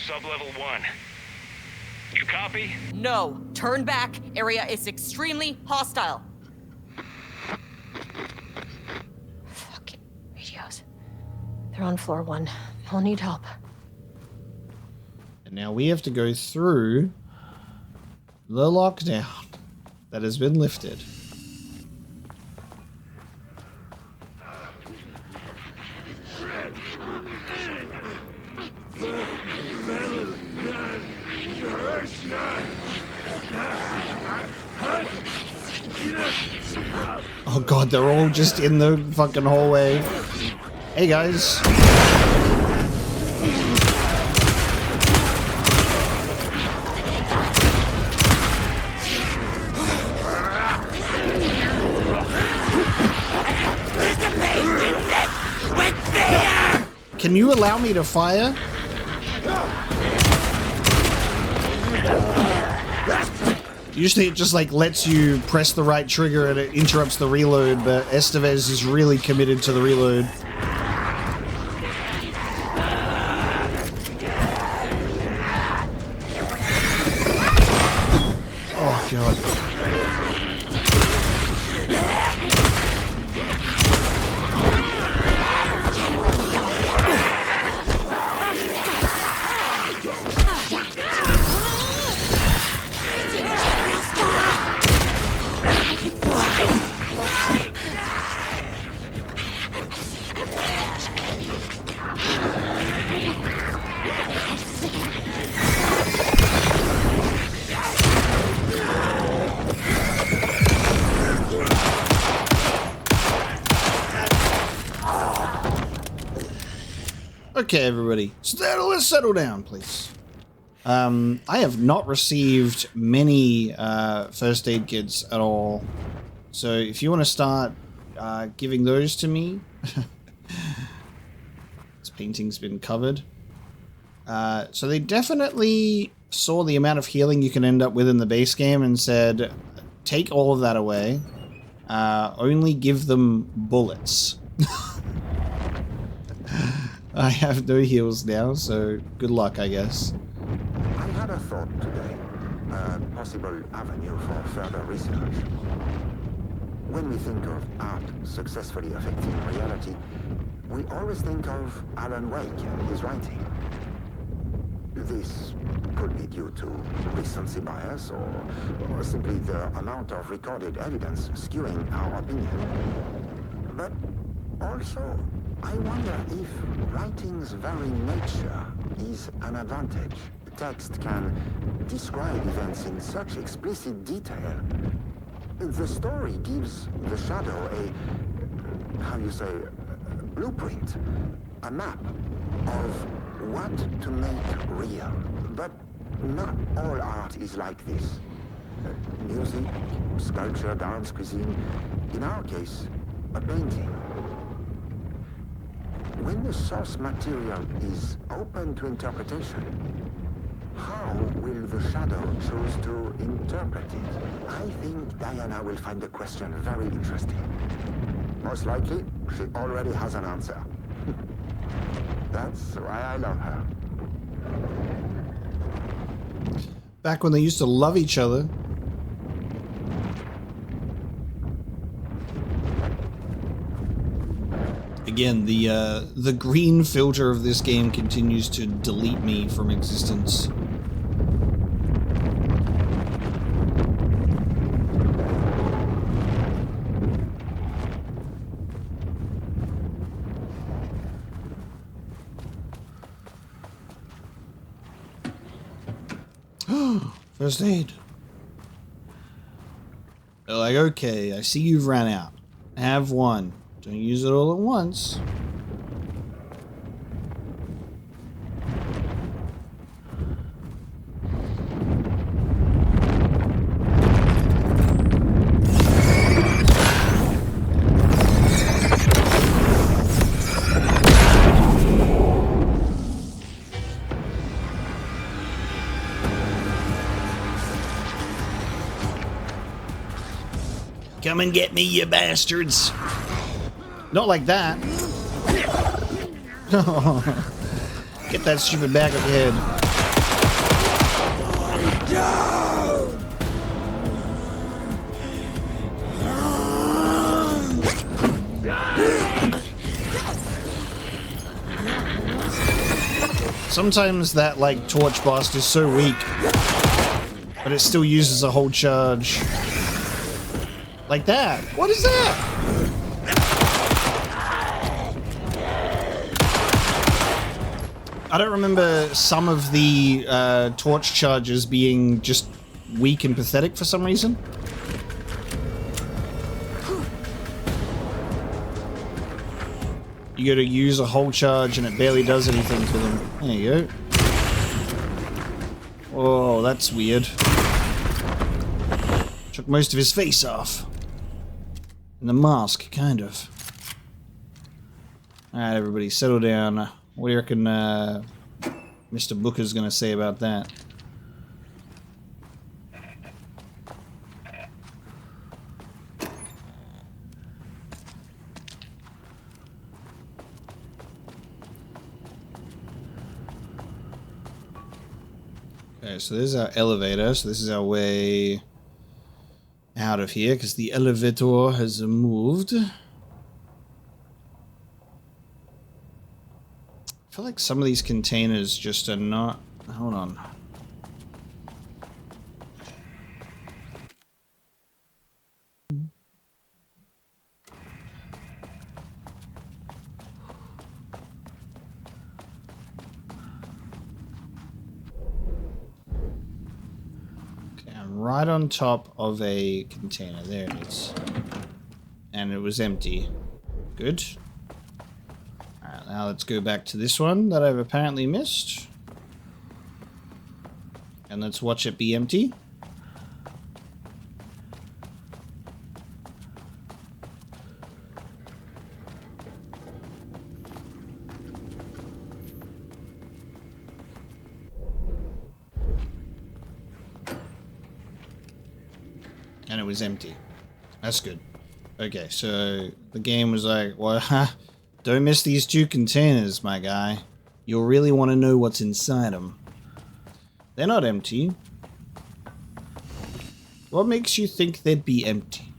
Sublevel 1. You copy? No. Turn back. Area is extremely hostile. Fucking radios. They're on floor 1. I'll need help. And now we have to go through the lockdown that has been lifted. Oh god, they're all just in the fucking hallway. Hey guys. Can you allow me to fire? Usually it just like lets you press the right trigger and it interrupts the reload, but Estevez is really committed to the reload. Oh god. Okay, everybody. So let's settle down, please. I have not received many first aid kits at all. So if you want to start giving those to me. This painting's been covered. So they definitely saw the amount of healing you can end up with in the base game and said, take all of that away. Only give them bullets. I have no heals now, so good luck, I guess. I had a thought today, a possible avenue for further research. When we think of art successfully affecting reality, we always think of Alan Wake and his writing. This could be due to recency bias or simply the amount of recorded evidence skewing our opinion. But also, I wonder if writing's very nature is an advantage. Text can describe events in such explicit detail. The story gives the shadow a, how you say, blueprint, a map of what to make real. But not all art is like this. Music, sculpture, dance, cuisine. In our case, a painting. When the source material is open to interpretation, how will the shadow choose to interpret it? I think Diana will find the question very interesting. Most likely, she already has an answer. That's why I love her. Back when they used to love each other. Again, the green filter of this game continues to delete me from existence. First aid. They're like, okay, I see you've ran out. Have one. Don't use it all at once. Come and get me, you bastards. Not like that. Get that stupid back of your head. Sometimes that, like, torch blast is so weak, but it still uses a whole charge. Like that. What is that? I don't remember some of the torch charges being just weak and pathetic for some reason. You gotta use a whole charge and it barely does anything to them. There you go. Oh, that's weird. Took most of his face off. And the mask, kind of. Alright, everybody, settle down. What do you reckon Mr. Booker's gonna say about that? Okay, so this is our elevator, so this is our way out of here, because the elevator has moved. I feel like some of these containers just are not... Hold on. Okay, I'm right on top of a container. There it is. And it was empty. Good. Now let's go back to this one that I've apparently missed. And let's watch it be empty. And it was empty. That's good. Okay, so the game was like, well, don't miss these two containers, my guy. You'll really want to know what's inside them. They're not empty. What makes you think they'd be empty?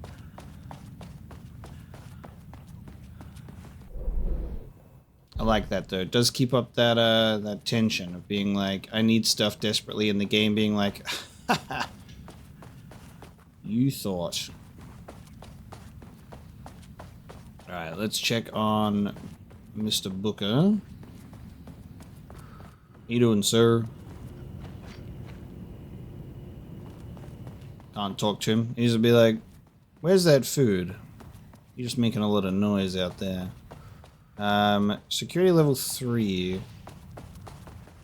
I like that though. It does keep up that that tension of being like, I need stuff desperately, in the game being like, you thought. Alright, let's check on Mr. Booker. How you doing, sir? Can't talk to him. He's gonna be like, where's that food? You're just making a lot of noise out there. Security level 3.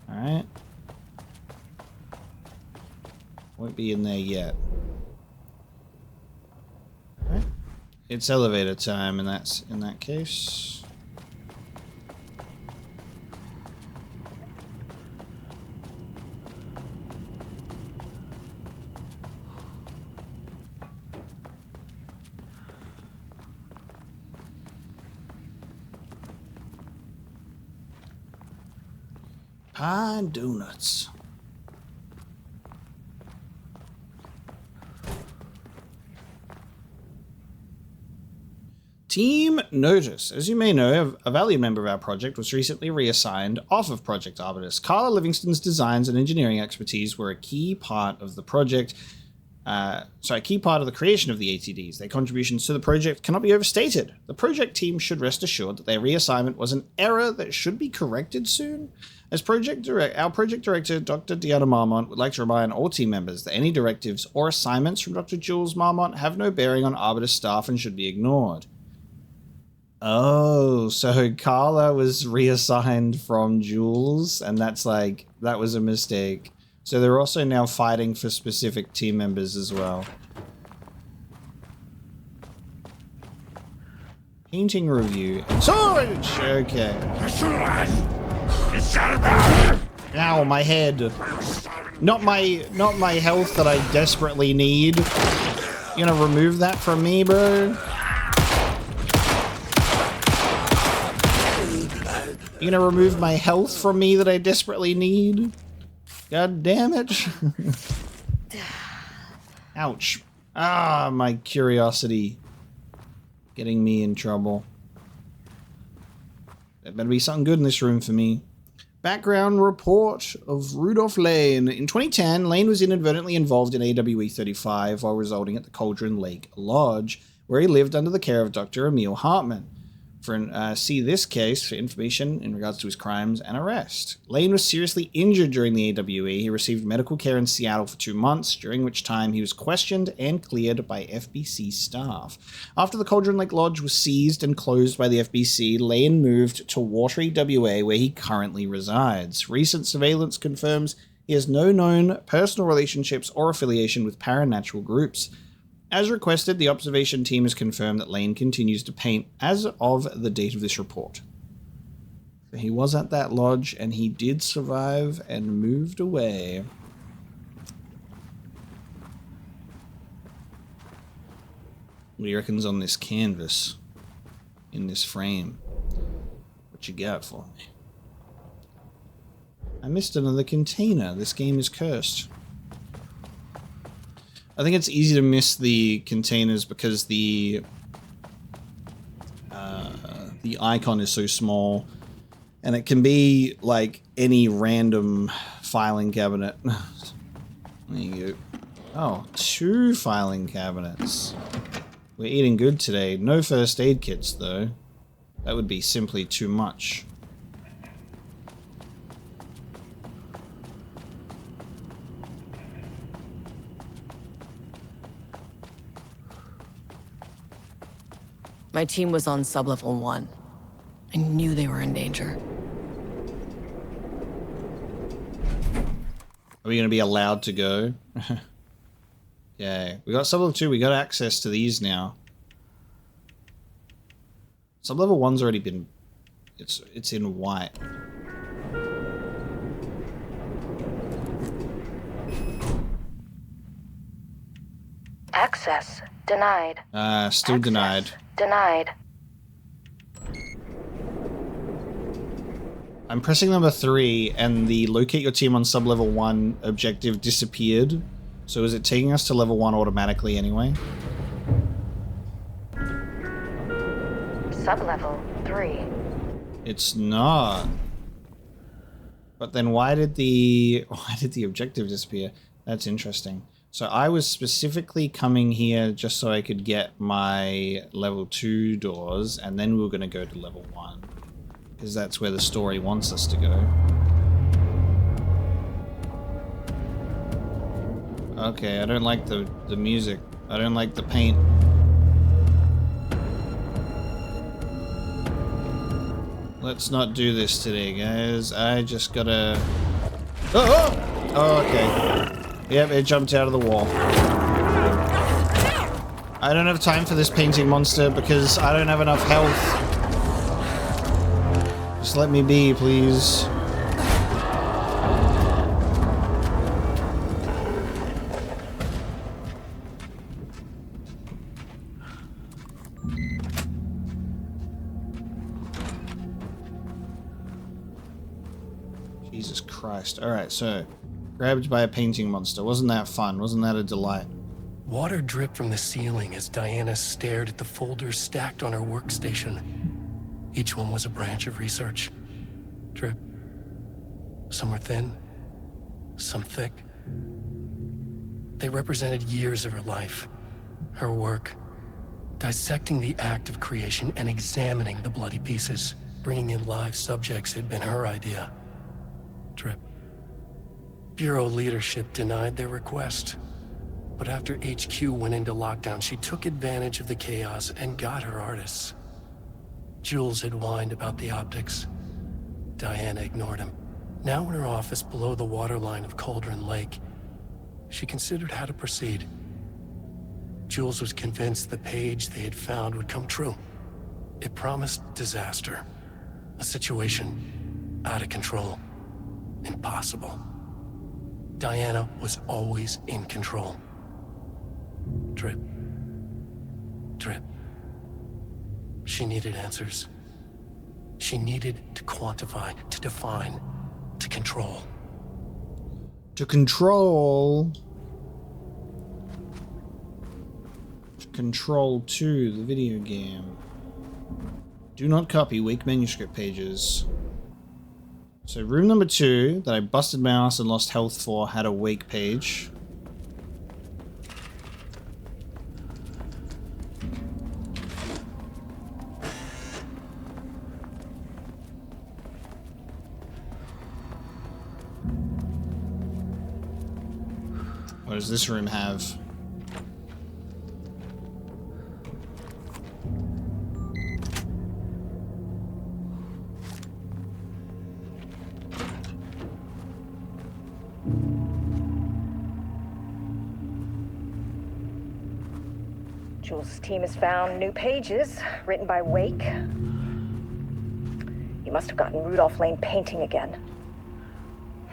Alright. Won't be in there yet. Alright. It's elevator time, and that's in that case. Pie donuts. Team notice. As you may know, a valued member of our project was recently reassigned off of Project Arbutus. Carla Livingston's designs and engineering expertise were a key part of the project. Key part of the creation of the ATDs. Their contributions to the project cannot be overstated. The project team should rest assured that their reassignment was an error that should be corrected soon. As our project director, Dr. Deanna Marmont, would like to remind all team members that any directives or assignments from Dr. Jules Marmont have no bearing on Arbutus staff and should be ignored. Oh, so Carla was reassigned from Jules, and that was a mistake. So they're also now fighting for specific team members as well. Painting review. Storage! Okay. Ow, my head. Not my health that I desperately need. You gonna remove that from me, bro? You gonna remove my health from me that I desperately need? God damn it. Ouch. Ah, my curiosity. Getting me in trouble. There better be something good in this room for me. Background report of Rudolph Lane. In 2010, Lane was inadvertently involved in AWE 35 while residing at the Cauldron Lake Lodge, where he lived under the care of Dr. Emil Hartman. See this case for information in regards to his crimes and arrest. Lane was seriously injured during the AWE. He received medical care in Seattle for 2 months, during which time he was questioned and cleared by FBC staff. After the Cauldron Lake Lodge was seized and closed by the FBC, Lane moved to Watery, WA, where he currently resides. Recent surveillance confirms he has no known personal relationships or affiliation with paranatural groups. As requested, the observation team has confirmed that Lane continues to paint as of the date of this report. So he was at that lodge, and he did survive and moved away. What do you reckon's on this canvas? In this frame? What you got for me? I missed another container. This game is cursed. I think it's easy to miss the containers because the icon is so small, and it can be like any random filing cabinet. There you go. Oh, 2 filing cabinets. We're eating good today. No first aid kits though. That would be simply too much. My team was on Sublevel 1. I knew they were in danger. Are we going to be allowed to go? Yeah, we got Sublevel 2. We got access to these now. Sublevel 1's already been... It's in white. Access denied. Still Access denied. Denied. I'm pressing number 3, and the locate your team on Sublevel 1 objective disappeared. So is it taking us to level 1 automatically anyway? Sublevel 3. It's not. But then why did the objective disappear? That's interesting. So I was specifically coming here just so I could get my level 2 doors, and then we were going to go to level 1. Because that's where the story wants us to go. Okay, I don't like the music. I don't like the paint. Let's not do this today, guys. I just gotta... Oh, okay. Yep, it jumped out of the wall. I don't have time for this painting monster because I don't have enough health. Just let me be, please. Jesus Christ. Alright, so... Grabbed by a painting monster. Wasn't that fun? Wasn't that a delight? Water dripped from the ceiling as Diana stared at the folders stacked on her workstation. Each one was a branch of research. Drip. Some were thin, some thick. They represented years of her life, her work, dissecting the act of creation and examining the bloody pieces. Bringing in live subjects had been her idea. Drip. Bureau leadership denied their request. But after HQ went into lockdown, she took advantage of the chaos and got her artists. Jules had whined about the optics. Diana ignored him. Now in her office below the waterline of Cauldron Lake, she considered how to proceed. Jules was convinced the page they had found would come true. It promised disaster. A situation out of control. Impossible. Diana was always in control. Drip. Drip. She needed answers. She needed to quantify, to define, to control. To control... Control 2, the video game. Do not copy weak manuscript pages. So room number 2, that I busted my ass and lost health for, had a wake page. What does this room have? Jules' team has found new pages written by Wake. You must have gotten Rudolph Lane painting again.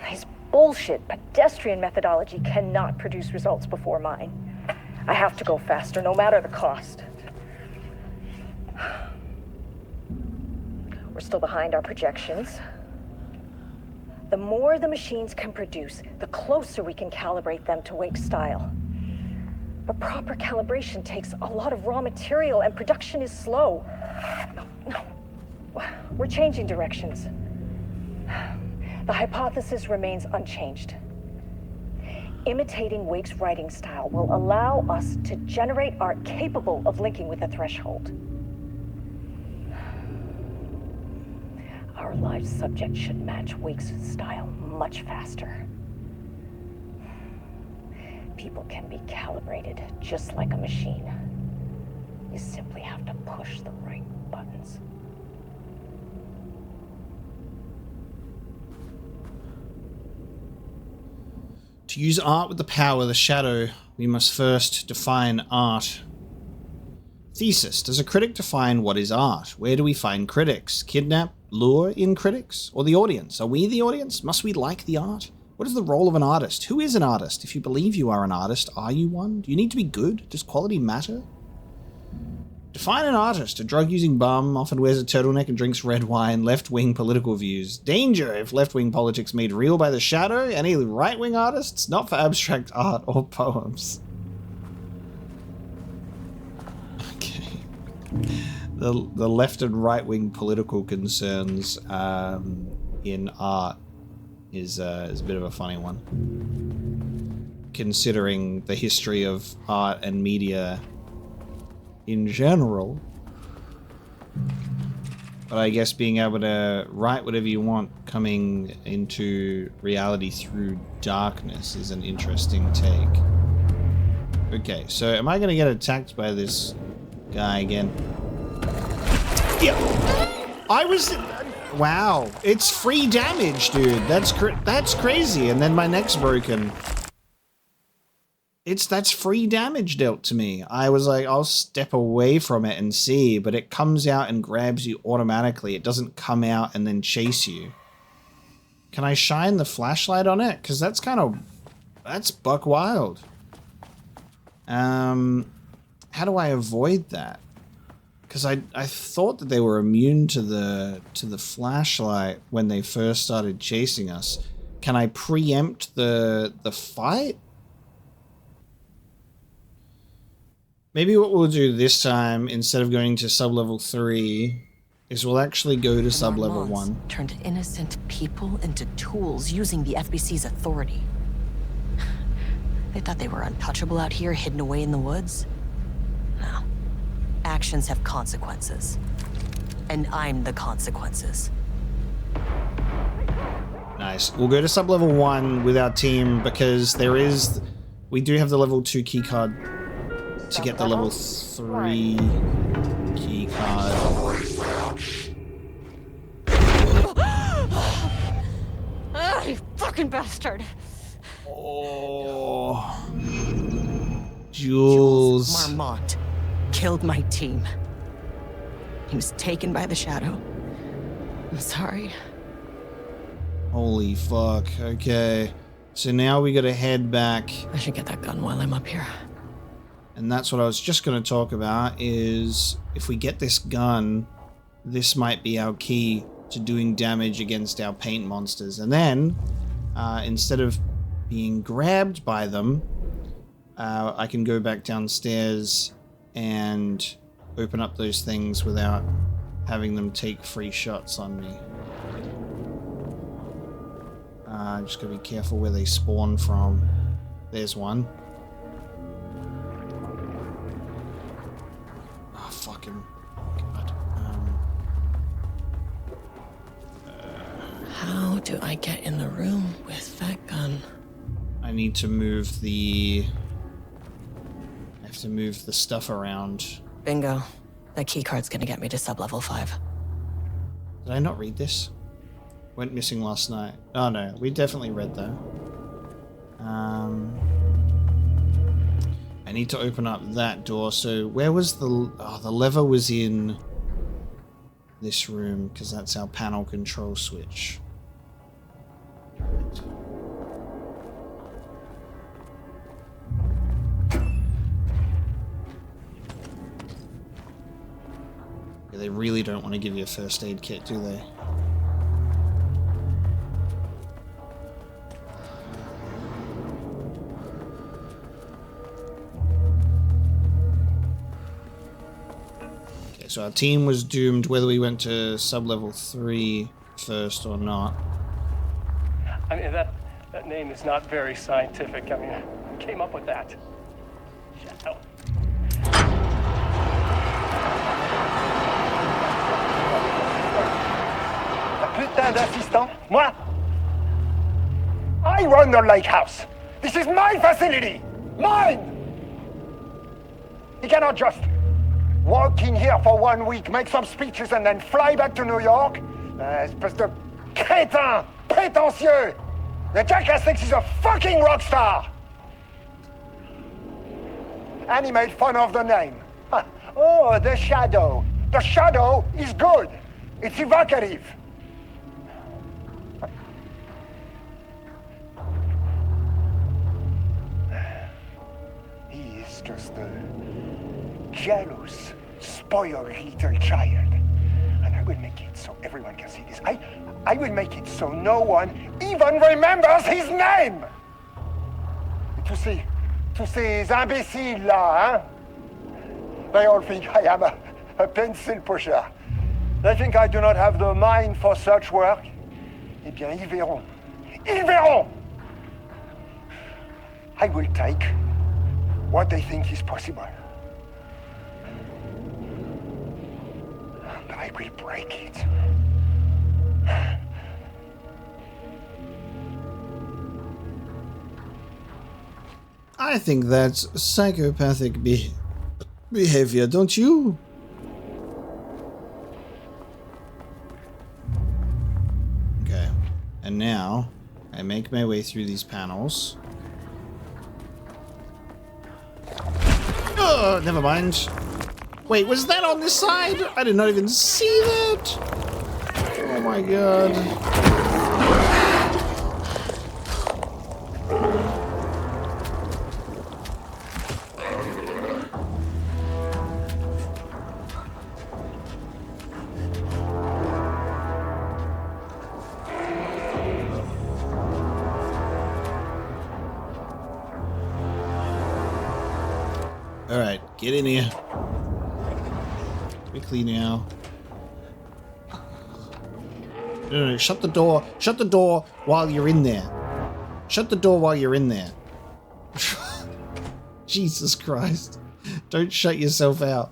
His bullshit pedestrian methodology cannot produce results before mine. I have to go faster, no matter the cost. We're still behind our projections. The more the machines can produce, the closer we can calibrate them to Wake's style. But proper calibration takes a lot of raw material, and production is slow. No. We're changing directions. The hypothesis remains unchanged. Imitating Wake's writing style will allow us to generate art capable of linking with the threshold. Our live subject should match Wake's style much faster. People can be calibrated just like a machine. You simply have to push the right buttons. To use art with the power of the shadow, we must first define art. Thesis. Does a critic define what is art? Where do we find critics? Kidnap, lure in critics? Or the audience? Are we the audience? Must we like the art? What is the role of an artist? Who is an artist? If you believe you are an artist, are you one? Do you need to be good? Does quality matter? Define an artist. A drug-using bum, often wears a turtleneck and drinks red wine, left-wing political views. Danger if left-wing politics made real by the shadow. Any right-wing artists? Not for abstract art or poems. Okay. the left and right wing political concerns in art is a bit of a funny one, considering the history of art and media in general. But I guess being able to write whatever you want coming into reality through darkness is an interesting take. Okay, so am I going to get attacked by this guy again? Yeah. I was... Wow. It's free damage, dude. That's crazy. And then my neck's broken. That's free damage dealt to me. I was like, I'll step away from it and see, but it comes out and grabs you automatically. It doesn't come out and then chase you. Can I shine the flashlight on it? Because that's buck wild. How do I avoid that? Because I thought that they were immune to the flashlight when they first started chasing us. Can I preempt the fight? Maybe what we'll do this time, instead of going to sublevel 3, is we'll actually go to sublevel 1. Turned innocent people into tools using the FBC's authority. They thought they were untouchable out here, hidden away in the woods. No. Actions have consequences. And I'm the consequences. Nice. We'll go to sublevel 1 with our team because we do have the level 2 keycard to get the level 3 key card. You fucking bastard! Oh, Jules. Marmont killed my team. He was taken by the shadow. I'm sorry. Holy fuck. Okay. So now we gotta head back. I should get that gun while I'm up here. And that's what I was just going to talk about, is if we get this gun, this might be our key to doing damage against our paint monsters. And then, instead of being grabbed by them, I can go back downstairs and open up those things without having them take free shots on me. Just got to be careful where they spawn from. There's one. Fucking God. How do I get in the room with that gun? I need to move I have to move the stuff around. Bingo. That keycard's gonna get me to sublevel 5. Did I not read this? Went missing last night. Oh no, we definitely read that. I need to open up that door. So where was the lever was in this room, because that's our panel control switch. Yeah, they really don't want to give you a first aid kit, do they? So our team was doomed whether we went to sublevel 3 first or not. I mean, that name is not very scientific. I mean, who came up with that? Shadow. Putain d'assistant, moi? I run the Lakehouse. This is my facility. Mine! You cannot just walk in here for 1 week, make some speeches, and then fly back to New York? Espèce de crétin, prétentieux! The jackass thinks he's a fucking rock star! And he made fun of the name. Huh. Oh, the Shadow. The Shadow is good. It's evocative. He is just a jealous, spoiled little child. And I will make it so everyone can see this. I will make it so no one even remembers his name! Tous ces imbéciles là, hein? They all think I am a pencil pusher. They think I do not have the mind for such work. Eh bien, ils verront. Ils verront! I will take what they think is possible. But I will break it. I think that's psychopathic behavior, don't you? Okay, and now I make my way through these panels. Oh, never mind. Wait, was that on this side? I did not even see that. Oh my god. Alright, get in here. Quickly now. No, shut the door. Shut the door while you're in there. Shut the door while you're in there. Jesus Christ. Don't shut yourself out.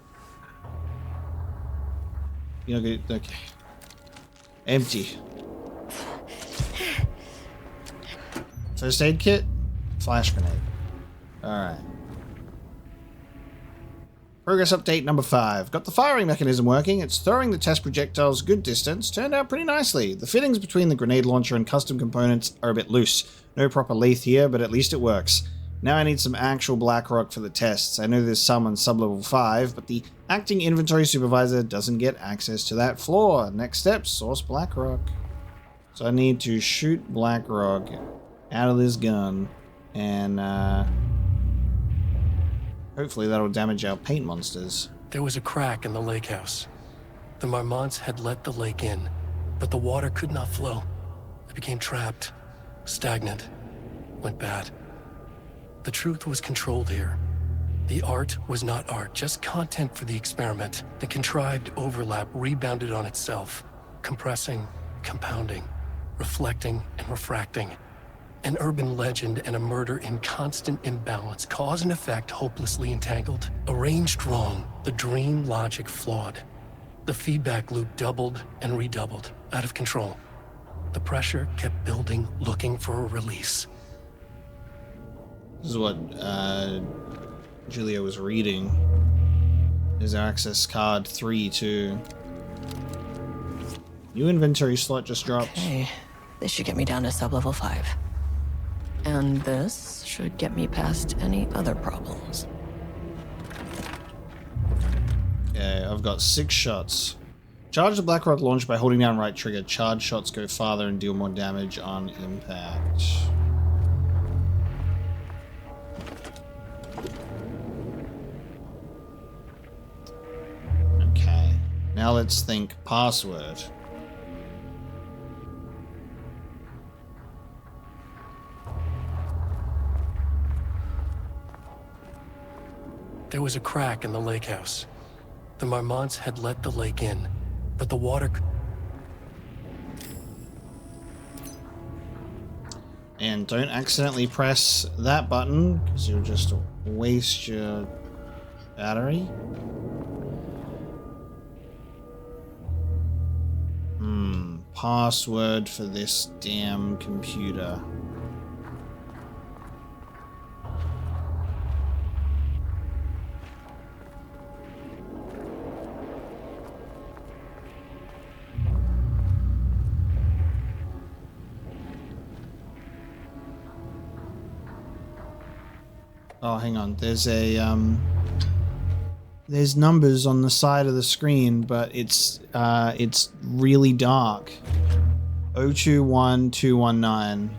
You know, okay. Empty. First aid kit? Flash grenade. Alright. Progress update number 5. Got the firing mechanism working. It's throwing the test projectiles a good distance. Turned out pretty nicely. The fittings between the grenade launcher and custom components are a bit loose. No proper lathe here, but at least it works. Now I need some actual black rock for the tests. I know there's some on Sublevel 5, but the acting inventory supervisor doesn't get access to that floor. Next step, source black rock. So I need to shoot black rock out of this gun, and hopefully that'll damage our paint monsters. There was a crack in the Lakehouse. The Marmonts had let the lake in, but the water could not flow. It became trapped, stagnant, went bad. The truth was controlled here. The art was not art, just content for the experiment. The contrived overlap rebounded on itself, compressing, compounding, reflecting, and refracting. An urban legend and a murder in constant imbalance, cause and effect hopelessly entangled. Arranged wrong, the dream logic flawed. The feedback loop doubled and redoubled, out of control. The pressure kept building, looking for a release. This is what Julia was reading. There's our access card 3 too. New inventory slot just dropped. Okay, this should get me down to Sublevel 5. And this should get me past any other problems. Okay, I've got 6 shots. Charge the Blackrock launch by holding down right trigger. Charge shots go farther and deal more damage on impact. Okay, now let's think password. There was a crack in the Lakehouse. The Marmonts had let the lake in, but the water... And don't accidentally press that button, because you'll just waste your battery. Password for this damn computer. Oh, hang on. There's a there's numbers on the side of the screen, but it's really dark. 021219.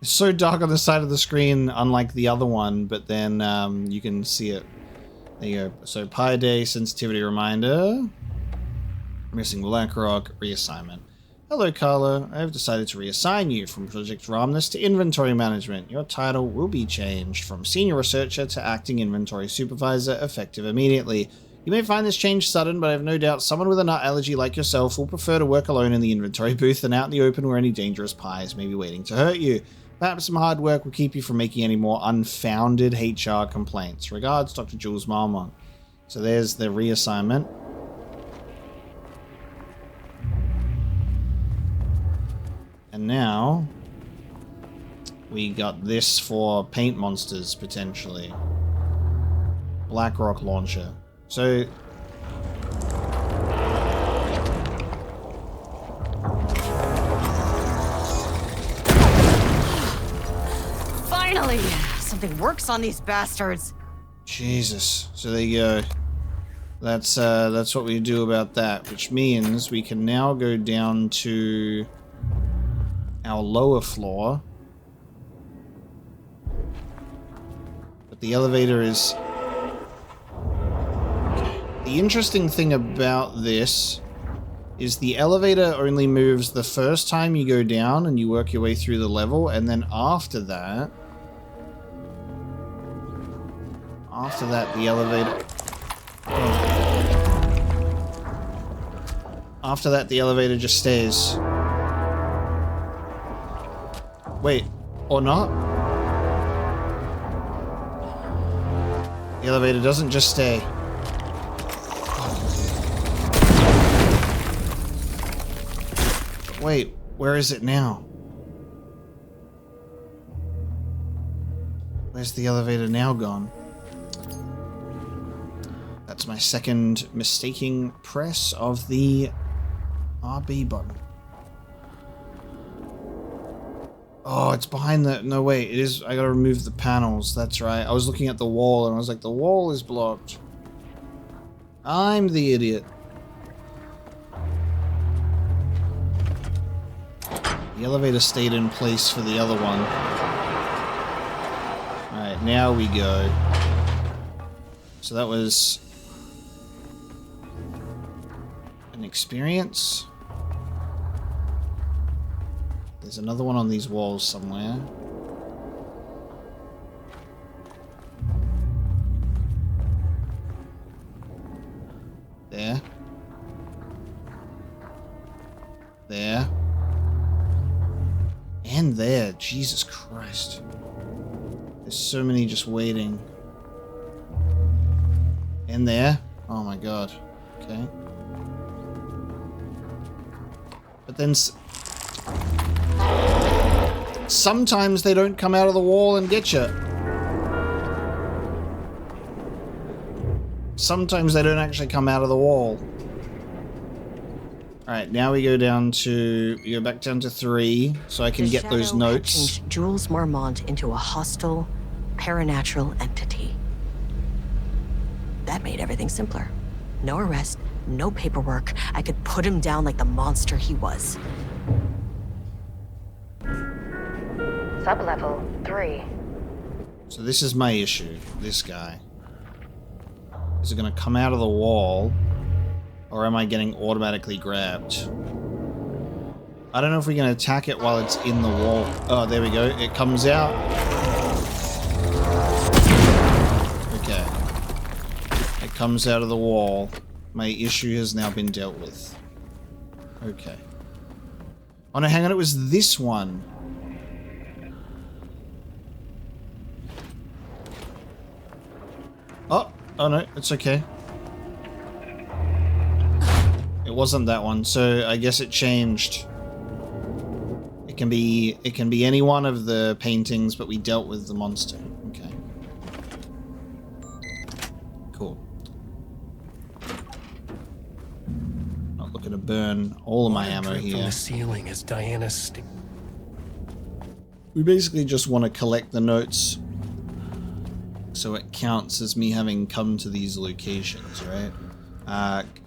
It's so dark on the side of the screen, unlike the other one, but then you can see it. There you go. So Pi Day sensitivity reminder. Missing Blackrock reassignment. Hello, Carla. I have decided to reassign you from Project Ramnus to Inventory Management. Your title will be changed from Senior Researcher to Acting Inventory Supervisor, effective immediately. You may find this change sudden, but I have no doubt someone with a nut allergy like yourself will prefer to work alone in the inventory booth than out in the open where any dangerous pies may be waiting to hurt you. Perhaps some hard work will keep you from making any more unfounded HR complaints. Regards, Dr. Jules Marmont. So there's the reassignment. And now we got this for paint monsters, potentially. Black rock launcher. So Finally! Something works on these bastards. Jesus. So there you go. That's what we do about that, which means we can now go down to our lower floor. But the elevator is... The interesting thing about this is the elevator only moves the first time you go down and you work your way through the level, and then after that the elevator... After that, the elevator just stays. Wait, or not? The elevator doesn't just stay. Wait, where is it now? Where's the elevator now gone? That's my second mistaking press of the RB button. Oh, it's behind the... No, wait, it is... I gotta remove the panels. That's right. I was looking at the wall and I was like, the wall is blocked. I'm the idiot. The elevator stayed in place for the other one. Alright, now we go. So that was... an experience. There's another one on these walls somewhere. There. There. And there. Jesus Christ. There's so many just waiting. And there. Oh my god. Okay. But then... sometimes they don't come out of the wall and get you. Sometimes they don't actually come out of the wall. Alright, now we go down to... we go back down to 3, so I can get those notes. Changed Jules Marmont into a hostile, paranatural entity. That made everything simpler. No arrest, no paperwork. I could put him down like the monster he was. Sublevel 3. So this is my issue, this guy. Is it going to come out of the wall, or am I getting automatically grabbed? I don't know if we can attack it while it's in the wall. Oh, there we go. It comes out. Okay. It comes out of the wall. My issue has now been dealt with. Okay. Oh no, hang on, it was this one. Oh no, it's okay. It wasn't that one, so I guess it changed. It can be any one of the paintings, but we dealt with the monster. Okay. Cool. Not looking to burn all of my ammo here. From the ceiling as Diana's we basically just want to collect the notes, so it counts as me having come to these locations, right?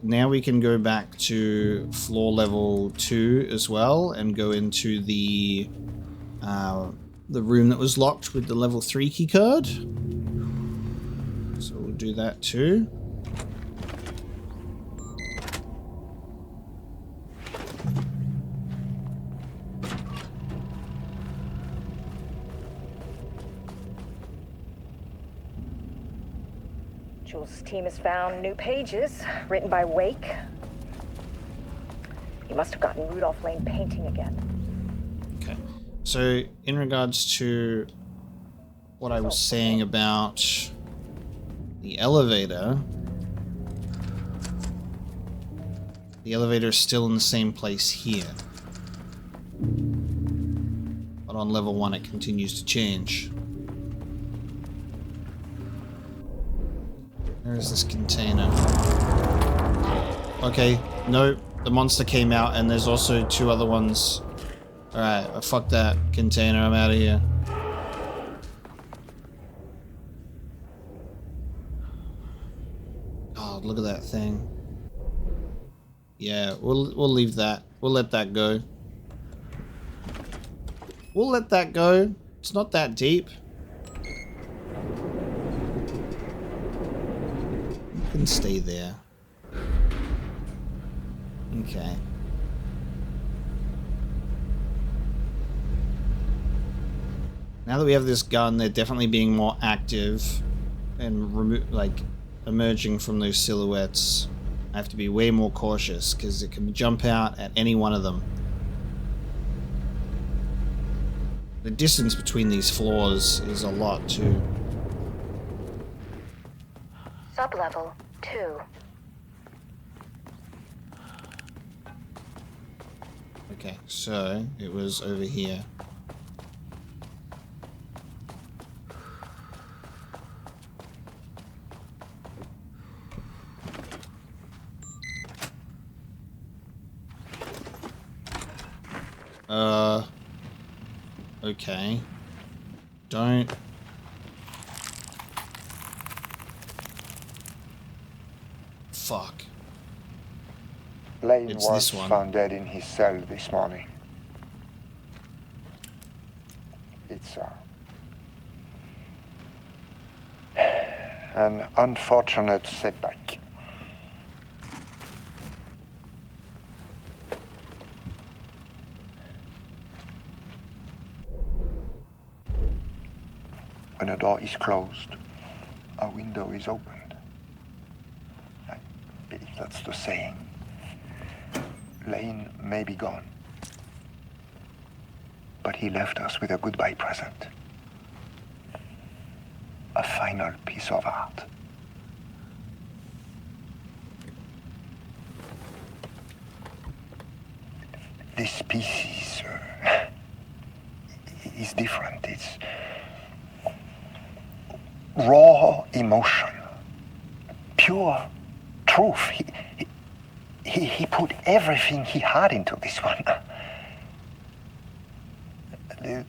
Now we can go back to floor level 2 as well and go into the room that was locked with the level 3 keycard. So we'll do that too. Jules' team has found new pages written by Wake. He must have gotten Rudolph Lane painting again. Okay. So, in regards to what I was saying about the elevator is still in the same place here. But on level 1 it continues to change. Where is this container? Okay, no, the monster came out and there's also 2 other ones. Alright, fuck that container, I'm out of here. Oh, look at that thing. Yeah, we'll leave that. We'll let that go. We'll let that go. It's not that deep. You can stay there. Okay. Now that we have this gun, they're definitely being more active and emerging from those silhouettes. I have to be way more cautious because it can jump out at any one of them. The distance between these floors is a lot too. Sublevel 2. Okay, so it was over here. Okay. Don't. Fuck. Lane It's was this one. found dead in his cell this morning. It's an unfortunate setback. When a door is closed, a window is opened. I believe that's the saying. Lane may be gone, but he left us with a goodbye present. A final piece of art. This piece is different. It's raw emotion, pure truth. He put everything he had into this one.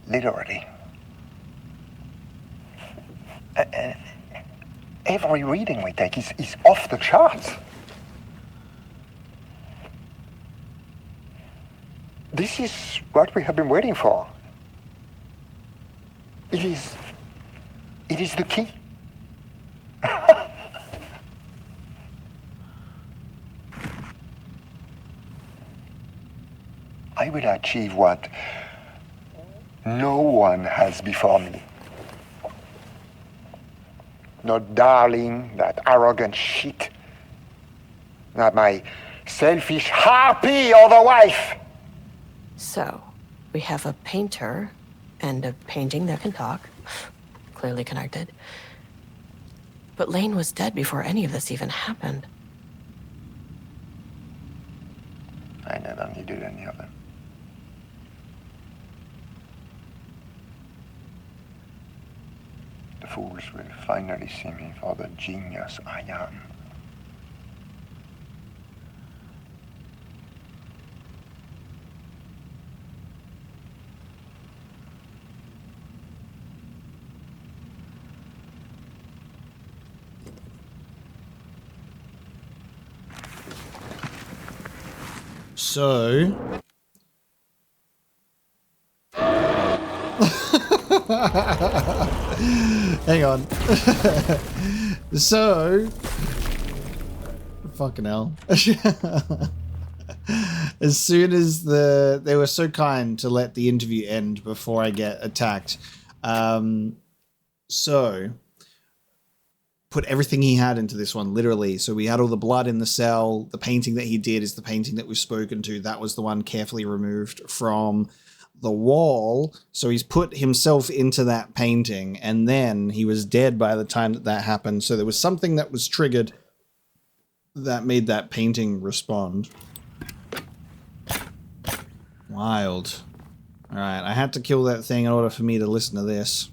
Literally. Every reading we take is off the charts. This is what we have been waiting for. It is the key. I will achieve what no one has before me. Not darling, that arrogant shit. Not my selfish harpy or the wife. So, we have a painter and a painting that can talk. Clearly connected. But Lane was dead before any of this even happened. I never needed any of them. The fools will finally see me for the genius I am. So... Hang on. So... Fucking hell. As soon as they were so kind to let the interview end before I get attacked. So... put everything he had into this one, literally. So we had all the blood in the cell. The painting that he did is the painting that we've spoken to. That was the one carefully removed from the wall. So he's put himself into that painting, and then he was dead by the time that that happened. So there was something that was triggered that made that painting respond. Wild. Alright, I had to kill that thing in order for me to listen to this.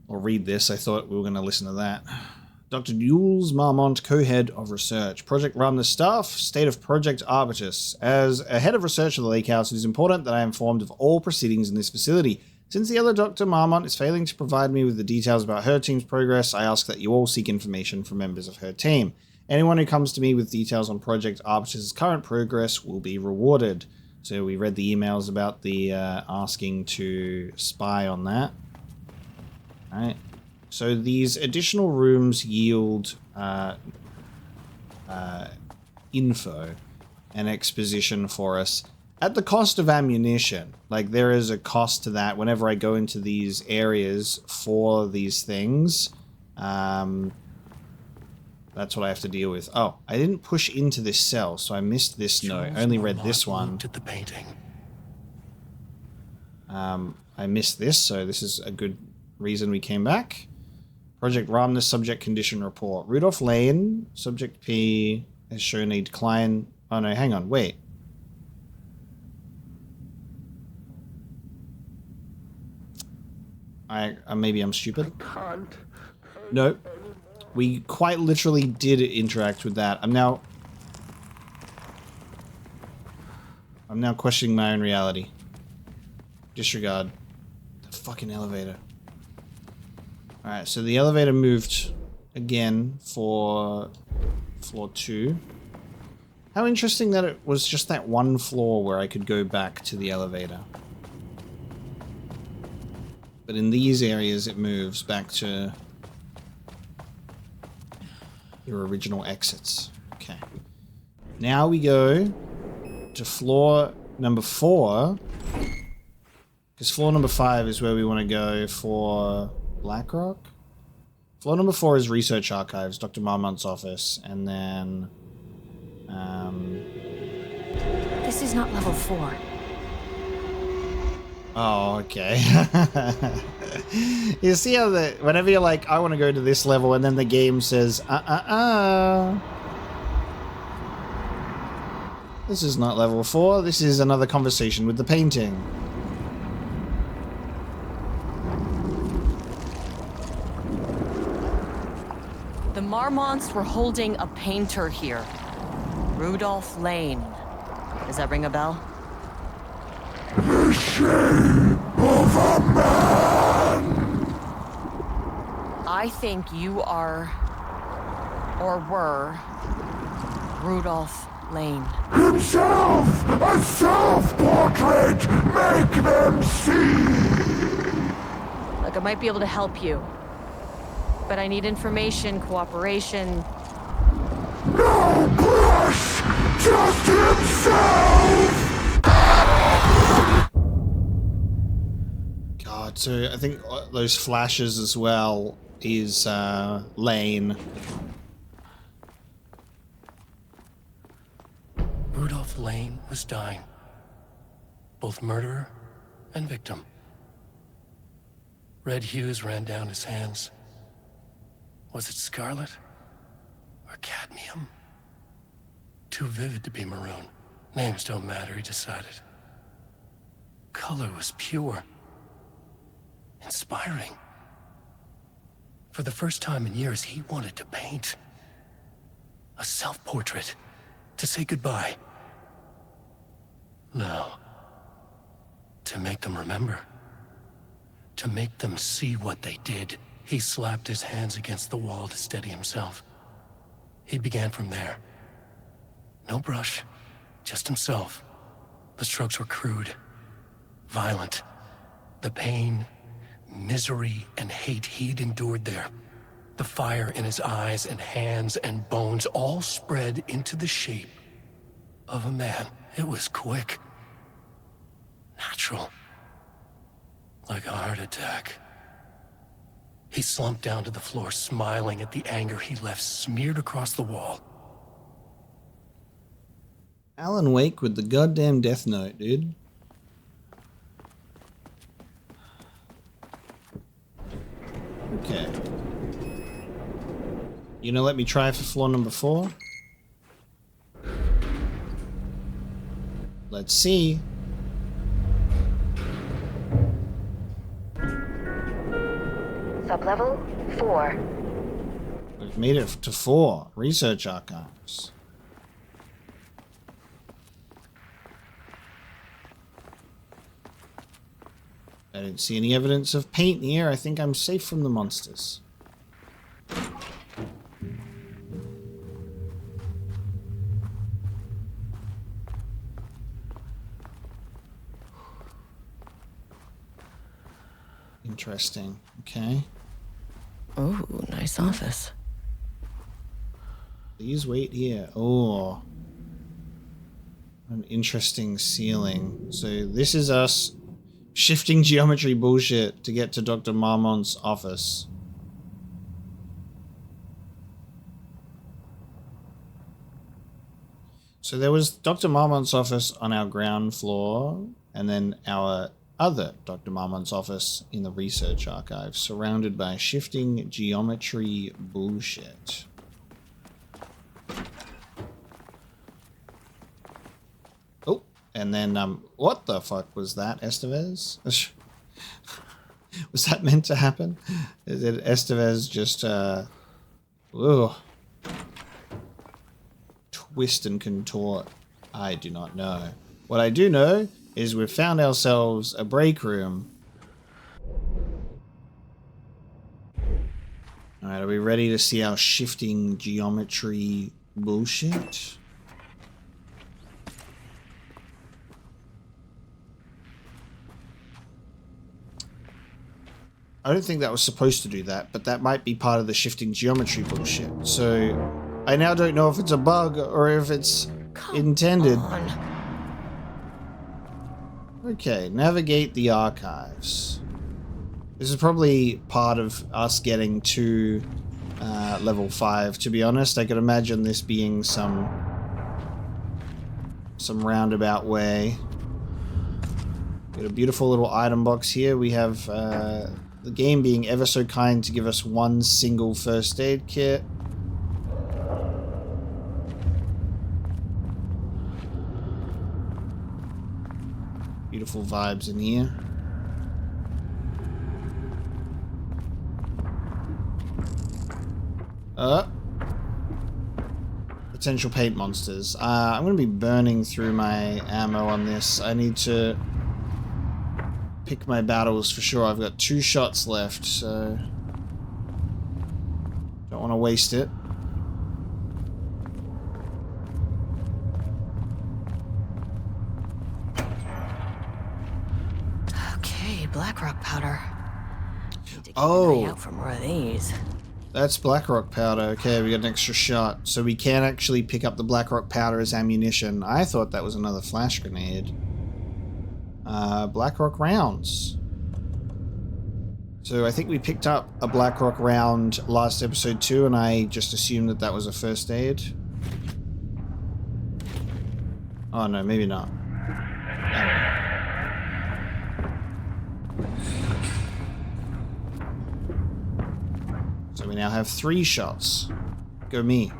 Or read this. I thought we were going to listen to that. Dr. Jules Marmont, co-head of research. Project Ramner staff, state of Project Arbutus. As a head of research of the Lakehouse, it is important that I am informed of all proceedings in this facility. Since the other Dr. Marmont is failing to provide me with the details about her team's progress, I ask that you all seek information from members of her team. Anyone who comes to me with details on Project Arbutus' current progress will be rewarded. So we read the emails about the asking to spy on that. Alright. So these additional rooms yield info and exposition for us at the cost of ammunition. Like, there is a cost to that whenever I go into these areas for these things. That's what I have to deal with. Oh, I didn't push into this cell, so I missed this note. I only read this one. Looked at the painting. I missed this, so this is a good reason we came back. Project Ramner subject condition report. Rudolph Lane, subject P, has shown a decline. Oh no, hang on, wait. Maybe I'm stupid. No, we quite literally did interact with that. I'm now questioning my own reality. Disregard the fucking elevator. Alright, so the elevator moved again for floor 2. How interesting that it was just that one floor where I could go back to the elevator. But in these areas it moves back to your original exits. Okay. Now we go to floor number 4. Because floor number 5 is where we want to go for Blackrock. Floor number 4 is Research Archives, Dr. Marmont's office, and then... This is not level 4. Oh, okay. You see how whenever you're like, I want to go to this level, and then the game says, This is not level 4, this is another conversation with the painting. The Marmonts were holding a painter here. Rudolph Lane. Does that ring a bell? The shape of a man! I think you are, or were, Rudolph Lane. Himself! A self-portrait! Make them see! Look, I might be able to help you. But I need information, cooperation. No brush! Just himself! God, so I think those flashes as well is Lane. Rudolph Lane was dying. Both murderer and victim. Red hues ran down his hands. Was it scarlet or cadmium? Too vivid to be maroon. Names don't matter, he decided. Color was pure. Inspiring. For the first time in years, he wanted to paint. A self-portrait. To say goodbye. No. To make them remember. To make them see what they did. He slapped his hands against the wall to steady himself. He began from there. No brush, just himself. The strokes were crude, violent. The pain, misery, and hate he'd endured there. The fire in his eyes and hands and bones all spread into the shape of a man. It was quick. Natural. Like a heart attack. He slumped down to the floor, smiling at the anger he left smeared across the wall. Alan Wake with the goddamn Death Note, dude. Okay. You know, let me try for floor number 4. Let's see. Sublevel 4. We've made it to 4. Research archives. I didn't see any evidence of paint here. I think I'm safe from the monsters. Interesting. Okay. Oh, nice office. Please wait here. Oh. An interesting ceiling. So this is us shifting geometry bullshit to get to Dr. Marmont's office. So there was Dr. Marmont's office on our ground floor, and then our other Dr. Marmont's office in the research archive, surrounded by shifting geometry bullshit. Oh, and then, what the fuck was that, Estevez? Was that meant to happen? Did Estevez just, ugh, twist and contort? I do not know. What I do know is we've found ourselves a break room. Alright, are we ready to see our shifting geometry bullshit? I don't think that was supposed to do that, but that might be part of the shifting geometry bullshit. So I now don't know if it's a bug or if it's intended. Okay, navigate the archives. This is probably part of us getting to level 5, to be honest. I could imagine this being some roundabout way. Got a beautiful little item box here. We have the game being ever so kind to give us one single first aid kit. Beautiful vibes in here. Potential paint monsters. I'm going to be burning through my ammo on this. I need to pick my battles for sure. I've got 2 shots left, so don't want to waste it. Blackrock powder. Oh, out for more of these. That's Blackrock powder. Okay, we got an extra shot, so we can actually pick up the Blackrock powder as ammunition. I thought that was another flash grenade. Blackrock rounds. So I think we picked up a Blackrock round last episode too, and I just assumed that that was a first aid. Oh no, maybe not. I don't know. So we now have 3 shots. Go me.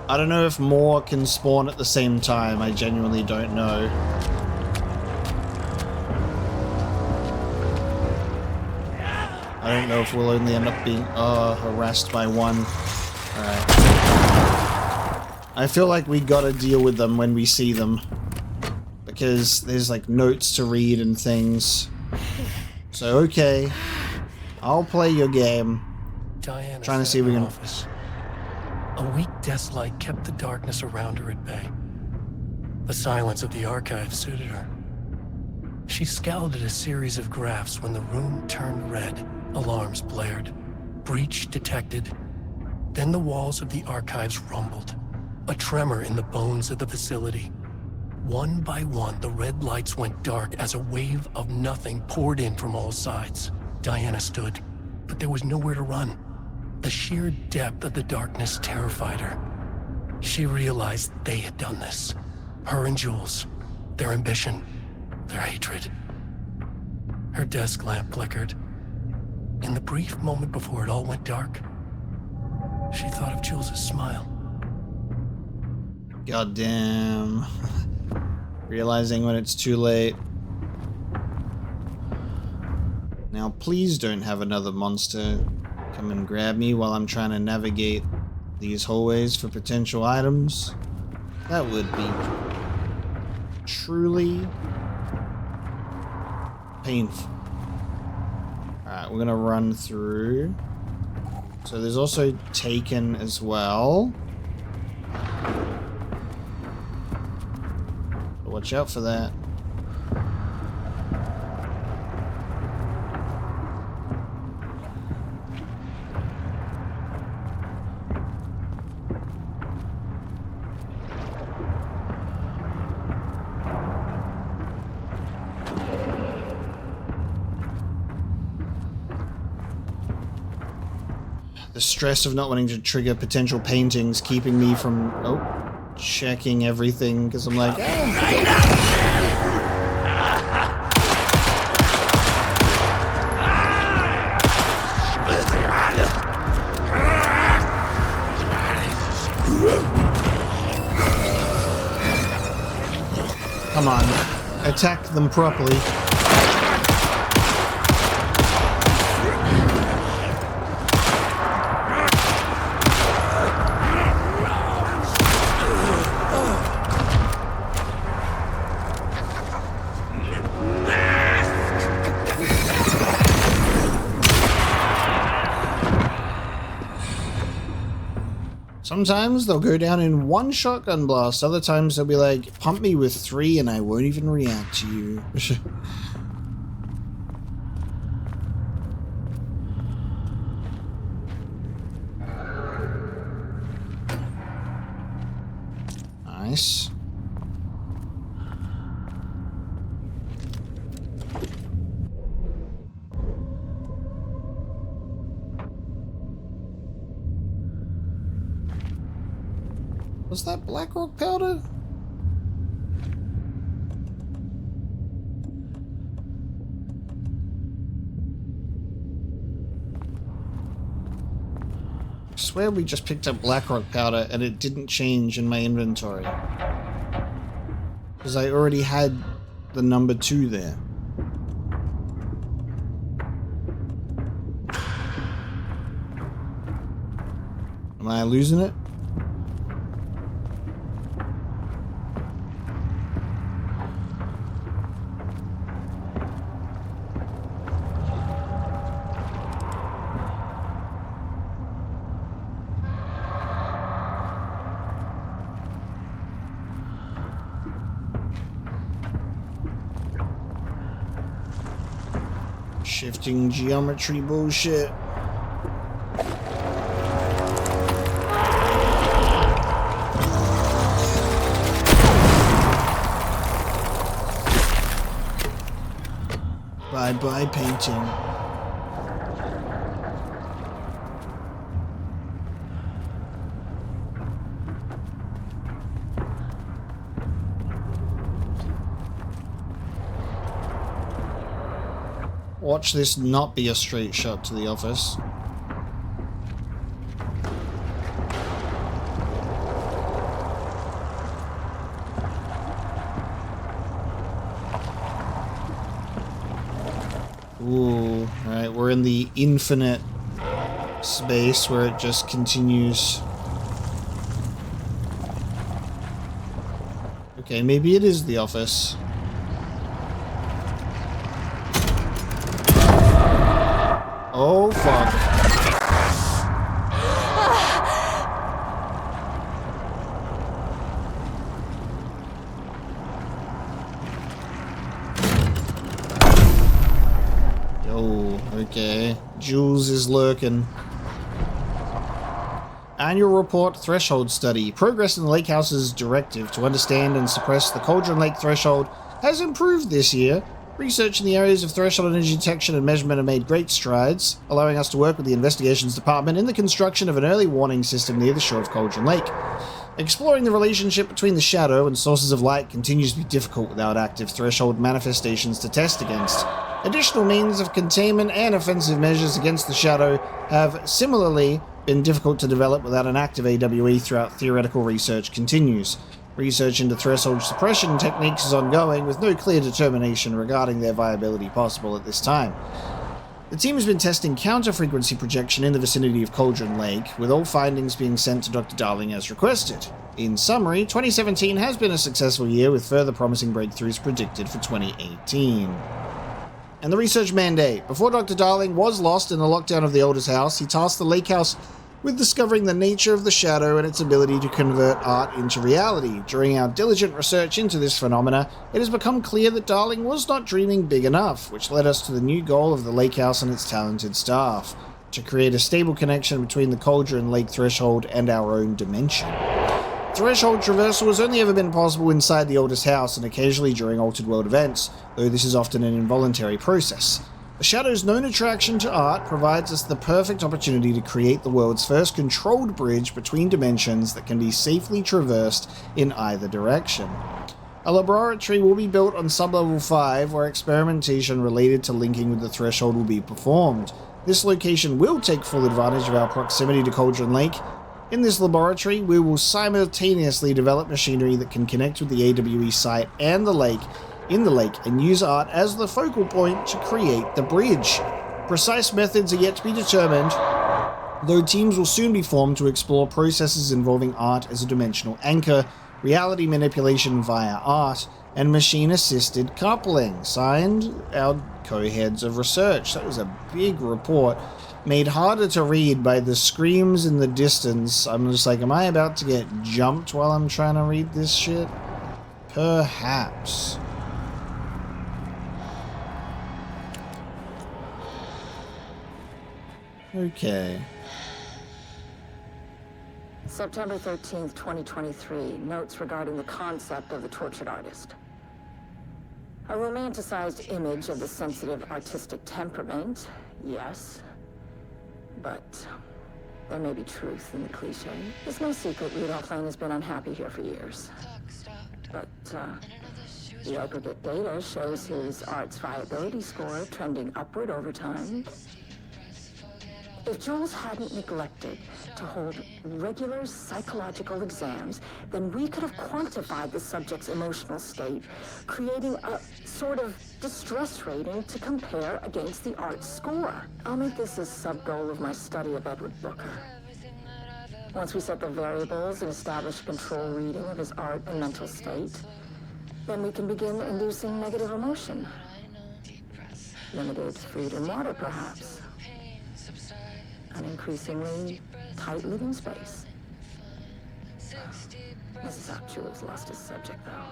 I don't know if more can spawn at the same time. I genuinely don't know. I don't know if we'll only end up being harassed by one. Alright. I feel like we gotta deal with them when we see them. Because there's like notes to read and things. So, okay. I'll play your game. Diana Trying to sat see if we in her can... office. A weak desk light kept the darkness around her at bay. The silence of the archive suited her. She scowled at a series of graphs when the room turned red. Alarms blared. Breach detected. Then the walls of the archives rumbled. A tremor in the bones of the facility. One by one, the red lights went dark as a wave of nothing poured in from all sides. Diana stood, but there was nowhere to run. The sheer depth of the darkness terrified her. She realized they had done this. Her and Jules. Their ambition. Their hatred. Her desk lamp flickered. In the brief moment before it all went dark, she thought of Jules' smile. Goddamn. Realizing when it's too late. Now, please don't have another monster come and grab me while I'm trying to navigate these hallways for potential items. That would be truly painful. Alright, we're gonna run through. So there's also Taken as well. Watch out for that. The stress of not wanting to trigger potential paintings keeping me from checking everything because I'm like, come on, attack them properly. Sometimes they'll go down in one shotgun blast. Other times they'll be like, pump me with 3 and I won't even react to you. Nice. Was that black rock powder? I swear we just picked up black rock powder and it didn't change in my inventory. Because I already had the number 2 there. Am I losing it? Shifting geometry bullshit. Bye-bye painting. Watch this not be a straight shot to the office. Ooh, alright, we're in the infinite space where it just continues. Okay, maybe it is the office. Okay, Jules is lurking. Annual report threshold study. Progress in the Lakehouse's directive to understand and suppress the Cauldron Lake threshold has improved this year. Research in the areas of threshold energy detection and measurement have made great strides, allowing us to work with the Investigations Department in the construction of an early warning system near the shore of Cauldron Lake. Exploring the relationship between the shadow and sources of light continues to be difficult without active threshold manifestations to test against. Additional means of containment and offensive measures against the shadow have similarly been difficult to develop without an active AWE throughout theoretical research continues. Research into threshold suppression techniques is ongoing, with no clear determination regarding their viability possible at this time. The team has been testing counter-frequency projection in the vicinity of Cauldron Lake, with all findings being sent to Dr. Darling as requested. In summary, 2017 has been a successful year, with further promising breakthroughs predicted for 2018. And the research mandate. Before Dr. Darling was lost in the lockdown of the Oldest House, he tasked the Lakehouse with discovering the nature of the shadow and its ability to convert art into reality. During our diligent research into this phenomena, it has become clear that Darling was not dreaming big enough, which led us to the new goal of the Lakehouse and its talented staff, to create a stable connection between the Cauldron Lake threshold and our own dimension. Threshold traversal has only ever been possible inside the Oldest House and occasionally during Altered World events, though this is often an involuntary process. The Shadow's known attraction to art provides us the perfect opportunity to create the world's first controlled bridge between dimensions that can be safely traversed in either direction. A laboratory will be built on Sublevel 5 where experimentation related to linking with the threshold will be performed. This location will take full advantage of our proximity to Cauldron Lake. In this laboratory, we will simultaneously develop machinery that can connect with the AWE site and the lake in the lake and use art as the focal point to create the bridge. Precise methods are yet to be determined, though teams will soon be formed to explore processes involving art as a dimensional anchor, reality manipulation via art, and machine-assisted coupling. Signed, our co-heads of research. That was a big report, made harder to read by the screams in the distance. I'm just like, am I about to get jumped while I'm trying to read this shit? Perhaps. Okay. September 13th, 2023. Notes regarding the concept of the tortured artist. A romanticized image of the sensitive artistic temperament, yes. But there may be truth in the cliche. It's no secret Rudolph Lane has been unhappy here for years. But the aggregate data shows his art's viability score trending upward over time. If Jules hadn't neglected to hold regular psychological exams, then we could have quantified the subject's emotional state, creating a sort of distress rating to compare against the art's score. I'll make this a sub-goal of my study of Edward Booker. Once we set the variables and establish a control reading of his art and mental state, then we can begin inducing negative emotion. Limited food and water, perhaps. An increasingly tight living space. This is how Jules lost his subject, though.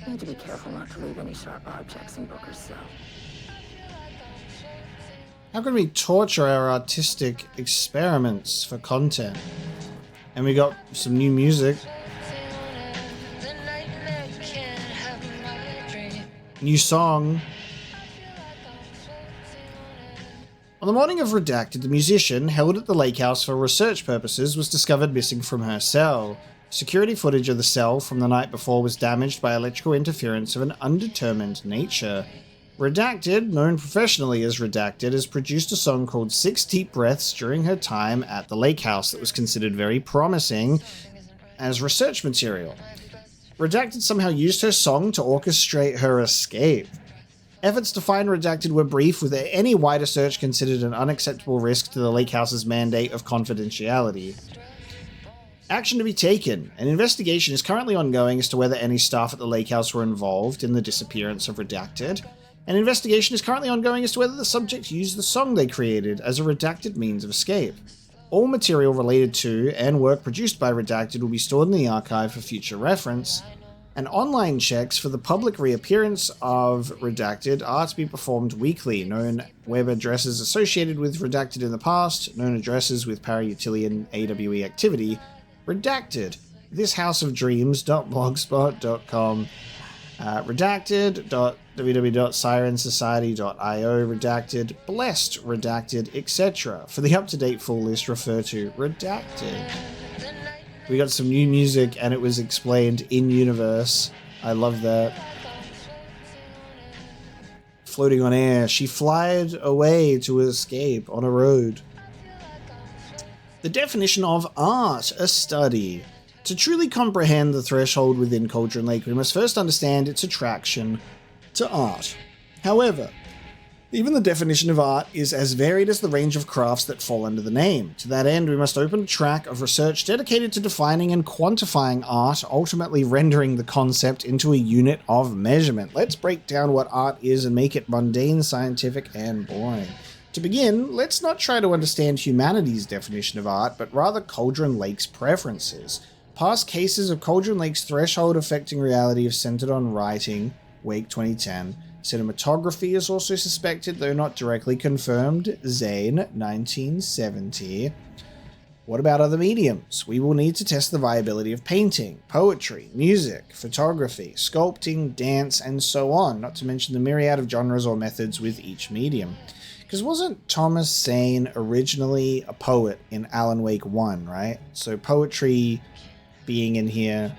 Need to be careful not to leave any sharp objects in Booker's cell. How can we torture our artistic experiments for content? And we got some new music. New song. On the morning of Redacted, the musician, held at the Lakehouse for research purposes, was discovered missing from her cell. Security footage of the cell from the night before was damaged by electrical interference of an undetermined nature. Redacted, known professionally as Redacted, has produced a song called 6 Deep Breaths during her time at the Lakehouse that was considered very promising as research material. Redacted somehow used her song to orchestrate her escape. Efforts to find Redacted were brief, with any wider search considered an unacceptable risk to the Lakehouse's mandate of confidentiality. Action to be taken. An investigation is currently ongoing as to whether any staff at the Lakehouse were involved in the disappearance of Redacted. An investigation is currently ongoing as to whether the subject used the song they created as a Redacted means of escape. All material related to and work produced by Redacted will be stored in the archive for future reference. and online checks for the public reappearance of redacted are to be performed weekly. Known web addresses associated with redacted in the past, known addresses with para-utilitarian AWE activity, redacted. ThisHouseofDreams.blogspot.com, redacted.www.sirensociety.io, redacted, blessed, redacted, etc. For the up-to-date full list, refer to redacted. We got some new music and it was explained in universe. I love that. Floating on air, she flied away to escape on a road. The definition of art, a study. To truly comprehend the threshold within Cauldron Lake, we must first understand its attraction to art. However, even the definition of art is as varied as the range of crafts that fall under the name. To that end, we must open a track of research dedicated to defining and quantifying art, ultimately rendering the concept into a unit of measurement. Let's break down what art is and make it mundane, scientific, and boring. To begin, let's not try to understand humanity's definition of art, but rather Cauldron Lake's preferences. Past cases of Cauldron Lake's threshold affecting reality have centered on writing, Wake 2010. Cinematography is also suspected, though not directly confirmed, Zane 1970. What about other mediums? We will need to test the viability of painting, poetry, music, photography, sculpting, dance, and so on, not to mention the myriad of genres or methods with each medium. Because wasn't Thomas Zane originally a poet in Alan Wake 1, right? So poetry being in here,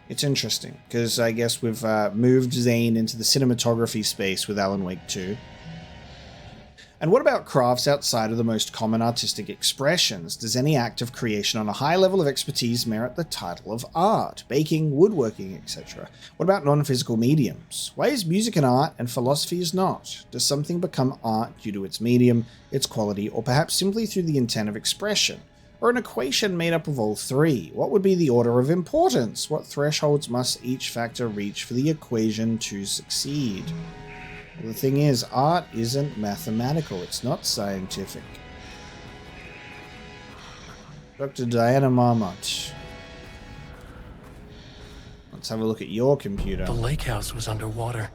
it's interesting, because I guess we've moved Zane into the cinematography space with Alan Wake 2. And what about crafts outside of the most common artistic expressions? Does any act of creation on a high level of expertise merit the title of art? Baking, woodworking, etc. What about non-physical mediums? Why is music an art and philosophy is not? Does something become art due to its medium, its quality, or perhaps simply through the intent of expression? Or an equation made up of all three? What would be the order of importance? What thresholds must each factor reach for the equation to succeed? Well, the thing is, art isn't mathematical, it's not scientific. Dr. Diana Marmont. Let's have a look at your computer. The Lakehouse was underwater.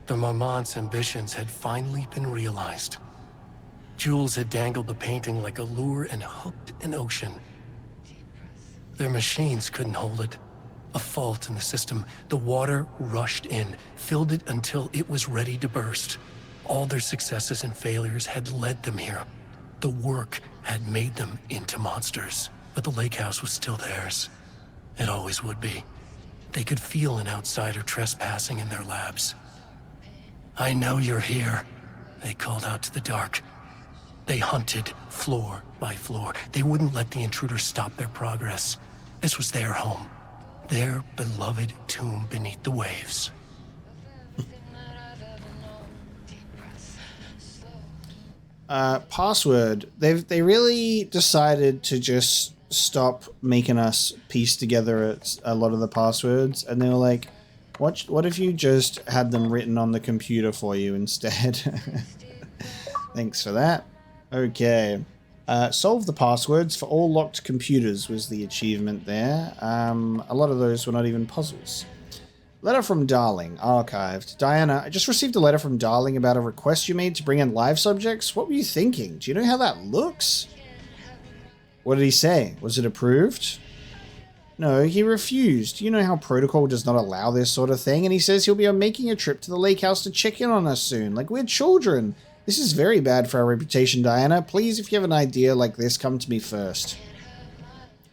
The Marmont's ambitions had finally been realized. Jules had dangled the painting like a lure and hooked an ocean. Their machines couldn't hold it. A fault in the system. The water rushed in, filled it until it was ready to burst. All their successes and failures had led them here. The work had made them into monsters. But the Lakehouse was still theirs. It always would be. They could feel an outsider trespassing in their labs. "I know you're here," they called out to the dark. They hunted floor by floor. They wouldn't let the intruders stop their progress. This was their home. Their beloved tomb beneath the waves. Password. They really decided to just stop making us piece together a lot of the passwords, and they were like, what if you just had them written on the computer for you instead? Thanks for that. Okay. Solve the passwords for all locked computers was the achievement there. A lot of those were not even puzzles. Letter from Darling, archived. Diana, I just received a letter from Darling about a request you made to bring in live subjects. What were you thinking? Do you know how that looks? What did he say? Was it approved? No, he refused. You know how protocol does not allow this sort of thing, and he says he'll be making a trip to the Lakehouse to check in on us soon, like we're children. This is very bad for our reputation, Diana. Please, if you have an idea like this, come to me first.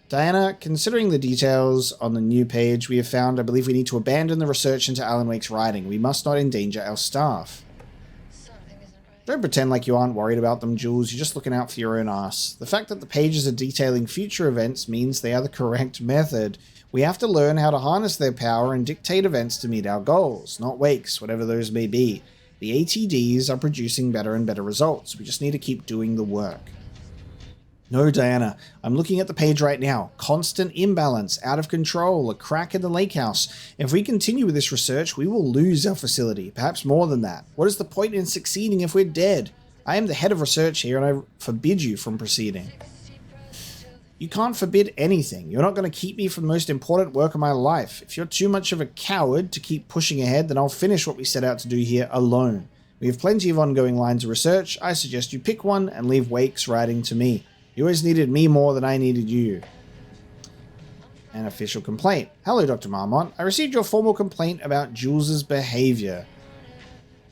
Diana, considering the details on the new page we have found, I believe we need to abandon the research into Alan Wake's writing. We must not endanger our staff. Don't pretend like you aren't worried about them, Jules. You're just looking out for your own ass. The fact that the pages are detailing future events means they are the correct method. We have to learn how to harness their power and dictate events to meet our goals, not wakes, whatever those may be. The ATDs are producing better and better results. We just need to keep doing the work. No, Diana. I'm looking at the page right now. Constant imbalance, out of control, a crack in the Lakehouse. If we continue with this research, we will lose our facility. Perhaps more than that. What is the point in succeeding if we're dead? I am the head of research here, and I forbid you from proceeding. You can't forbid anything. You're not going to keep me from the most important work of my life. If you're too much of a coward to keep pushing ahead, then I'll finish what we set out to do here alone. We have plenty of ongoing lines of research. I suggest you pick one and leave Wake's writing to me. You always needed me more than I needed you. An official complaint. Hello, Dr. Marmont. I received your formal complaint about Jules's behavior.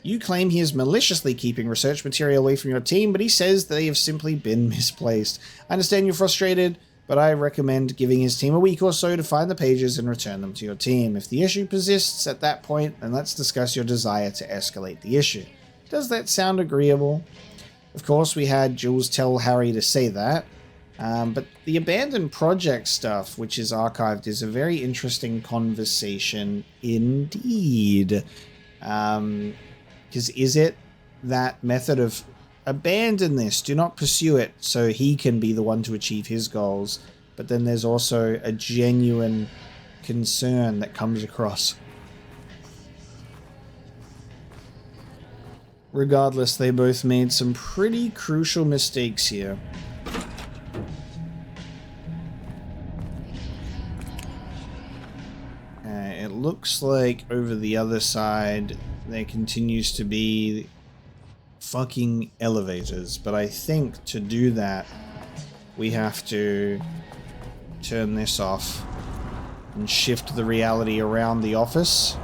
You claim he is maliciously keeping research material away from your team, but he says they have simply been misplaced. I understand you're frustrated, but I recommend giving his team a week or so to find the pages and return them to your team. If the issue persists at that point, then let's discuss your desire to escalate the issue. Does that sound agreeable? Of course, we had Jules tell Harry to say that, but the abandoned project stuff, which is archived, is a very interesting conversation indeed. Because is it that method of abandon this, do not pursue it, so he can be the one to achieve his goals, but then there's also a genuine concern that comes across. Regardless, they both made some pretty crucial mistakes here. It looks like over the other side there continues to be fucking elevators, but I think to do that we have to turn this off and shift the reality around the office.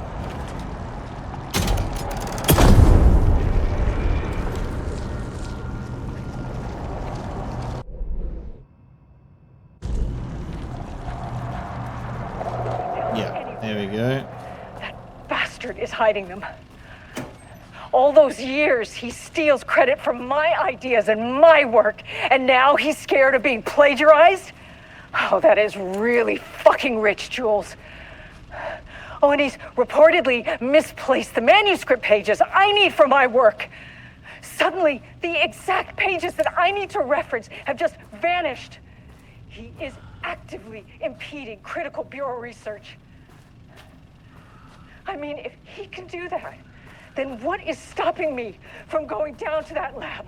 Yeah, there we go. That bastard is hiding them. All those years, he steals credit for my ideas and my work, and now he's scared of being plagiarized? Oh, that is really fucking rich, Jules. Oh, and he's reportedly misplaced the manuscript pages I need for my work. Suddenly, the exact pages that I need to reference have just vanished. He is actively impeding critical bureau research. I mean, if he can do that, then what is stopping me from going down to that lab?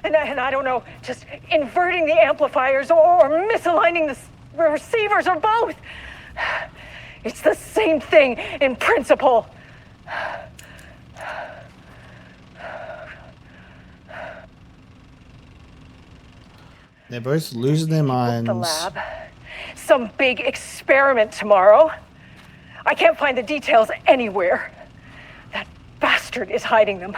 And I don't know, just inverting the amplifiers or misaligning the receivers or both. It's the same thing in principle. They're both losing their minds. The lab. Some big experiment tomorrow. I can't find the details anywhere. That bastard is hiding them.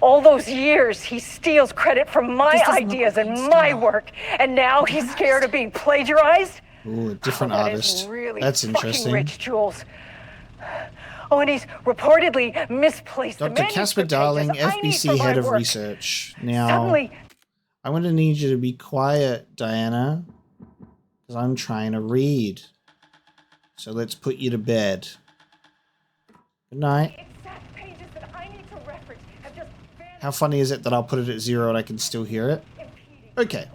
All those years, he steals credit for my ideas and my work, and now he's scared of being plagiarized? Ooh, a different artist. Really That's interesting. Rich, Jules. Oh, and he's reportedly misplaced Dr. Casper Darling, FBC Head of Research. Now, Suddenly, I'm going to need you to be quiet, Diana, because I'm trying to read. So let's put you to bed. Good night. How funny is it that I'll put it at 0 and I can still hear it? Okay.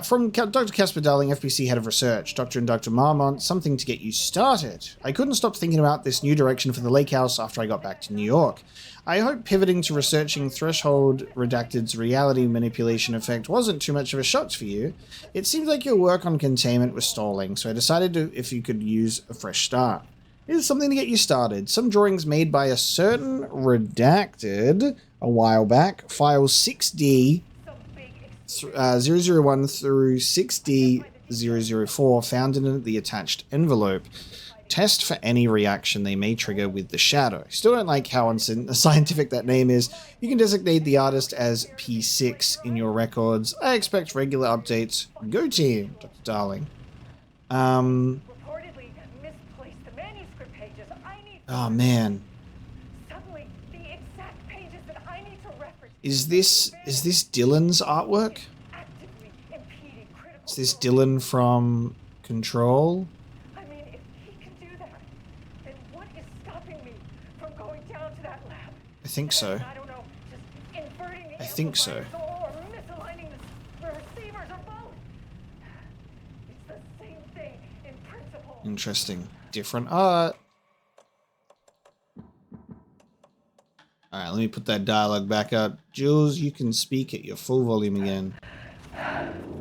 From Dr. Casper Darling, FBC Head of Research, Dr. and Dr. Marmont, something to get you started. I couldn't stop thinking about this new direction for the Lakehouse after I got back to New York. I hope pivoting to researching Threshold Redacted's reality manipulation effect wasn't too much of a shock for you. It seems like your work on Containment was stalling, so I decided if you could use a fresh start. Here's something to get you started. Some drawings made by a certain Redacted a while back, files 6D 001 through 6D 004 found in the attached envelope. Test for any reaction they may trigger with the shadow. Still don't like how unscientific that name is. You can designate the artist as P6 in your records. I expect regular updates. Go team, Dr. Darling. Oh man. Is this Dylan's artwork? Is this Dylan from Control? I mean, if he can do that, then what is stopping me from going down to that lab? I think so. I don't know, just inverting the I think so. or misaligning the receivers or both. It's the same thing in principle. Interesting. Different art. Alright, let me put that dialogue back up. Jules, you can speak at your full volume again.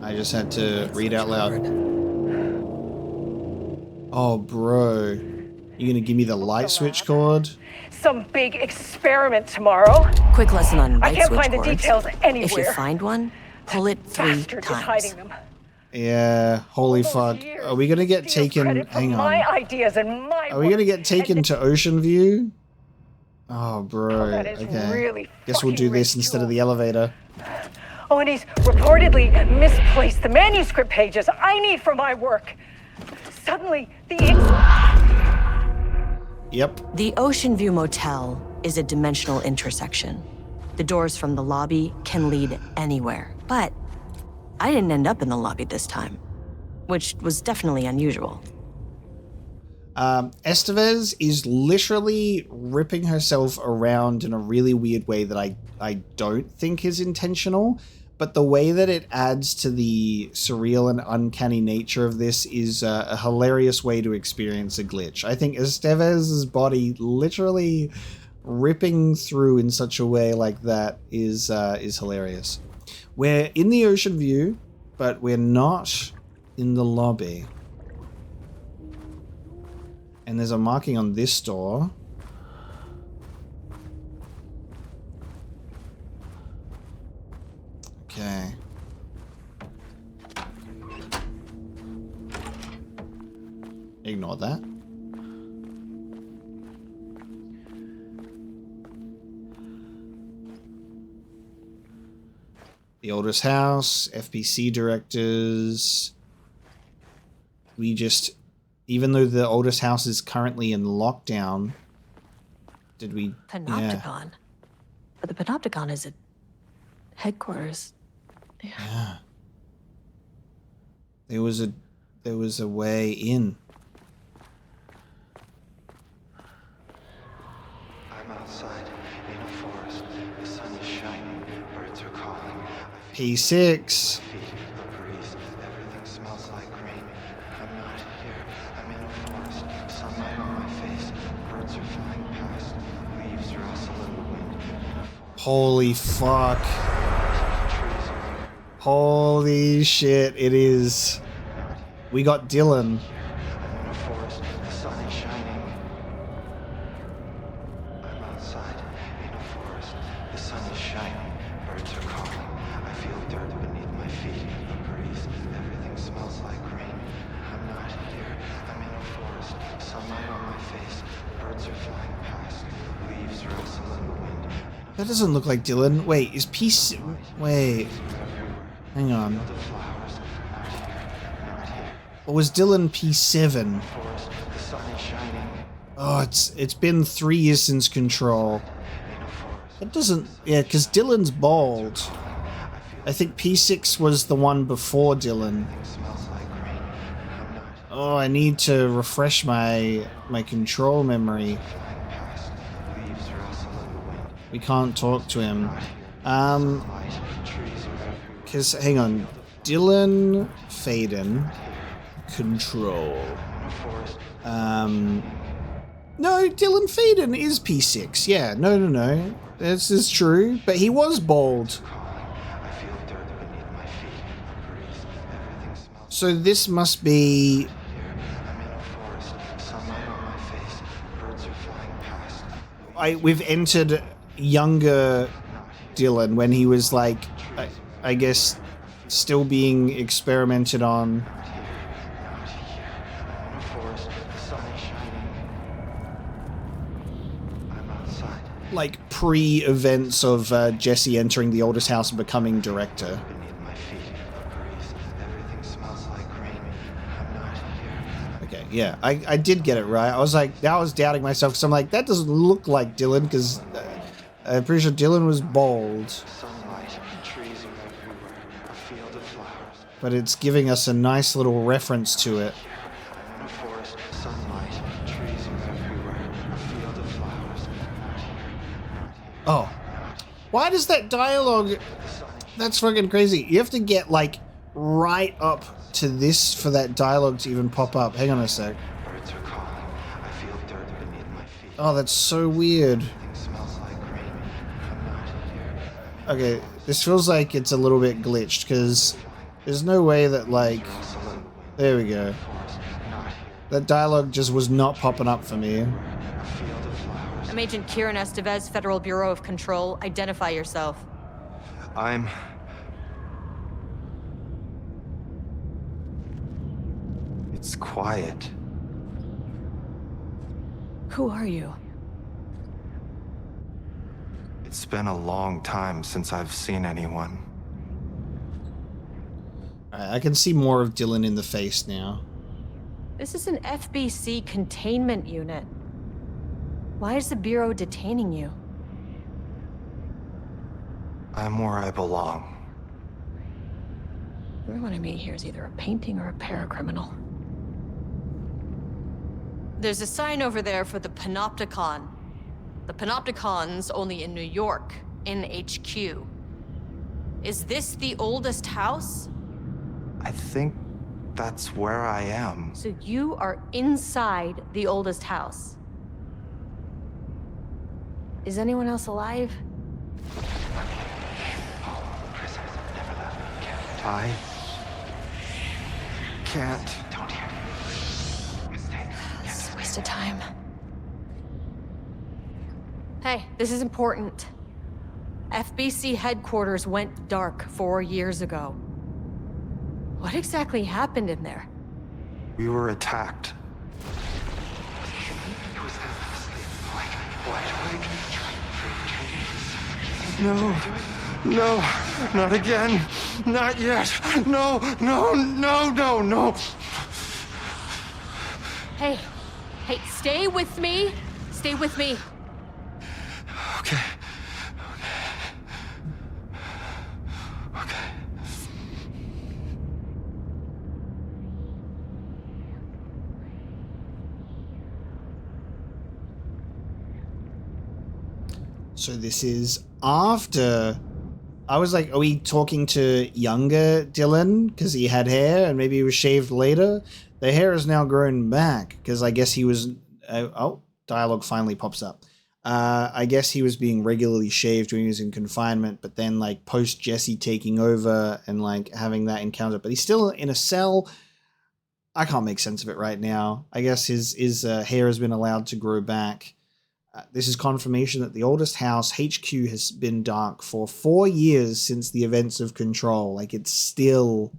I just had to read out loud. Oh, bro. You gonna give me the light switch cord? Some big experiment tomorrow. Quick lesson on I light can't switch find the cords. details anywhere. If you find one, pull it 3 Bastard is times. hiding them. Yeah, holy fuck. Are we gonna get taken... Hang on. My ideas and my Are we gonna get taken to Ocean View? Oh, bro. that is Okay. really Guess we'll do fucking this instead of the elevator. Oh, and he's reportedly misplaced the manuscript pages I need for my work. Suddenly, Yep. The Ocean View Motel is a dimensional intersection. The doors from the lobby can lead anywhere, but I didn't end up in the lobby this time, which was definitely unusual. Estevez is literally ripping herself around in a really weird way that I don't think is intentional, but the way that it adds to the surreal and uncanny nature of this is a hilarious way to experience a glitch. I think Estevez's body literally ripping through in such a way like that is hilarious. We're in the Ocean View, but we're not in the lobby. And there's a marking on this door. Okay. Ignore that. The oldest house, FPC directors. We just... Even though the oldest house is currently in lockdown, did we... Panopticon? Yeah. But the Panopticon is at headquarters. Yeah. There was a way in. I'm outside in a forest. The sun is shining. Birds are calling. P6. Everything smells like rain. I'm not here. I'm in a forest. Sunlight on my face. Birds are flying past. Leaves rustle in the wind. Holy fuck. Holy shit, it is. We got Dylan. I'm in a forest. The sun is shining. I'm outside in a forest. The sun is shining. Birds are calling. I feel dirt beneath my feet. A breeze. Everything smells like rain. I'm not here. I'm in a forest. Sunlight on my face. Birds are flying past. Leaves rustle in the wind. That doesn't look like Dylan. Wait, is P6... Wait. Hang on. Or was Dylan P7? Oh, it's been 3 years since Control. That doesn't... Yeah, because Dylan's bald. I think P6 was the one before Dylan. Oh, I need to refresh my Control memory. We can't talk to him. Because, hang on. Dylan Faden. Control. No, Dylan Faden is P6. Yeah, no. This is true. But he was bald. So this must be... We've entered younger Dylan when he was like, I guess, still being experimented on. Like pre-events of Jesse entering the oldest house and becoming director. Okay, yeah, I did get it right. I was like, I was doubting myself because I'm like, that doesn't look like Dylan because I'm pretty sure Dylan was bald. But it's giving us a nice little reference to it. Oh. Why does that dialogue... That's fucking crazy. You have to get, like, right up to this for that dialogue to even pop up. Hang on a sec. Oh, that's so weird. Okay, this feels like it's a little bit glitched, because There's no way that, like... There we go. That dialogue just was not popping up for me. I'm Agent Kieran Estevez, Federal Bureau of Control. Identify yourself. It's quiet. Who are you? It's been a long time since I've seen anyone. I can see more of Dylan in the face now. This is an FBC containment unit. Why is the Bureau detaining you? I'm where I belong. Everyone I meet here is either a painting or a paracriminal. There's a sign over there for the Panopticon. The Panopticon's only in New York, in HQ. Is this the oldest house? I think that's where I am. So you are inside the oldest house. Is anyone else alive? I can't. It's a waste of time. Hey, this is important. FBC headquarters went dark 4 years ago. What exactly happened in there? We were attacked. No, no, not again. Not yet. No, no, no, no, no. Hey, stay with me. Stay with me. Okay. So this is after... I was like, are we talking to younger Dylan? Because he had hair and maybe he was shaved later? The hair has now grown back because I guess he was... oh, dialogue finally pops up. I guess he was being regularly shaved when he was in confinement, but then like post Jesse taking over and like having that encounter. But he's still in a cell. I can't make sense of it right now. I guess his hair has been allowed to grow back. This is confirmation that the oldest house, HQ, has been dark for 4 years since the events of Control. Like, it's still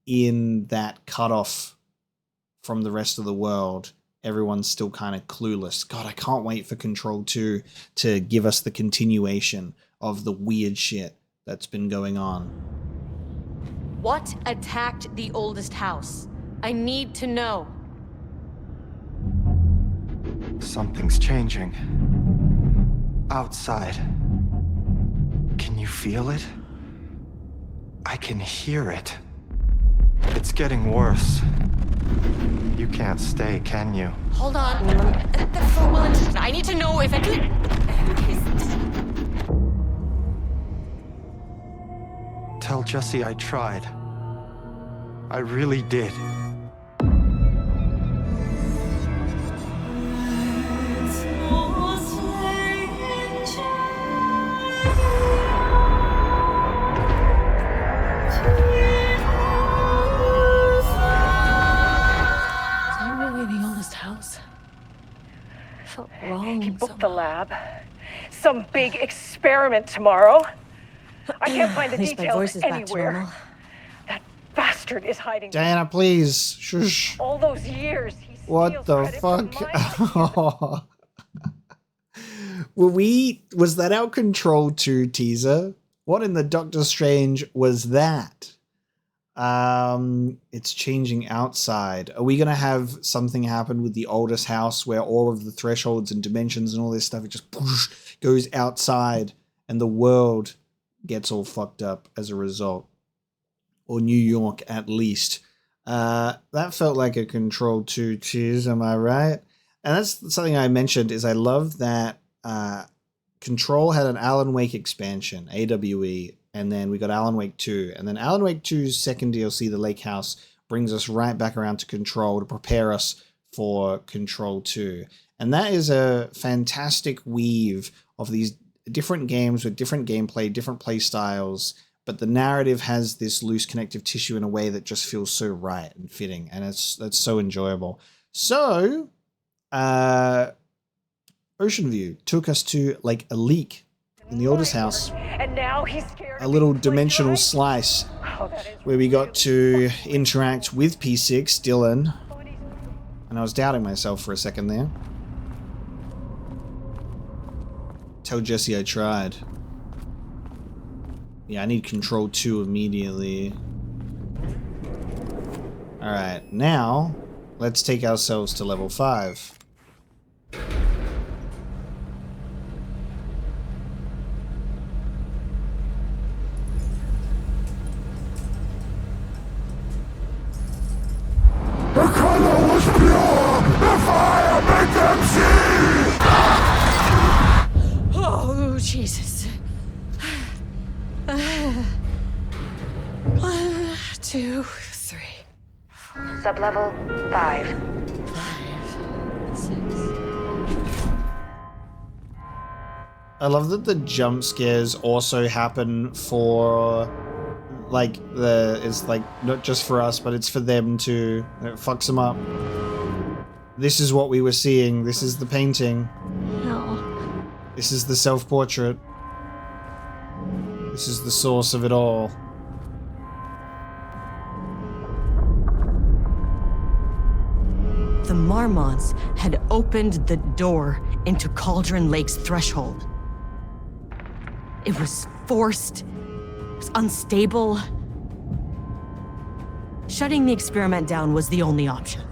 in that cutoff from the rest of the world. Everyone's still kind of clueless. God, I can't wait for Control 2 to give us the continuation of the weird shit that's been going on. What attacked the oldest house? I need to know. Something's changing. Outside. Can you feel it? I can hear it. It's getting worse. You can't stay, can you? Hold on. The phone will... I need to know if it... Tell Jesse I tried. I really did. He booked the lab. Some big experiment tomorrow. I can't find the details anywhere. That bastard is hiding. Diana, please. Shush. All those years. What the fuck? Was that our Control 2 teaser? What in the Doctor Strange was that? It's changing outside. Are we going to have something happen with the oldest house where all of the thresholds and dimensions and all this stuff, it just goes outside and the world gets all fucked up as a result? Or New York, at least. That felt like a Control 2 teaser, am I right? And that's something I mentioned, is I love that Control had an Alan Wake expansion, AWE, and then we got Alan Wake 2. And then Alan Wake 2's second DLC, The Lakehouse, brings us right back around to Control to prepare us for Control 2. And that is a fantastic weave of these different games with different gameplay, different play styles, but the narrative has this loose connective tissue in a way that just feels so right and fitting, and that's so enjoyable. So, Ocean View took us to like a leak in the oldest house, And now he's scared. a little dimensional slice where we got to interact with P6, Dylan, and I was doubting myself for a second there. Tell Jesse I tried. Yeah, I need Control 2 immediately. Alright, now let's take ourselves to level 5. The color was pure! The fire made them see! Oh, Jesus. 1, 2, 3. Sublevel 5. 6. I love that the jump scares also happen for like it's like not just for us, but it's for them too. It fucks them up. This is what we were seeing. This is the painting. No. This is the self-portrait. This is the source of it all. The Marmonts had opened the door into Cauldron Lake's threshold. It was forced. It was unstable. Shutting the experiment down was the only option.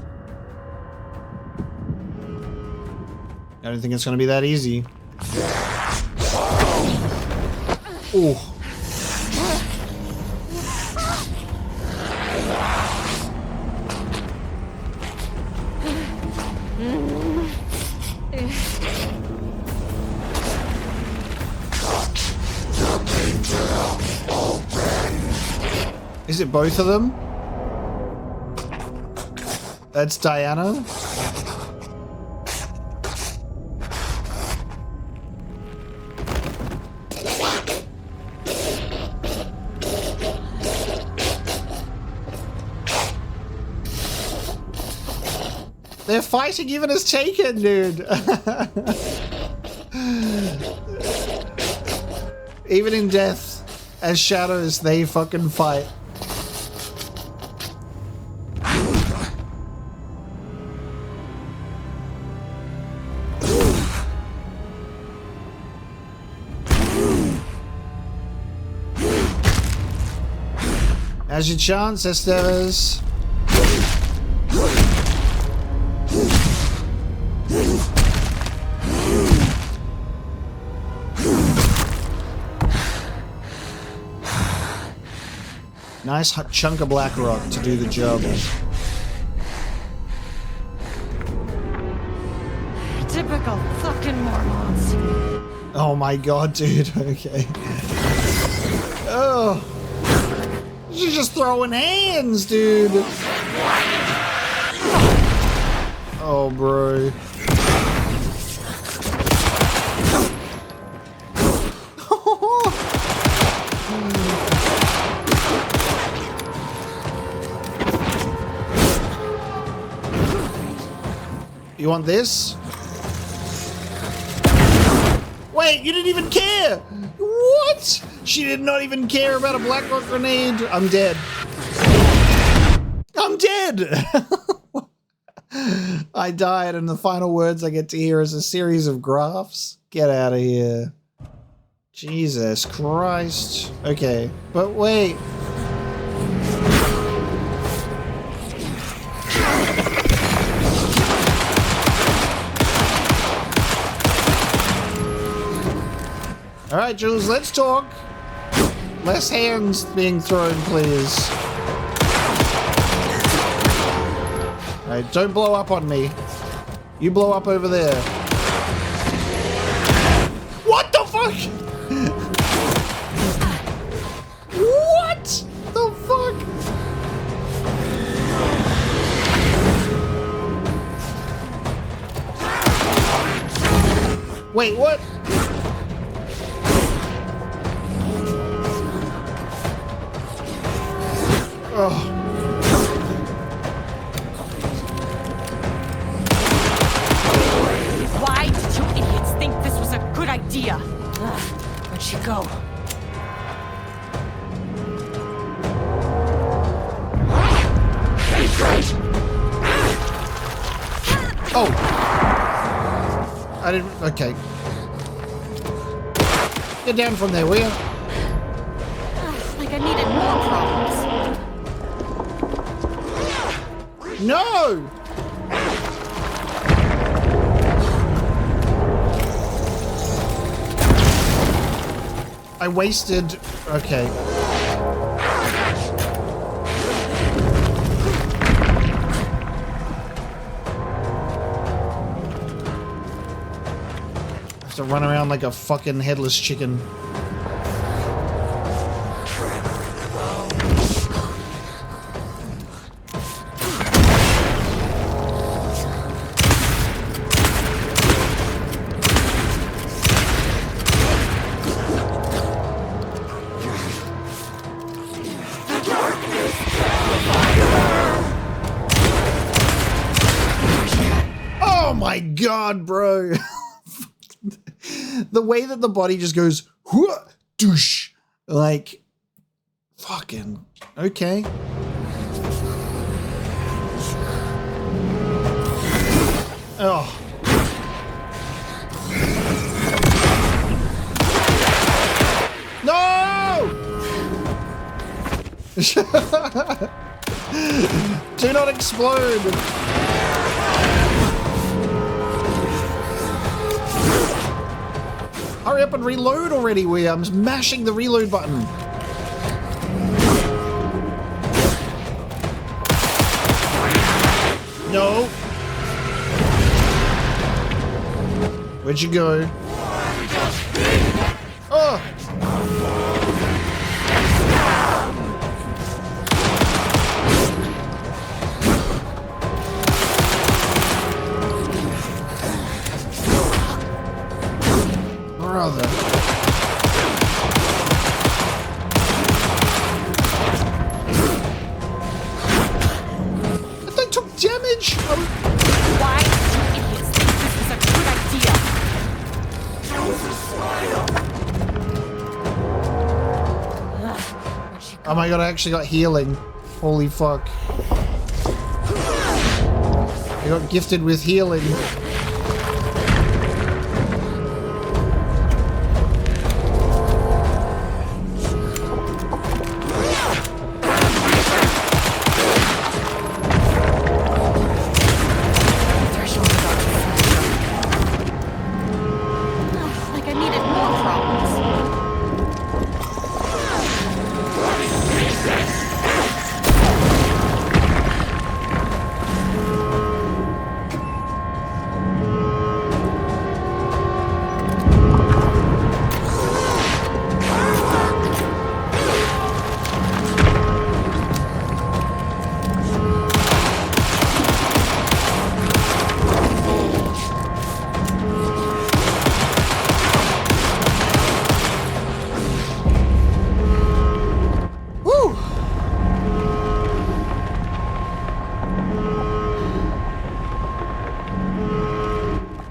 I don't think it's gonna be that easy. Oh. Is it both of them? That's Diana? They're fighting even as Taken, dude. Even in death, as shadows, they fucking fight. As your chance, Esteves. Nice chunk of black rock to do the job. Typical fucking Marmonts. Oh my god, dude. Okay. Oh. She's just throwing hands, dude. Oh, bro. You want this? Wait, you didn't even care! What? She did not even care about a black rock grenade. I'm dead. I'm dead! I died, and the final words I get to hear is a series of graphs. Get out of here. Jesus Christ. Okay, but wait. Alright, Jules, let's talk. Less hands being thrown, please. Alright, don't blow up on me. You blow up over there. What the fuck? What the fuck? Wait, what? Where'd she go? Oh! I didn't... Okay. Get down from there, will you? Like I needed more problems. No! I wasted... Okay. To run around like a fucking headless chicken. Oh my god, bro. The way that the body just goes, whooah, douche, like, fucking, okay. Oh. No! Do not explode. Hurry up and reload already, I'm mashing the reload button. No. Where'd you go? Oh! Brother. But they took damage! Why did you idiots think this was a good idea? Oh my god, I actually got healing. Holy fuck. I got gifted with healing.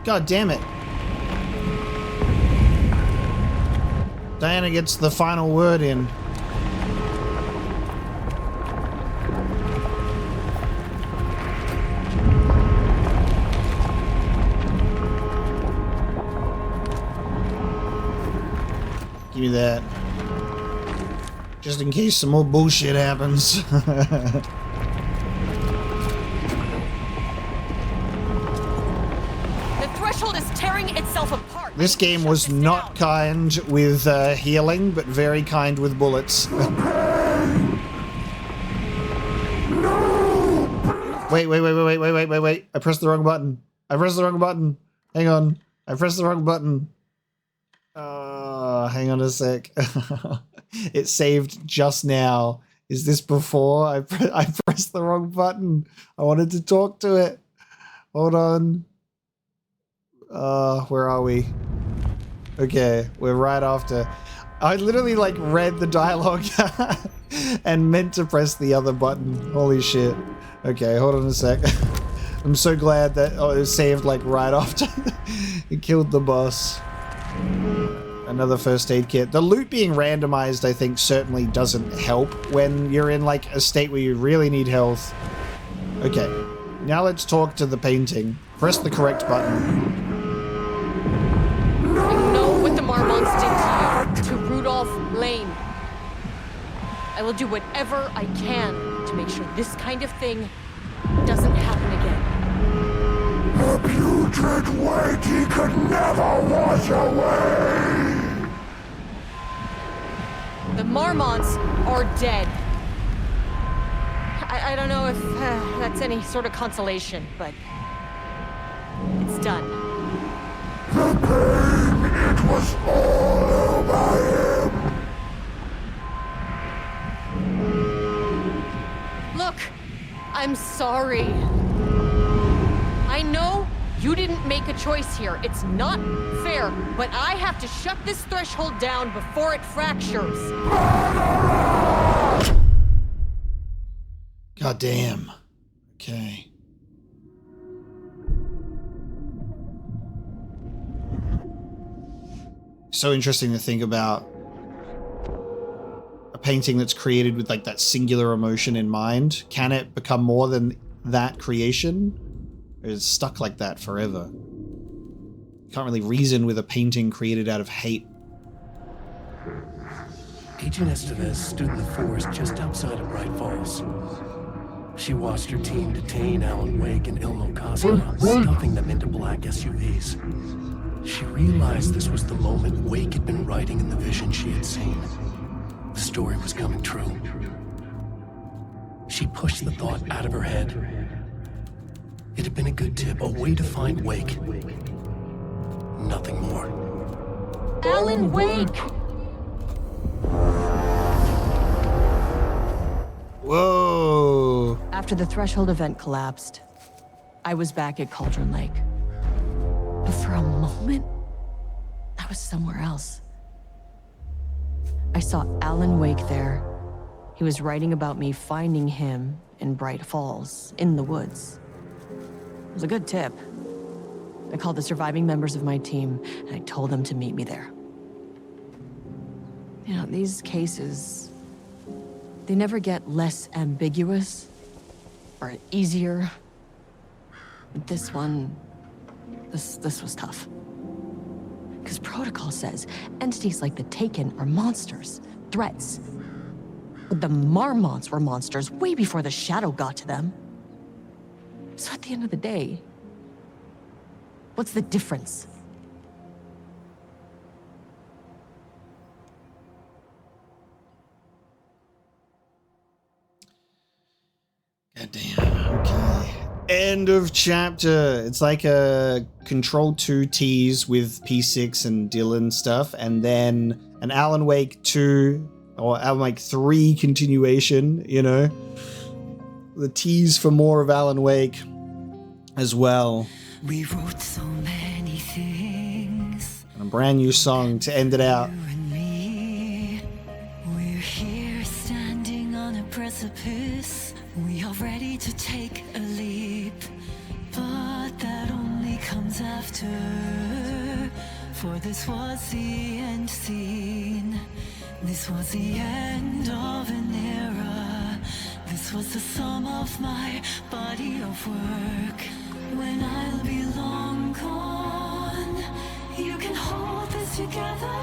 God damn it. Diana gets the final word in. Give me that. Just in case some more bullshit happens. This game was not kind with healing, but very kind with bullets. Wait. I pressed the wrong button. Hang on. I pressed the wrong button. Hang on a sec. It saved just now. Is this before? I pressed the wrong button. I wanted to talk to it. Hold on. Where are we? Okay, we're right after. I literally like read the dialogue and meant to press the other button. Holy shit. Okay, hold on a sec. I'm so glad that it was saved like right after it killed the boss. Another first aid kit. The loot being randomized, I think, certainly doesn't help when you're in, like, a state where you really need health. Okay, now let's talk to the painting. Press the correct button. I know what the Marmonts did to you, to Rudolph Lane. I will do whatever I can to make sure this kind of thing doesn't happen again. The putrid weight he could never wash away! The Marmonts are dead. I don't know if that's any sort of consolation, but it's done. The pain, it was all over him! Look, I'm sorry. I know you didn't make a choice here. It's not fair, but I have to shut this threshold down before it fractures. God damn. Okay. So interesting to think about a painting that's created with like that singular emotion in mind. Can it become more than that creation? Or is it stuck like that forever? You can't really reason with a painting created out of hate. Agent Estevez stood in the forest just outside of Bright Falls. She watched her team detain Alan Wake and Ilmo Cosima, stuffing them into black SUVs. She realized this was the moment Wake had been writing in the vision she had seen. The story was coming true. She pushed the thought out of her head. It had been a good tip, a way to find Wake. Nothing more. Alan Wake! Whoa! After the Threshold event collapsed, I was back at Cauldron Lake. But for a moment, I was somewhere else. I saw Alan Wake there. He was writing about me finding him in Bright Falls, in the woods. It was a good tip. I called the surviving members of my team, and I told them to meet me there. You know, these cases, they never get less ambiguous or easier. But this one, this was tough. Because protocol says entities like the Taken are monsters, threats. But the Marmonts were monsters way before the Shadow got to them. So at the end of the day, what's the difference? God damn. Okay. End of chapter. It's like a Control 2 tease with P6 and Dylan stuff, and then an Alan Wake 2 or Alan Wake 3 continuation, you know? The tease for more of Alan Wake as well. We wrote so many things. And a brand new song to end it out. We're here standing on a precipice. We are ready to take a leap, but that only comes after. For this was the end scene. This was the end of an era. This was the sum of my body of work. When I'll be long gone, you can hold this together,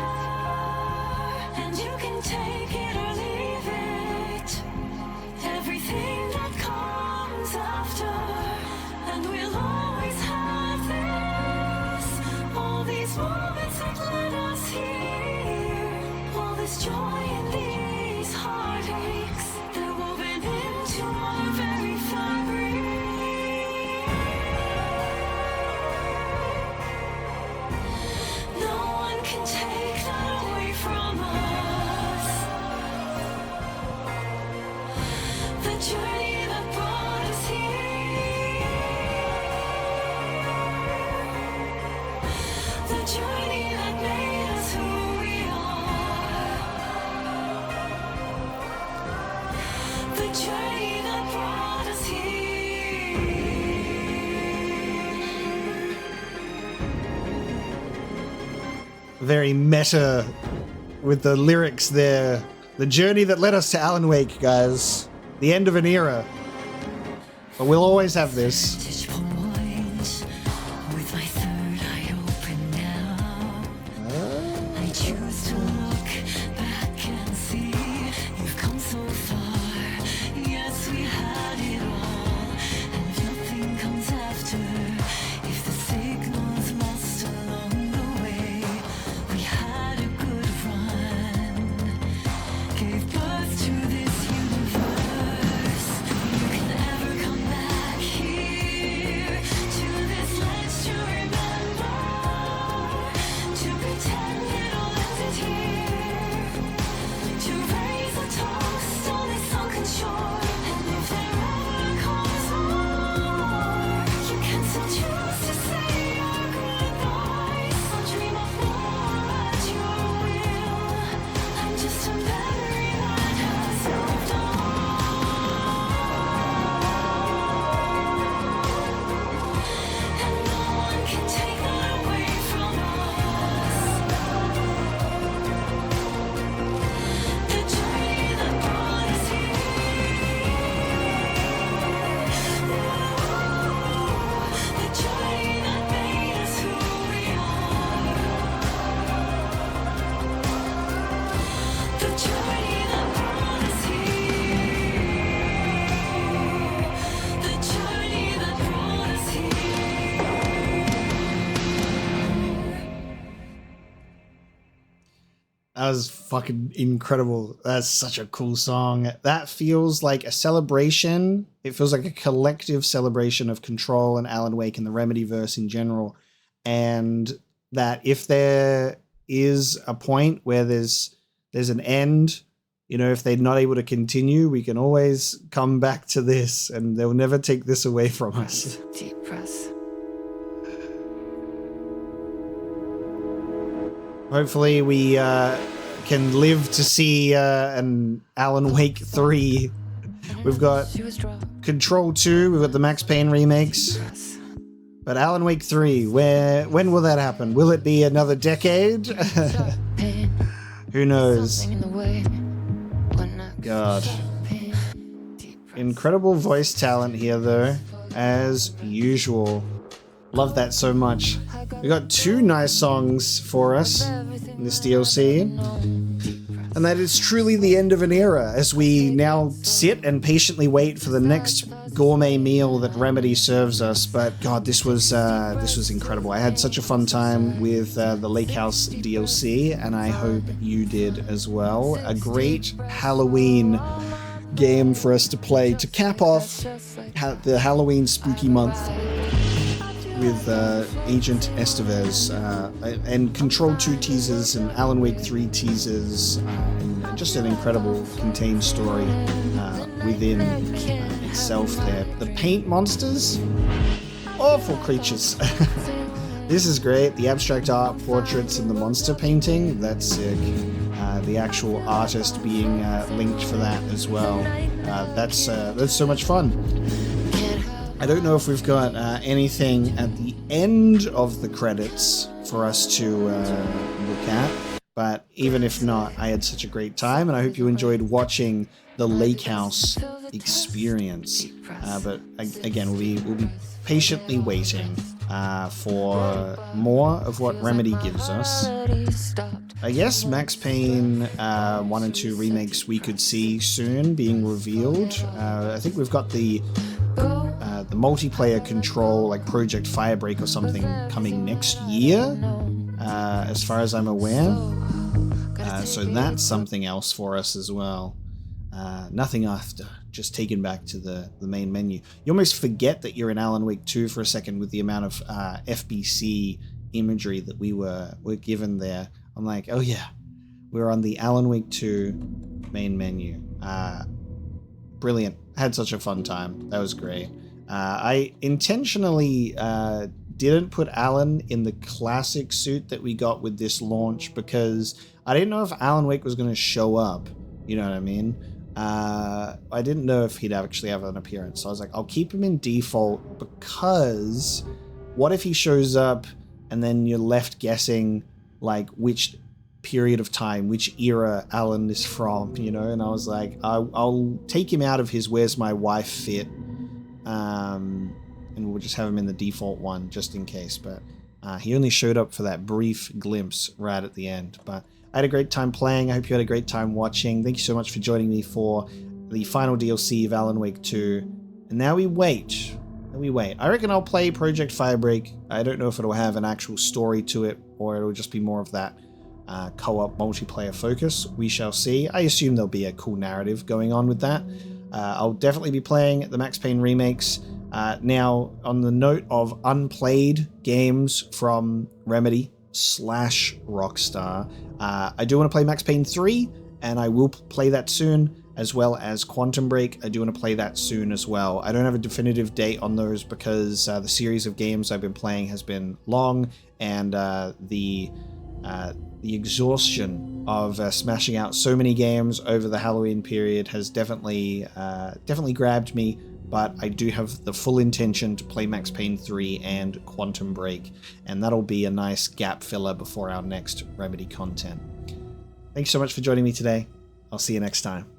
and you can take it or leave it. Everything that comes after, and we'll always have this. All these moments that led us here, all this joy and these heartaches, they're woven into our very fabric. No one can take that away from us. The journey that brought us here. The journey that made us who we are. very meta with the lyrics there. The journey that led us to Alan Wake, guys. The end of an era. But we'll always have this. That was fucking incredible. That's such a cool song. That feels like a celebration. It feels like a collective celebration of Control and Alan Wake and the Remedyverse in general. And that if there is a point where there's an end, you know, if they're not able to continue, we can always come back to this and they'll never take this away from us. Deep breaths. Hopefully we can live to see an Alan Wake 3. We've got Control 2, we've got the Max Payne remakes. But Alan Wake 3, when will that happen? Will it be another decade? Who knows? God. Incredible voice talent here though, as usual. Love that so much. We got 2 nice songs for us in this DLC. And that is truly the end of an era as we now sit and patiently wait for the next gourmet meal that Remedy serves us. But God, this was incredible. I had such a fun time with the Lakehouse DLC, and I hope you did as well. A great Halloween game for us to play to cap off the Halloween spooky month with Agent Estevez and Control 2 teasers and Alan Wake 3 teasers and just an incredible contained story within itself there. The paint monsters? Awful creatures. This is great. The abstract art portraits and the monster painting, that's sick. The actual artist being linked for that as well. That's so much fun. I don't know if we've got anything at the end of the credits for us to look at, but even if not, I had such a great time, and I hope you enjoyed watching the Lakehouse experience. But again, we'll be patiently waiting for more of what Remedy gives us. I guess Max Payne 1 and 2 remakes we could see soon being revealed. I think we've got the multiplayer Control, like Project Firebreak or something, coming next year, as far as I'm aware. So that's something else for us as well. Nothing after, just taken back to the main menu. You almost forget that you're in Alan Wake 2 for a second with the amount of FBC imagery that we were given there. I'm like, oh yeah, we're on the Alan Wake 2 main menu. Brilliant. Had such a fun time. That was great. I intentionally didn't put Alan in the classic suit that we got with this launch because I didn't know if Alan Wake was going to show up. You know what I mean? I didn't know if he'd actually have an appearance. So I was like, I'll keep him in default because what if he shows up and then you're left guessing like which period of time, which era Alan is from, you know, and I was like, I'll take him out of his Where's My Wife fit, and we'll just have him in the default one just in case, but he only showed up for that brief glimpse right at the end. But I had a great time playing. I hope you had a great time watching. Thank you so much for joining me for the final DLC of Alan Wake 2. And now we wait. I reckon I'll play Project Firebreak. I don't know if it'll have an actual story to it, or it'll just be more of that co-op multiplayer focus. We shall see. I assume there'll be a cool narrative going on with that. I'll definitely be playing the Max Payne remakes. Now, on the note of unplayed games from Remedy / Rockstar, I do want to play Max Payne 3, and I will play that soon, as well as Quantum Break. I do want to play that soon as well. I don't have a definitive date on those because the series of games I've been playing has been long, and the exhaustion of smashing out so many games over the Halloween period has definitely grabbed me, but I do have the full intention to play Max Payne 3 and Quantum Break, and that'll be a nice gap filler before our next Remedy content. Thanks so much for joining me today. I'll see you next time.